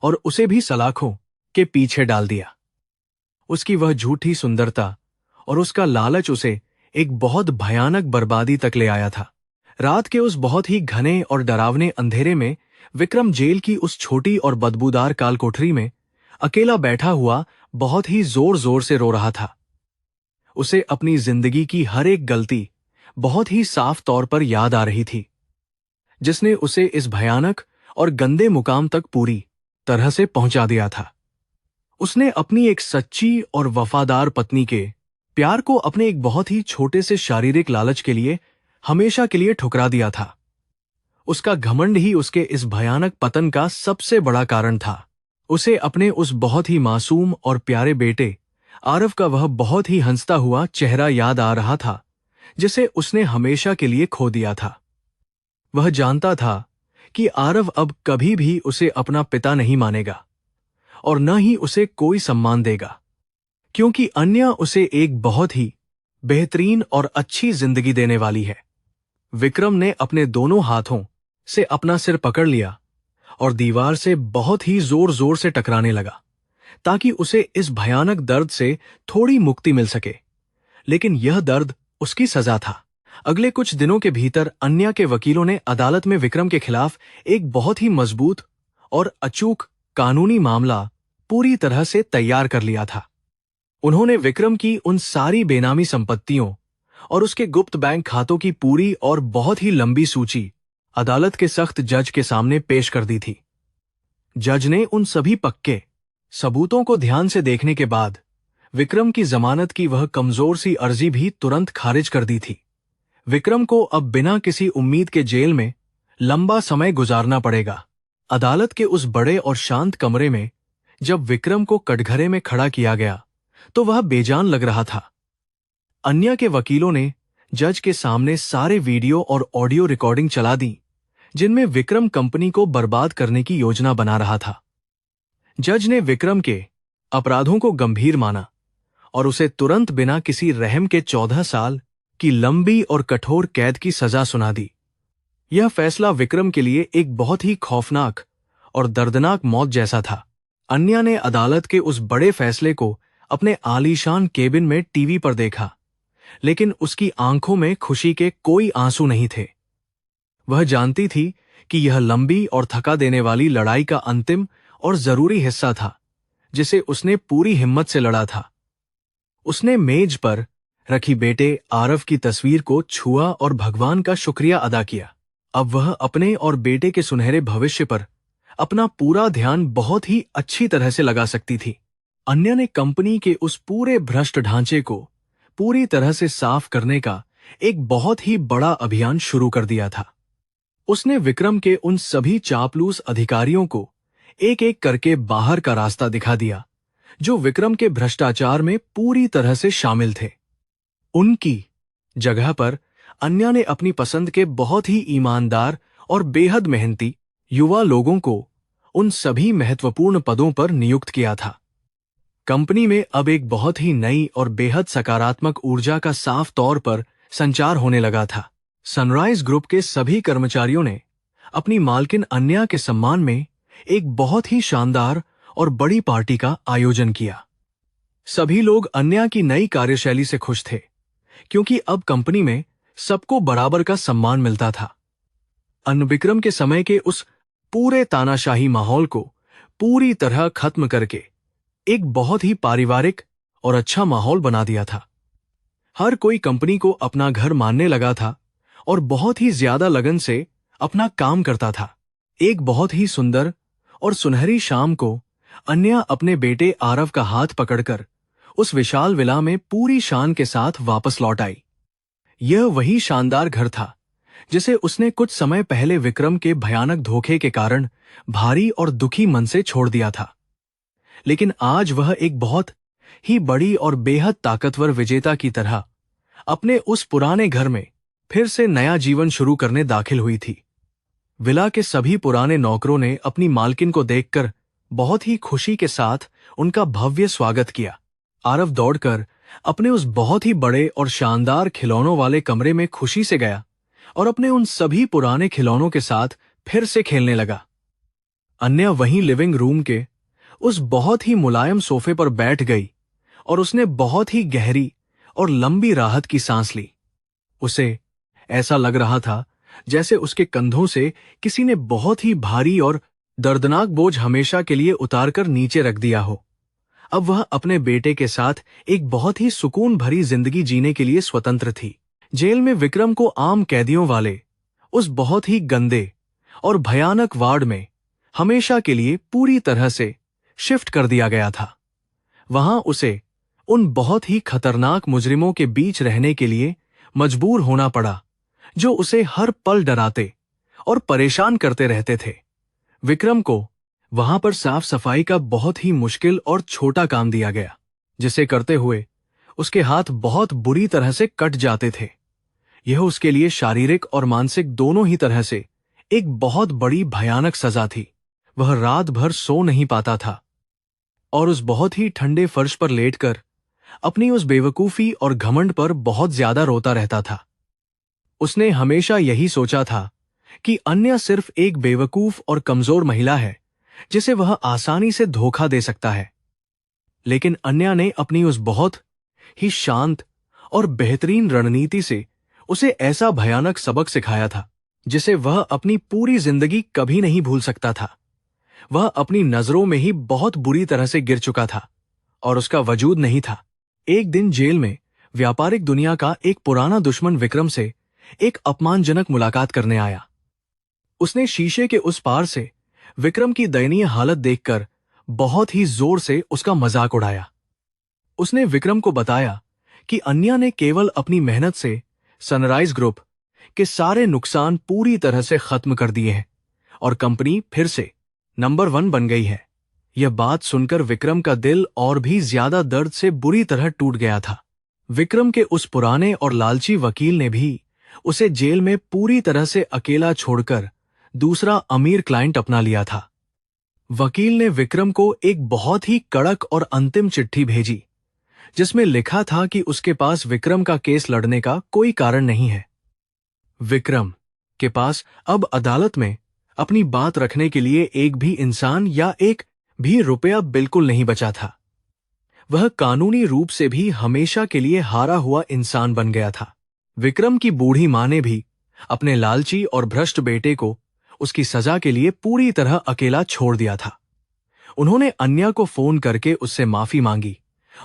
और उसे भी सलाखों के पीछे डाल दिया। उसकी वह झूठी सुंदरता और उसका लालच उसे एक बहुत भयानक बर्बादी तक ले आया था। रात के उस बहुत ही घने और डरावने अंधेरे में विक्रम जेल की उस छोटी और बदबूदार काल कोठरी में अकेला बैठा हुआ बहुत ही जोर जोर से रो रहा था। उसे अपनी जिंदगी की हर एक गलती बहुत ही साफ तौर पर याद आ रही थी, जिसने उसे इस भयानक और गंदे मुकाम तक पूरी तरह से पहुंचा दिया था। उसने अपनी एक सच्ची और वफादार पत्नी के प्यार को अपने एक बहुत ही छोटे से शारीरिक लालच के लिए हमेशा के लिए ठुकरा दिया था। उसका घमंड ही उसके इस भयानक पतन का सबसे बड़ा कारण था। उसे अपने उस बहुत ही मासूम और प्यारे बेटे आरव का वह बहुत ही हंसता हुआ चेहरा याद आ रहा था, जिसे उसने हमेशा के लिए खो दिया था। वह जानता था कि आरव अब कभी भी उसे अपना पिता नहीं मानेगा और न ही उसे कोई सम्मान देगा, क्योंकि अन्या उसे एक बहुत ही बेहतरीन और अच्छी जिंदगी देने वाली है। विक्रम ने अपने दोनों हाथों से अपना सिर पकड़ लिया और दीवार से बहुत ही जोर जोर से टकराने लगा, ताकि उसे इस भयानक दर्द से थोड़ी मुक्ति मिल सके। लेकिन यह दर्द उसकी सजा था। अगले कुछ दिनों के भीतर अन्या के वकीलों ने अदालत में विक्रम के खिलाफ एक बहुत ही मजबूत और अचूक कानूनी मामला पूरी तरह से तैयार कर लिया था। उन्होंने विक्रम की उन सारी बेनामी संपत्तियों और उसके गुप्त बैंक खातों की पूरी और बहुत ही लंबी सूची अदालत के सख्त जज के सामने पेश कर दी थी। जज ने उन सभी पक्के सबूतों को ध्यान से देखने के बाद विक्रम की जमानत की वह कमजोर सी अर्जी भी तुरंत खारिज कर दी थी। विक्रम को अब बिना किसी उम्मीद के जेल में लंबा समय गुजारना पड़ेगा। अदालत के उस बड़े और शांत कमरे में जब विक्रम को कटघरे में खड़ा किया गया तो वह बेजान लग रहा था। अन्या के वकीलों ने जज के सामने सारे वीडियो और ऑडियो रिकॉर्डिंग चला दी जिनमें विक्रम कंपनी को बर्बाद करने की योजना बना रहा था। जज ने विक्रम के अपराधों को गंभीर माना और उसे तुरंत बिना किसी रहम के 14 साल की लंबी और कठोर कैद की सजा सुना दी। यह फैसला विक्रम के लिए एक बहुत ही खौफनाक और दर्दनाक मौत जैसा था। अन्या ने अदालत के उस बड़े फैसले को अपने आलीशान केबिन में टीवी पर देखा, लेकिन उसकी आंखों में खुशी के कोई आंसू नहीं थे। वह जानती थी कि यह लंबी और थका देने वाली लड़ाई का अंतिम और जरूरी हिस्सा था जिसे उसने पूरी हिम्मत से लड़ा था। उसने मेज पर रखी बेटे आरव की तस्वीर को छुआ और भगवान का शुक्रिया अदा किया। अब वह अपने और बेटे के सुनहरे भविष्य पर अपना पूरा ध्यान बहुत ही अच्छी तरह से लगा सकती थी। अन्या ने कंपनी के उस पूरे भ्रष्ट ढांचे को पूरी तरह से साफ करने का एक बहुत ही बड़ा अभियान शुरू कर दिया था। उसने विक्रम के उन सभी चापलूस अधिकारियों को एक एक करके बाहर का रास्ता दिखा दिया जो विक्रम के भ्रष्टाचार में पूरी तरह से शामिल थे। उनकी जगह पर अन्या ने अपनी पसंद के बहुत ही ईमानदार और बेहद मेहनती युवा लोगों को उन सभी महत्वपूर्ण पदों पर नियुक्त किया था। कंपनी में अब एक बहुत ही नई और बेहद सकारात्मक ऊर्जा का साफ तौर पर संचार होने लगा था। सनराइज ग्रुप के सभी कर्मचारियों ने अपनी मालकिन अन्या के सम्मान में एक बहुत ही शानदार और बड़ी पार्टी का आयोजन किया। सभी लोग अन्या की नई कार्यशैली से खुश थे क्योंकि अब कंपनी में सबको बराबर का सम्मान मिलता था। विक्रम के समय के उस पूरे तानाशाही माहौल को पूरी तरह खत्म करके एक बहुत ही पारिवारिक और अच्छा माहौल बना दिया था। हर कोई कंपनी को अपना घर मानने लगा था और बहुत ही ज्यादा लगन से अपना काम करता था। एक बहुत ही सुंदर और सुनहरी शाम को अन्या अपने बेटे आरव का हाथ पकड़कर उस विशाल विला में पूरी शान के साथ वापस लौट आई। यह वही शानदार घर था जिसे उसने कुछ समय पहले विक्रम के भयानक धोखे के कारण भारी और दुखी मन से छोड़ दिया था। लेकिन आज वह एक बहुत ही बड़ी और बेहद ताकतवर विजेता की तरह अपने उस पुराने घर में फिर से नया जीवन शुरू करने दाखिल हुई थी। विला के सभी पुराने नौकरों ने अपनी मालकिन को देखकर बहुत ही खुशी के साथ उनका भव्य स्वागत किया। आरव दौड़कर अपने उस बहुत ही बड़े और शानदार खिलौनों वाले कमरे में खुशी से गया और अपने उन सभी पुराने खिलौनों के साथ फिर से खेलने लगा। अन्या वहीं लिविंग रूम के उस बहुत ही मुलायम सोफे पर बैठ गई और उसने बहुत ही गहरी और लंबी राहत की सांस ली। उसे ऐसा लग रहा था जैसे उसके कंधों से किसी ने बहुत ही भारी और दर्दनाक बोझ हमेशा के लिए उतारकर नीचे रख दिया हो। अब वह अपने बेटे के साथ एक बहुत ही सुकून भरी जिंदगी जीने के लिए स्वतंत्र थी। जेल में विक्रम को आम कैदियों वाले उस बहुत ही गंदे और भयानक वार्ड में हमेशा के लिए पूरी तरह से शिफ्ट कर दिया गया था। वहां उसे उन बहुत ही खतरनाक मुजरिमों के बीच रहने के लिए मजबूर होना पड़ा जो उसे हर पल डराते और परेशान करते रहते थे। विक्रम को वहां पर साफ सफाई का बहुत ही मुश्किल और छोटा काम दिया गया, जिसे करते हुए उसके हाथ बहुत बुरी तरह से कट जाते थे। यह उसके लिए शारीरिक और मानसिक दोनों ही तरह से एक बहुत बड़ी भयानक सजा थी। वह रात भर सो नहीं पाता था और उस बहुत ही ठंडे फर्श पर लेटकर अपनी उस बेवकूफी और घमंड पर बहुत ज्यादा रोता रहता था। उसने हमेशा यही सोचा था कि अन्या सिर्फ एक बेवकूफ और कमजोर महिला है जिसे वह आसानी से धोखा दे सकता है। लेकिन अन्या ने अपनी उस बहुत ही शांत और बेहतरीन रणनीति से उसे ऐसा भयानक सबक सिखाया था जिसे वह अपनी पूरी जिंदगी कभी नहीं भूल सकता था। वह अपनी नजरों में ही बहुत बुरी तरह से गिर चुका था और उसका वजूद नहीं था। एक दिन जेल में व्यापारिक दुनिया का एक पुराना दुश्मन विक्रम से एक अपमानजनक मुलाकात करने आया। उसने शीशे के उस पार से विक्रम की दयनीय हालत देखकर बहुत ही जोर से उसका मजाक उड़ाया। उसने विक्रम को बताया कि अन्या ने केवल अपनी मेहनत से सनराइज ग्रुप के सारे नुकसान पूरी तरह से खत्म कर दिए हैं और कंपनी फिर से नंबर 1 बन गई है। यह बात सुनकर विक्रम का दिल और भी ज्यादा दर्द से बुरी तरह टूट गया था। विक्रम के उस पुराने और लालची वकील ने भी उसे जेल में पूरी तरह से अकेला छोड़कर दूसरा अमीर क्लाइंट अपना लिया था। वकील ने विक्रम को एक बहुत ही कड़क और अंतिम चिट्ठी भेजी जिसमें लिखा था कि उसके पास विक्रम का केस लड़ने का कोई कारण नहीं है। विक्रम के पास अब अदालत में अपनी बात रखने के लिए एक भी इंसान या एक भी रुपया बिल्कुल नहीं बचा था। वह कानूनी रूप से भी हमेशा के लिए हारा हुआ इंसान बन गया था। विक्रम की बूढ़ी मां ने भी अपने लालची और भ्रष्ट बेटे को उसकी सजा के लिए पूरी तरह अकेला छोड़ दिया था। उन्होंने अन्या को फोन करके उससे माफी मांगी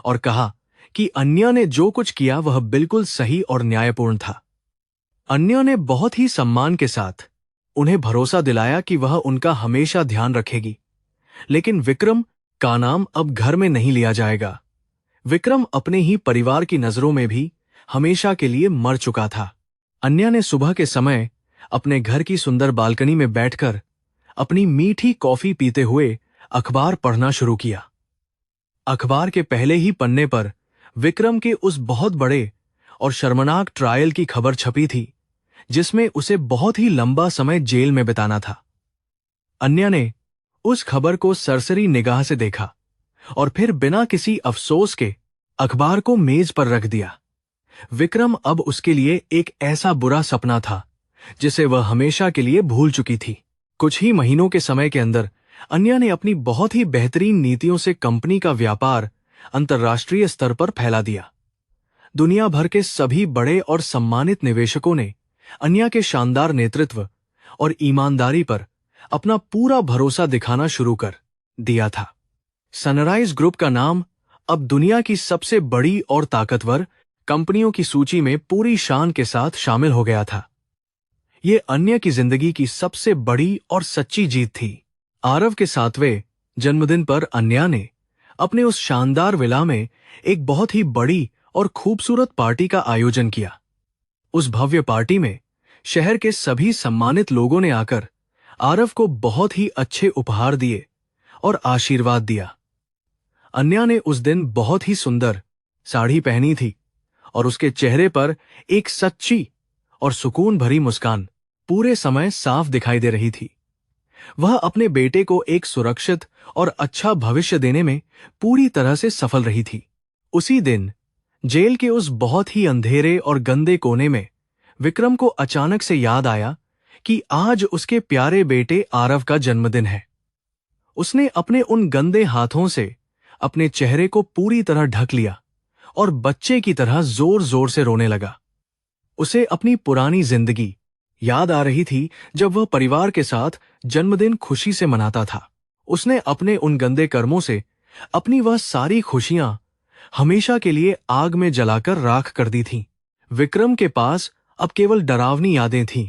और कहा कि अन्या ने जो कुछ किया वह बिल्कुल सही और न्यायपूर्ण था। अन्या ने बहुत ही सम्मान के साथ उन्हें भरोसा दिलाया कि वह उनका हमेशा ध्यान रखेगी, लेकिन विक्रम का नाम अब घर में नहीं लिया जाएगा। विक्रम अपने ही परिवार की नजरों में भी हमेशा के लिए मर चुका था। अन्या ने सुबह के समय अपने घर की सुंदर बालकनी में बैठकर अपनी मीठी कॉफी पीते हुए अखबार पढ़ना शुरू किया। अखबार के पहले ही पन्ने पर विक्रम के उस बहुत बड़े और शर्मनाक ट्रायल की खबर छपी थी जिसमें उसे बहुत ही लंबा समय जेल में बिताना था। अन्या ने उस खबर को सरसरी निगाह से देखा और फिर बिना किसी अफसोस के अखबार को मेज पर रख दिया। विक्रम अब उसके लिए एक ऐसा बुरा सपना था जिसे वह हमेशा के लिए भूल चुकी थी। कुछ ही महीनों के समय के अंदर अन्या ने अपनी बहुत ही बेहतरीन नीतियों से कंपनी का व्यापार अंतर्राष्ट्रीय स्तर पर फैला दिया। दुनिया भर के सभी बड़े और सम्मानित निवेशकों ने अन्या के शानदार नेतृत्व और ईमानदारी पर अपना पूरा भरोसा दिखाना शुरू कर दिया था। सनराइज ग्रुप का नाम अब दुनिया की सबसे बड़ी और ताकतवर कंपनियों की सूची में पूरी शान के साथ शामिल हो गया था। ये अन्या की जिंदगी की सबसे बड़ी और सच्ची जीत थी। आरव के 7वें जन्मदिन पर अन्या ने अपने उस शानदार विला में एक बहुत ही बड़ी और खूबसूरत पार्टी का आयोजन किया। उस भव्य पार्टी में शहर के सभी सम्मानित लोगों ने आकर आरव को बहुत ही अच्छे उपहार दिए और आशीर्वाद दिया। अन्या ने उस दिन बहुत ही सुंदर साड़ी पहनी थी और उसके चेहरे पर एक सच्ची और सुकून भरी मुस्कान पूरे समय साफ दिखाई दे रही थी। वह अपने बेटे को एक सुरक्षित और अच्छा भविष्य देने में पूरी तरह से सफल रही थी। उसी दिन जेल के उस बहुत ही अंधेरे और गंदे कोने में विक्रम को अचानक से याद आया कि आज उसके प्यारे बेटे आरव का जन्मदिन है। उसने अपने उन गंदे हाथों से अपने चेहरे को पूरी तरह ढक लिया और बच्चे की तरह जोर जोर से रोने लगा। उसे अपनी पुरानी जिंदगी याद आ रही थी जब वह परिवार के साथ जन्मदिन खुशी से मनाता था। उसने अपने उन गंदे कर्मों से अपनी वह सारी खुशियां हमेशा के लिए आग में जलाकर राख कर दी थीं। विक्रम के पास अब केवल डरावनी यादें थीं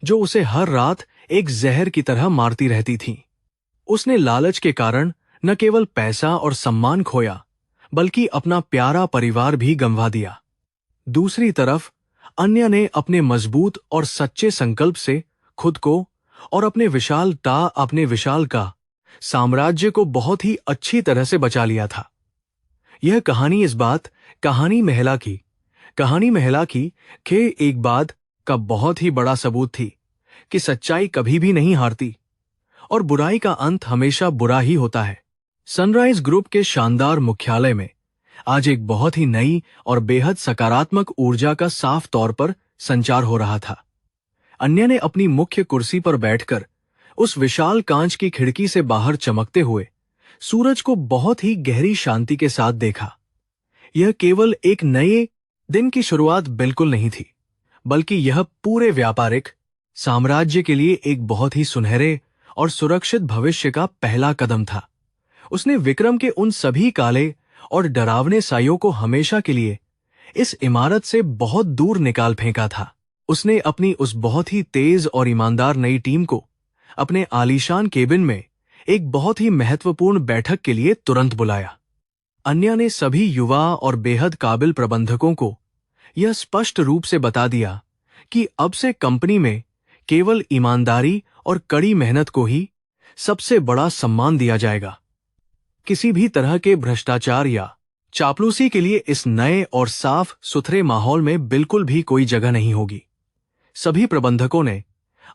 जो उसे हर रात एक जहर की तरह मारती रहती थीं। उसने लालच के कारण न केवल पैसा और सम्मान खोया बल्कि अपना प्यारा परिवार भी गंवा दिया। दूसरी तरफ अन्या ने अपने मजबूत और सच्चे संकल्प से खुद को और अपने विशाल का साम्राज्य को बहुत ही अच्छी तरह से बचा लिया था। यह कहानी कहानी महिला की के एक बात का बहुत ही बड़ा सबूत थी कि सच्चाई कभी भी नहीं हारती और बुराई का अंत हमेशा बुरा ही होता है। सनराइज ग्रुप के शानदार मुख्यालय में आज एक बहुत ही नई और बेहद सकारात्मक ऊर्जा का साफ तौर पर संचार हो रहा था। अन्या ने अपनी मुख्य कुर्सी पर बैठकर उस विशाल कांच की खिड़की से बाहर चमकते हुए सूरज को बहुत ही गहरी शांति के साथ देखा। यह केवल एक नए दिन की शुरुआत बिल्कुल नहीं थी, बल्कि यह पूरे व्यापारिक साम्राज्य के लिए एक बहुत ही सुनहरे और सुरक्षित भविष्य का पहला कदम था। उसने विक्रम के उन सभी काले और डरावने सायों को हमेशा के लिए इस इमारत से बहुत दूर निकाल फेंका था। उसने अपनी उस बहुत ही तेज और ईमानदार नई टीम को अपने आलीशान केबिन में एक बहुत ही महत्वपूर्ण बैठक के लिए तुरंत बुलाया। अन्या ने सभी युवा और बेहद काबिल प्रबंधकों को यह स्पष्ट रूप से बता दिया कि अब से कंपनी में केवल ईमानदारी और कड़ी मेहनत को ही सबसे बड़ा सम्मान दिया जाएगा। किसी भी तरह के भ्रष्टाचार या चापलूसी के लिए इस नए और साफ सुथरे माहौल में बिल्कुल भी कोई जगह नहीं होगी। सभी प्रबंधकों ने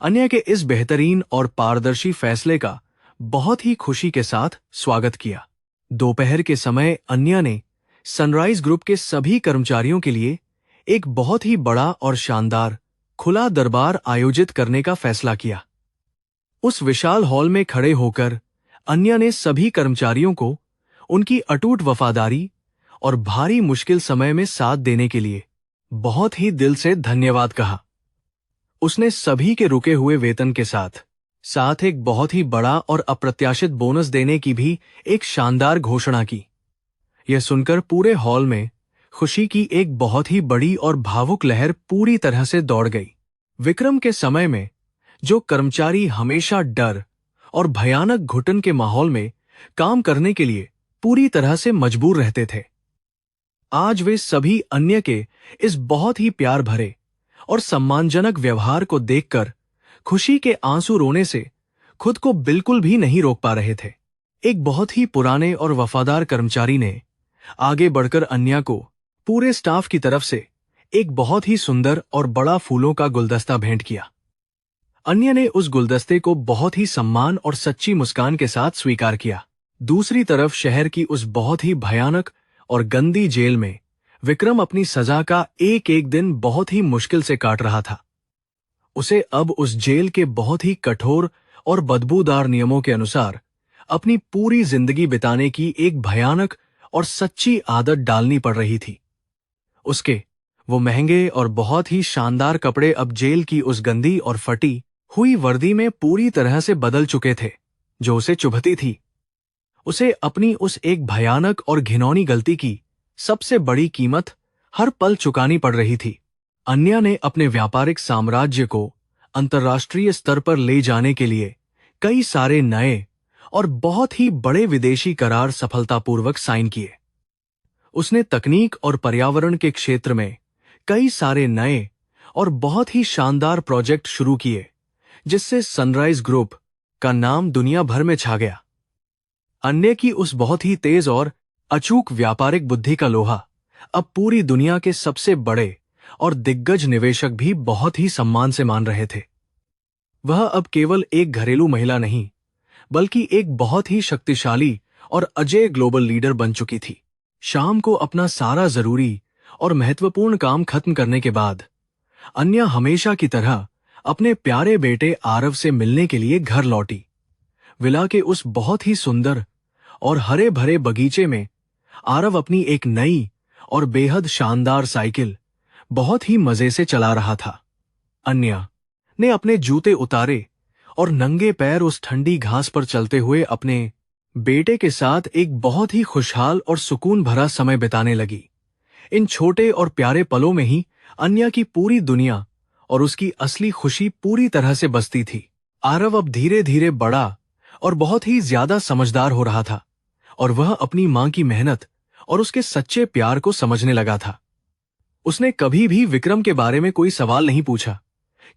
अन्या के इस बेहतरीन और पारदर्शी फैसले का बहुत ही खुशी के साथ स्वागत किया। दोपहर के समय अन्या ने सनराइज ग्रुप के सभी कर्मचारियों के लिए एक बहुत ही बड़ा और शानदार खुला दरबार आयोजित करने का फैसला किया। उस विशाल हॉल में खड़े होकर अन्या ने सभी कर्मचारियों को उनकी अटूट वफादारी और भारी मुश्किल समय में साथ देने के लिए बहुत ही दिल से धन्यवाद कहा। उसने सभी के रुके हुए वेतन के साथ साथ एक बहुत ही बड़ा और अप्रत्याशित बोनस देने की भी एक शानदार घोषणा की। यह सुनकर पूरे हॉल में खुशी की एक बहुत ही बड़ी और भावुक लहर पूरी तरह से दौड़ गई। विक्रम के समय में जो कर्मचारी हमेशा डर और भयानक घुटन के माहौल में काम करने के लिए पूरी तरह से मजबूर रहते थे, आज वे सभी अन्य के इस बहुत ही प्यार भरे और सम्मानजनक व्यवहार को देखकर खुशी के आंसू रोने से खुद को बिल्कुल भी नहीं रोक पा रहे थे। एक बहुत ही पुराने और वफादार कर्मचारी ने आगे बढ़कर अन्या को पूरे स्टाफ की तरफ से एक बहुत ही सुंदर और बड़ा फूलों का गुलदस्ता भेंट किया। अन्या ने उस गुलदस्ते को बहुत ही सम्मान और सच्ची मुस्कान के साथ स्वीकार किया। दूसरी तरफ शहर की उस बहुत ही भयानक और गंदी जेल में विक्रम अपनी सजा का एक एक दिन बहुत ही मुश्किल से काट रहा था। उसे अब उस जेल के बहुत ही कठोर और बदबूदार नियमों के अनुसार अपनी पूरी जिंदगी बिताने की एक भयानक और सच्ची आदत डालनी पड़ रही थी। उसके वो महंगे और बहुत ही शानदार कपड़े अब जेल की उस गंदी और फटी हुई वर्दी में पूरी तरह से बदल चुके थे जो उसे चुभती थी। उसे अपनी उस एक भयानक और घिनौनी गलती की सबसे बड़ी कीमत हर पल चुकानी पड़ रही थी। अन्या ने अपने व्यापारिक साम्राज्य को अंतर्राष्ट्रीय स्तर पर ले जाने के लिए कई सारे नए और बहुत ही बड़े विदेशी करार सफलतापूर्वक साइन किए। उसने तकनीक और पर्यावरण के क्षेत्र में कई सारे नए और बहुत ही शानदार प्रोजेक्ट शुरू किए, जिससे सनराइज ग्रुप का नाम दुनिया भर में छा गया। अन्य की उस बहुत ही तेज और अचूक व्यापारिक बुद्धि का लोहा अब पूरी दुनिया के सबसे बड़े और दिग्गज निवेशक भी बहुत ही सम्मान से मान रहे थे। वह अब केवल एक घरेलू महिला नहीं, बल्कि एक बहुत ही शक्तिशाली और अजेय ग्लोबल लीडर बन चुकी थी। शाम को अपना सारा जरूरी और महत्वपूर्ण काम खत्म करने के बाद अन्या हमेशा की तरह अपने प्यारे बेटे आरव से मिलने के लिए घर लौटी। विला के उस बहुत ही सुंदर और हरे भरे बगीचे में आरव अपनी एक नई और बेहद शानदार साइकिल बहुत ही मजे से चला रहा था। अन्या ने अपने जूते उतारे और नंगे पैर उस ठंडी घास पर चलते हुए अपने बेटे के साथ एक बहुत ही खुशहाल और सुकून भरा समय बिताने लगी। इन छोटे और प्यारे पलों में ही अन्या की पूरी दुनिया और उसकी असली खुशी पूरी तरह से बसती थी। आरव अब धीरे धीरे बड़ा और बहुत ही ज्यादा समझदार हो रहा था और वह अपनी मां की मेहनत और उसके सच्चे प्यार को समझने लगा था। उसने कभी भी विक्रम के बारे में कोई सवाल नहीं पूछा,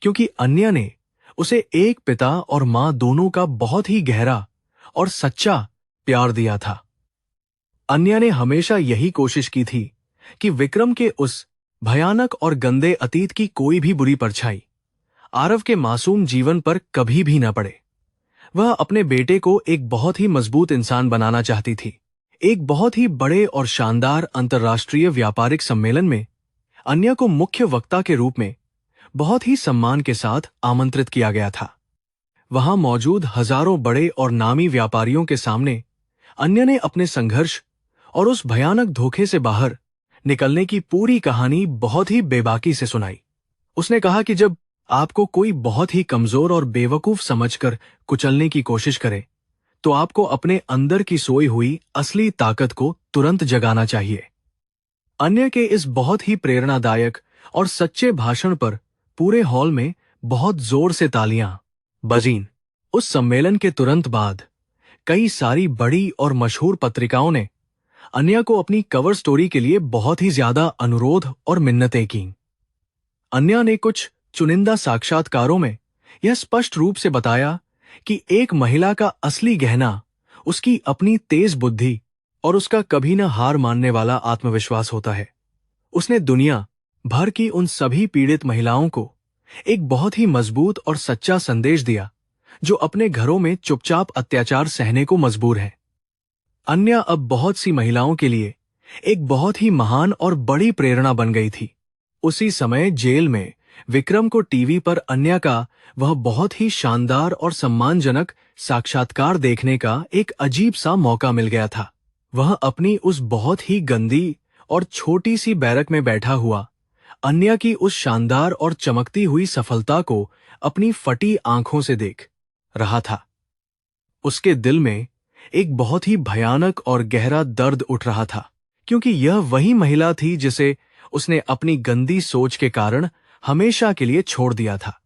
क्योंकि अन्या ने उसे एक पिता और मां दोनों का बहुत ही गहरा और सच्चा प्यार दिया था। अन्या ने हमेशा यही कोशिश की थी कि विक्रम के उस भयानक और गंदे अतीत की कोई भी बुरी परछाई आरव के मासूम जीवन पर कभी भी न पड़े। वह अपने बेटे को एक बहुत ही मजबूत इंसान बनाना चाहती थी। एक बहुत ही बड़े और शानदार अंतर्राष्ट्रीय व्यापारिक सम्मेलन में अन्या को मुख्य वक्ता के रूप में बहुत ही सम्मान के साथ आमंत्रित किया गया था। वहां मौजूद हजारों बड़े और नामी व्यापारियों के सामने अन्या ने अपने संघर्ष और उस भयानक धोखे से बाहर निकलने की पूरी कहानी बहुत ही बेबाकी से सुनाई। उसने कहा कि जब आपको कोई बहुत ही कमजोर और बेवकूफ समझकर कुचलने की कोशिश करे, तो आपको अपने अंदर की सोई हुई असली ताकत को तुरंत जगाना चाहिए। अन्य के इस बहुत ही प्रेरणादायक और सच्चे भाषण पर पूरे हॉल में बहुत जोर से तालियां बजीं। उस सम्मेलन के तुरंत बाद कई सारी बड़ी और मशहूर पत्रिकाओं ने अन्या को अपनी कवर स्टोरी के लिए बहुत ही ज्यादा अनुरोध और मिन्नतें की। अन्या ने कुछ चुनिंदा साक्षात्कारों में यह स्पष्ट रूप से बताया कि एक महिला का असली गहना उसकी अपनी तेज बुद्धि और उसका कभी न हार मानने वाला आत्मविश्वास होता है। उसने दुनिया भर की उन सभी पीड़ित महिलाओं को एक बहुत ही मजबूत और सच्चा संदेश दिया जो अपने घरों में चुपचाप अत्याचार सहने को मजबूर हैं। अन्या अब बहुत सी महिलाओं के लिए एक बहुत ही महान और बड़ी प्रेरणा बन गई थी। उसी समय जेल में विक्रम को टीवी पर अन्या का वह बहुत ही शानदार और सम्मानजनक साक्षात्कार देखने का एक अजीब सा मौका मिल गया था। वह अपनी उस बहुत ही गंदी और छोटी सी बैरक में बैठा हुआ अन्या की उस शानदार और चमकती हुई सफलता को अपनी फटी आंखों से देख रहा था। उसके दिल में एक बहुत ही भयानक और गहरा दर्द उठ रहा था, क्योंकि यह वही महिला थी जिसे उसने अपनी गंदी सोच के कारण हमेशा के लिए छोड़ दिया था।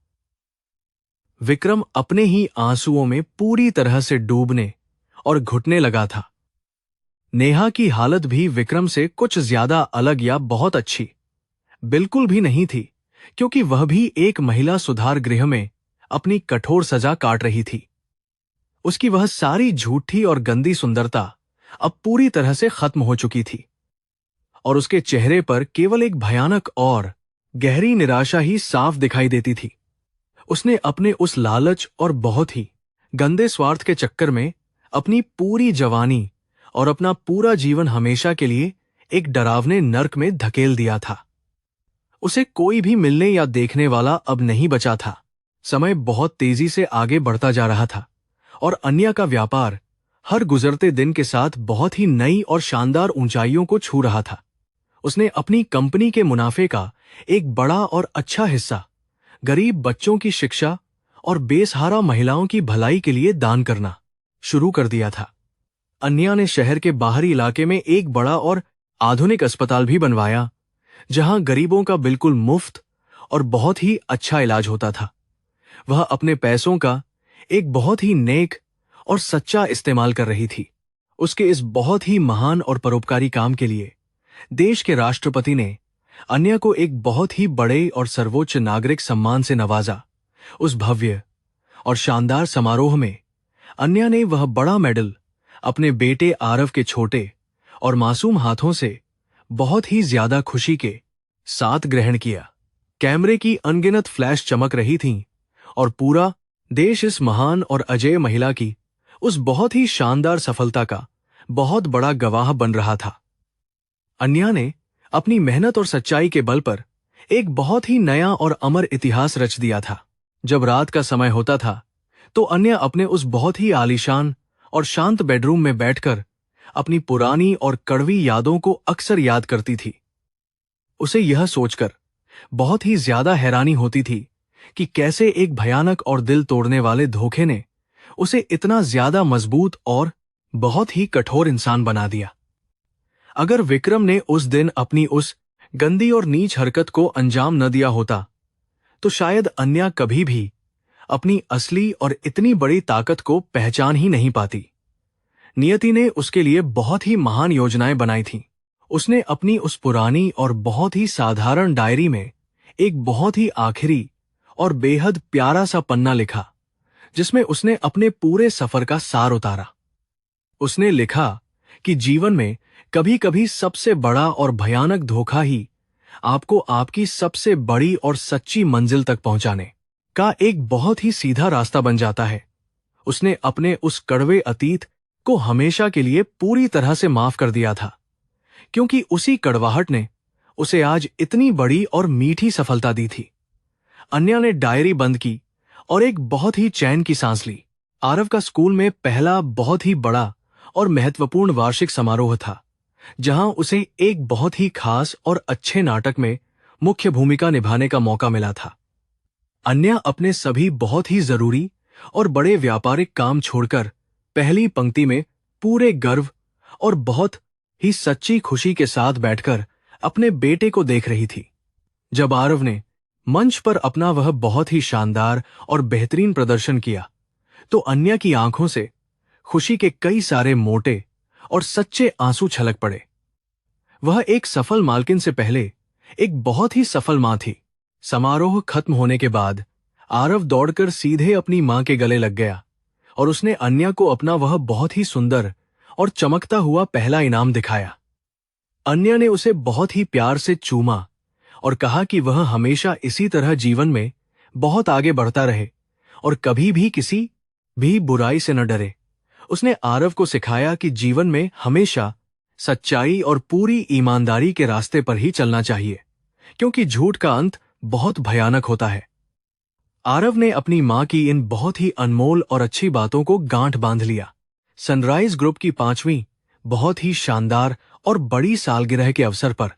विक्रम अपने ही आंसुओं में पूरी तरह से डूबने और घुटने लगा था। नेहा की हालत भी विक्रम से कुछ ज्यादा अलग या बहुत अच्छी बिल्कुल भी नहीं थी, क्योंकि वह भी एक महिला सुधार गृह में अपनी कठोर सजा काट रही थी। उसकी वह सारी झूठी और गंदी सुंदरता अब पूरी तरह से खत्म हो चुकी थी और उसके चेहरे पर केवल एक भयानक और गहरी निराशा ही साफ दिखाई देती थी। उसने अपने उस लालच और बहुत ही गंदे स्वार्थ के चक्कर में अपनी पूरी जवानी और अपना पूरा जीवन हमेशा के लिए एक डरावने नर्क में धकेल दिया था। उसे कोई भी मिलने या देखने वाला अब नहीं बचा था। समय बहुत तेजी से आगे बढ़ता जा रहा था और अन्या का व्यापार हर गुजरते दिन के साथ बहुत ही नई और शानदार ऊंचाइयों को छू रहा था। उसने अपनी कंपनी के मुनाफे का एक बड़ा और अच्छा हिस्सा गरीब बच्चों की शिक्षा और बेसहारा महिलाओं की भलाई के लिए दान करना शुरू कर दिया था। अन्या ने शहर के बाहरी इलाके में एक बड़ा और आधुनिक अस्पताल भी बनवाया, जहां गरीबों का बिल्कुल मुफ्त और बहुत ही अच्छा इलाज होता था। वह अपने पैसों का एक बहुत ही नेक और सच्चा इस्तेमाल कर रही थी। उसके इस बहुत ही महान और परोपकारी काम के लिए देश के राष्ट्रपति ने अन्या को एक बहुत ही बड़े और सर्वोच्च नागरिक सम्मान से नवाजा। उस भव्य और शानदार समारोह में अन्या ने वह बड़ा मेडल अपने बेटे आरव के छोटे और मासूम हाथों से बहुत ही ज्यादा खुशी के साथ ग्रहण किया। कैमरे की अनगिनत फ्लैश चमक रही थीं और पूरा देश इस महान और अजेय महिला की उस बहुत ही शानदार सफलता का बहुत बड़ा गवाह बन रहा था। अन्या ने अपनी मेहनत और सच्चाई के बल पर एक बहुत ही नया और अमर इतिहास रच दिया था। जब रात का समय होता था तो अन्या अपने उस बहुत ही आलीशान और शांत बेडरूम में बैठकर अपनी पुरानी और कड़वी यादों को अक्सर याद करती थी। उसे यह सोचकर बहुत ही ज्यादा हैरानी होती थी कि कैसे एक भयानक और दिल तोड़ने वाले धोखे ने उसे इतना ज्यादा मजबूत और बहुत ही कठोर इंसान बना दिया। अगर विक्रम ने उस दिन अपनी उस गंदी और नीच हरकत को अंजाम न दिया होता तो शायद अन्या कभी भी अपनी असली और इतनी बड़ी ताकत को पहचान ही नहीं पाती। नियति ने उसके लिए बहुत ही महान योजनाएं बनाई थीं। उसने अपनी उस पुरानी और बहुत ही साधारण डायरी में एक बहुत ही आखिरी और बेहद प्यारा सा पन्ना लिखा, जिसमें उसने अपने पूरे सफर का सार उतारा। उसने लिखा कि जीवन में कभी-कभी सबसे बड़ा और भयानक धोखा ही आपको आपकी सबसे बड़ी और सच्ची मंजिल तक पहुंचाने का एक बहुत ही सीधा रास्ता बन जाता है। उसने अपने उस कड़वे अतीत को हमेशा के लिए पूरी तरह से माफ कर दिया था, क्योंकि उसी कड़वाहट ने उसे आज इतनी बड़ी और मीठी सफलता दी थी। अन्या ने डायरी बंद की और एक बहुत ही चैन की सांस ली। आरव का स्कूल में पहला बहुत ही बड़ा और महत्वपूर्ण वार्षिक समारोह था, जहां उसे एक बहुत ही खास और अच्छे नाटक में मुख्य भूमिका निभाने का मौका मिला था। अन्या अपने सभी बहुत ही जरूरी और बड़े व्यापारिक काम छोड़कर पहली पंक्ति में पूरे गर्व और बहुत ही सच्ची खुशी के साथ बैठकर अपने बेटे को देख रही थी। जब आरव ने मंच पर अपना वह बहुत ही शानदार और बेहतरीन प्रदर्शन किया, तो अन्या की आंखों से खुशी के कई सारे मोटे और सच्चे आंसू छलक पड़े। वह एक सफल मालकिन से पहले एक बहुत ही सफल मां थी। समारोह खत्म होने के बाद आरव दौड़कर सीधे अपनी मां के गले लग गया और उसने अन्या को अपना वह बहुत ही सुंदर और चमकता हुआ पहला इनाम दिखाया। अन्या ने उसे बहुत ही प्यार से चूमा और कहा कि वह हमेशा इसी तरह जीवन में बहुत आगे बढ़ता रहे और कभी भी किसी भी बुराई से न डरे। उसने आरव को सिखाया कि जीवन में हमेशा सच्चाई और पूरी ईमानदारी के रास्ते पर ही चलना चाहिए, क्योंकि झूठ का अंत बहुत भयानक होता है। आरव ने अपनी मां की इन बहुत ही अनमोल और अच्छी बातों को गांठ बांध लिया। सनराइज ग्रुप की 5वीं बहुत ही शानदार और बड़ी सालगिरह के अवसर पर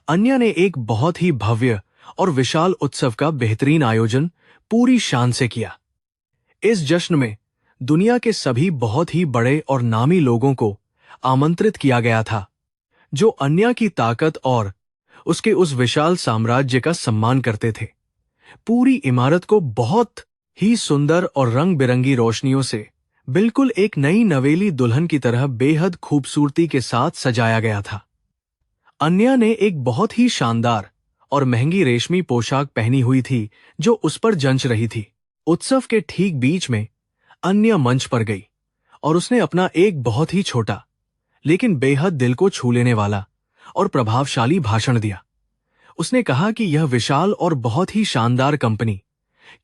अन्या ने एक बहुत ही भव्य और विशाल उत्सव का बेहतरीन आयोजन पूरी शान से किया। इस जश्न में दुनिया के सभी बहुत ही बड़े और नामी लोगों को आमंत्रित किया गया था, जो अन्या की ताकत और उसके उस विशाल साम्राज्य का सम्मान करते थे। पूरी इमारत को बहुत ही सुंदर और रंग बिरंगी रोशनियों से बिल्कुल एक नई नवेली दुल्हन की तरह बेहद खूबसूरती के साथ सजाया गया था। अन्या ने एक बहुत ही शानदार और महंगी रेशमी पोशाक पहनी हुई थी, जो उस पर जंच रही थी। उत्सव के ठीक बीच में अन्या मंच पर गई और उसने अपना एक बहुत ही छोटा लेकिन बेहद दिल को छू लेने वाला और प्रभावशाली भाषण दिया। उसने कहा कि यह विशाल और बहुत ही शानदार कंपनी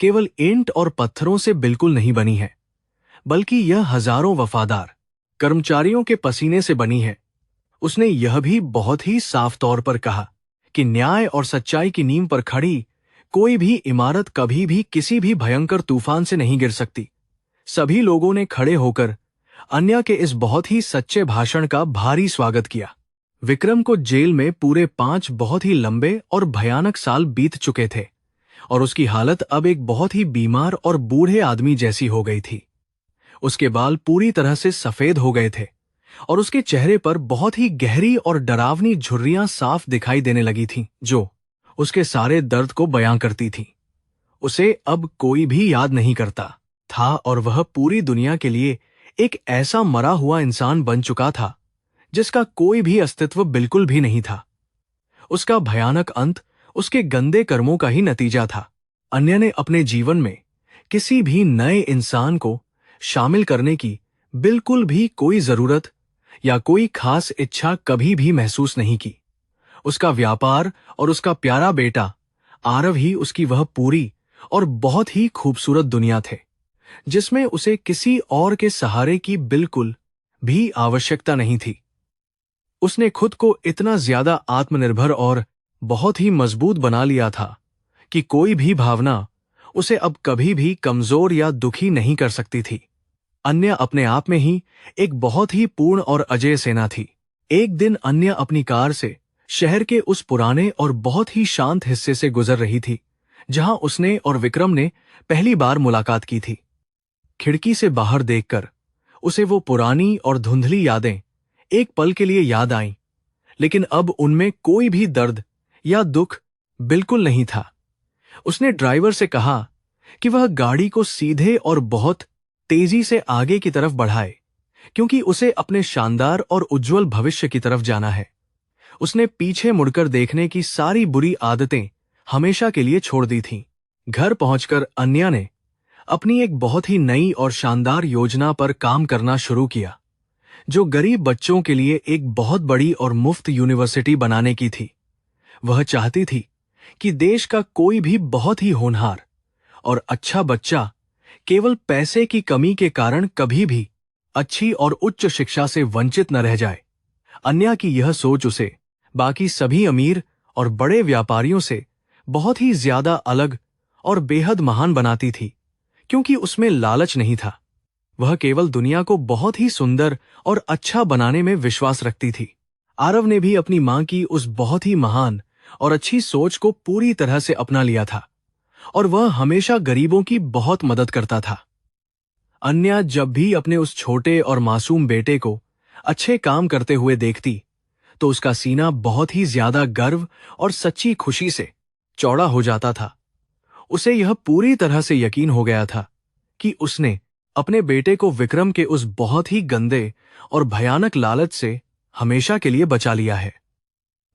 केवल ईंट और पत्थरों से बिल्कुल नहीं बनी है, बल्कि यह हजारों वफादार कर्मचारियों के पसीने से बनी है। उसने यह भी बहुत ही साफ तौर पर कहा कि न्याय और सच्चाई की नींव पर खड़ी कोई भी इमारत कभी भी किसी भी भयंकर तूफान से नहीं गिर सकती। सभी लोगों ने खड़े होकर अन्या के इस बहुत ही सच्चे भाषण का भारी स्वागत किया। विक्रम को जेल में पूरे 5 बहुत ही लंबे और भयानक साल बीत चुके थे और उसकी हालत अब एक बहुत ही बीमार और बूढ़े आदमी जैसी हो गई थी। उसके बाल पूरी तरह से सफेद हो गए थे और उसके चेहरे पर बहुत ही गहरी और डरावनी झुर्रियां साफ दिखाई देने लगी थीं, जो उसके सारे दर्द को बयां करती थीं। उसे अब कोई भी याद नहीं करता था और वह पूरी दुनिया के लिए एक ऐसा मरा हुआ इंसान बन चुका था जिसका कोई भी अस्तित्व बिल्कुल भी नहीं था। उसका भयानक अंत उसके गंदे कर्मों का ही नतीजा था। अन्या ने अपने जीवन में किसी भी नए इंसान को शामिल करने की बिल्कुल भी कोई जरूरत या कोई खास इच्छा कभी भी महसूस नहीं की। उसका व्यापार और उसका प्यारा बेटा आरव ही उसकी वह पूरी और बहुत ही खूबसूरत दुनिया थे, जिसमें उसे किसी और के सहारे की बिल्कुल भी आवश्यकता नहीं थी। उसने खुद को इतना ज्यादा आत्मनिर्भर और बहुत ही मजबूत बना लिया था कि कोई भी भावना उसे अब कभी भी कमजोर या दुखी नहीं कर सकती थी। अन्या अपने आप में ही एक बहुत ही पूर्ण और अजेय सेना थी। एक दिन अन्या अपनी कार से शहर के उस पुराने और बहुत ही शांत हिस्से से गुजर रही थी, जहां उसने और विक्रम ने पहली बार मुलाकात की थी। खिड़की से बाहर देखकर उसे वो पुरानी और धुंधली यादें एक पल के लिए याद आईं, लेकिन अब उनमें कोई भी दर्द या दुख बिल्कुल नहीं था। उसने ड्राइवर से कहा कि वह गाड़ी को सीधे और बहुत तेजी से आगे की तरफ बढ़ाए, क्योंकि उसे अपने शानदार और उज्जवल भविष्य की तरफ जाना है। उसने पीछे मुड़कर देखने की सारी बुरी आदतें हमेशा के लिए छोड़ दी थीं। घर पहुंचकर अन्या ने अपनी एक बहुत ही नई और शानदार योजना पर काम करना शुरू किया, जो गरीब बच्चों के लिए एक बहुत बड़ी और मुफ्त यूनिवर्सिटी बनाने की थी। वह चाहती थी कि देश का कोई भी बहुत ही होनहार और अच्छा बच्चा केवल पैसे की कमी के कारण कभी भी अच्छी और उच्च शिक्षा से वंचित न रह जाए। अन्या की यह सोच उसे बाकी सभी अमीर और बड़े व्यापारियों से बहुत ही ज्यादा अलग और बेहद महान बनाती थी, क्योंकि उसमें लालच नहीं था। वह केवल दुनिया को बहुत ही सुंदर और अच्छा बनाने में विश्वास रखती थी। आरव ने भी अपनी मां की उस बहुत ही महान और अच्छी सोच को पूरी तरह से अपना लिया था और वह हमेशा गरीबों की बहुत मदद करता था। अन्या जब भी अपने उस छोटे और मासूम बेटे को अच्छे काम करते हुए देखती, तो उसका सीना बहुत ही ज्यादा गर्व और सच्ची खुशी से चौड़ा हो जाता था। उसे यह पूरी तरह से यकीन हो गया था कि उसने अपने बेटे को विक्रम के उस बहुत ही गंदे और भयानक लालच से हमेशा के लिए बचा लिया है।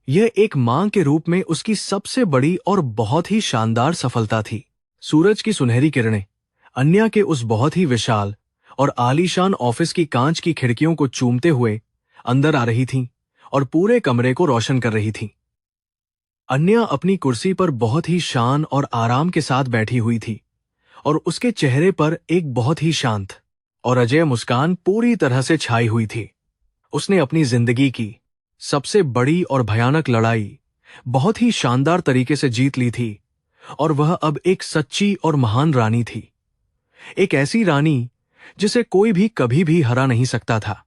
यह एक मां के रूप में उसकी सबसे बड़ी और बहुत ही शानदार सफलता थी। सूरज की सुनहरी किरणें अन्या के उस बहुत ही विशाल और आलीशान ऑफिस की कांच की खिड़कियों को चूमते हुए अंदर आ रही थीं और पूरे कमरे को रोशन कर रही थीं। अन्या अपनी कुर्सी पर बहुत ही शान और आराम के साथ बैठी हुई थी और उसके चेहरे पर एक बहुत ही शांत और अजय मुस्कान पूरी तरह से छाई हुई थी। उसने अपनी जिंदगी की सबसे बड़ी और भयानक लड़ाई बहुत ही शानदार तरीके से जीत ली थी और वह अब एक सच्ची और महान रानी थी। एक ऐसी रानी जिसे कोई भी कभी भी हरा नहीं सकता था।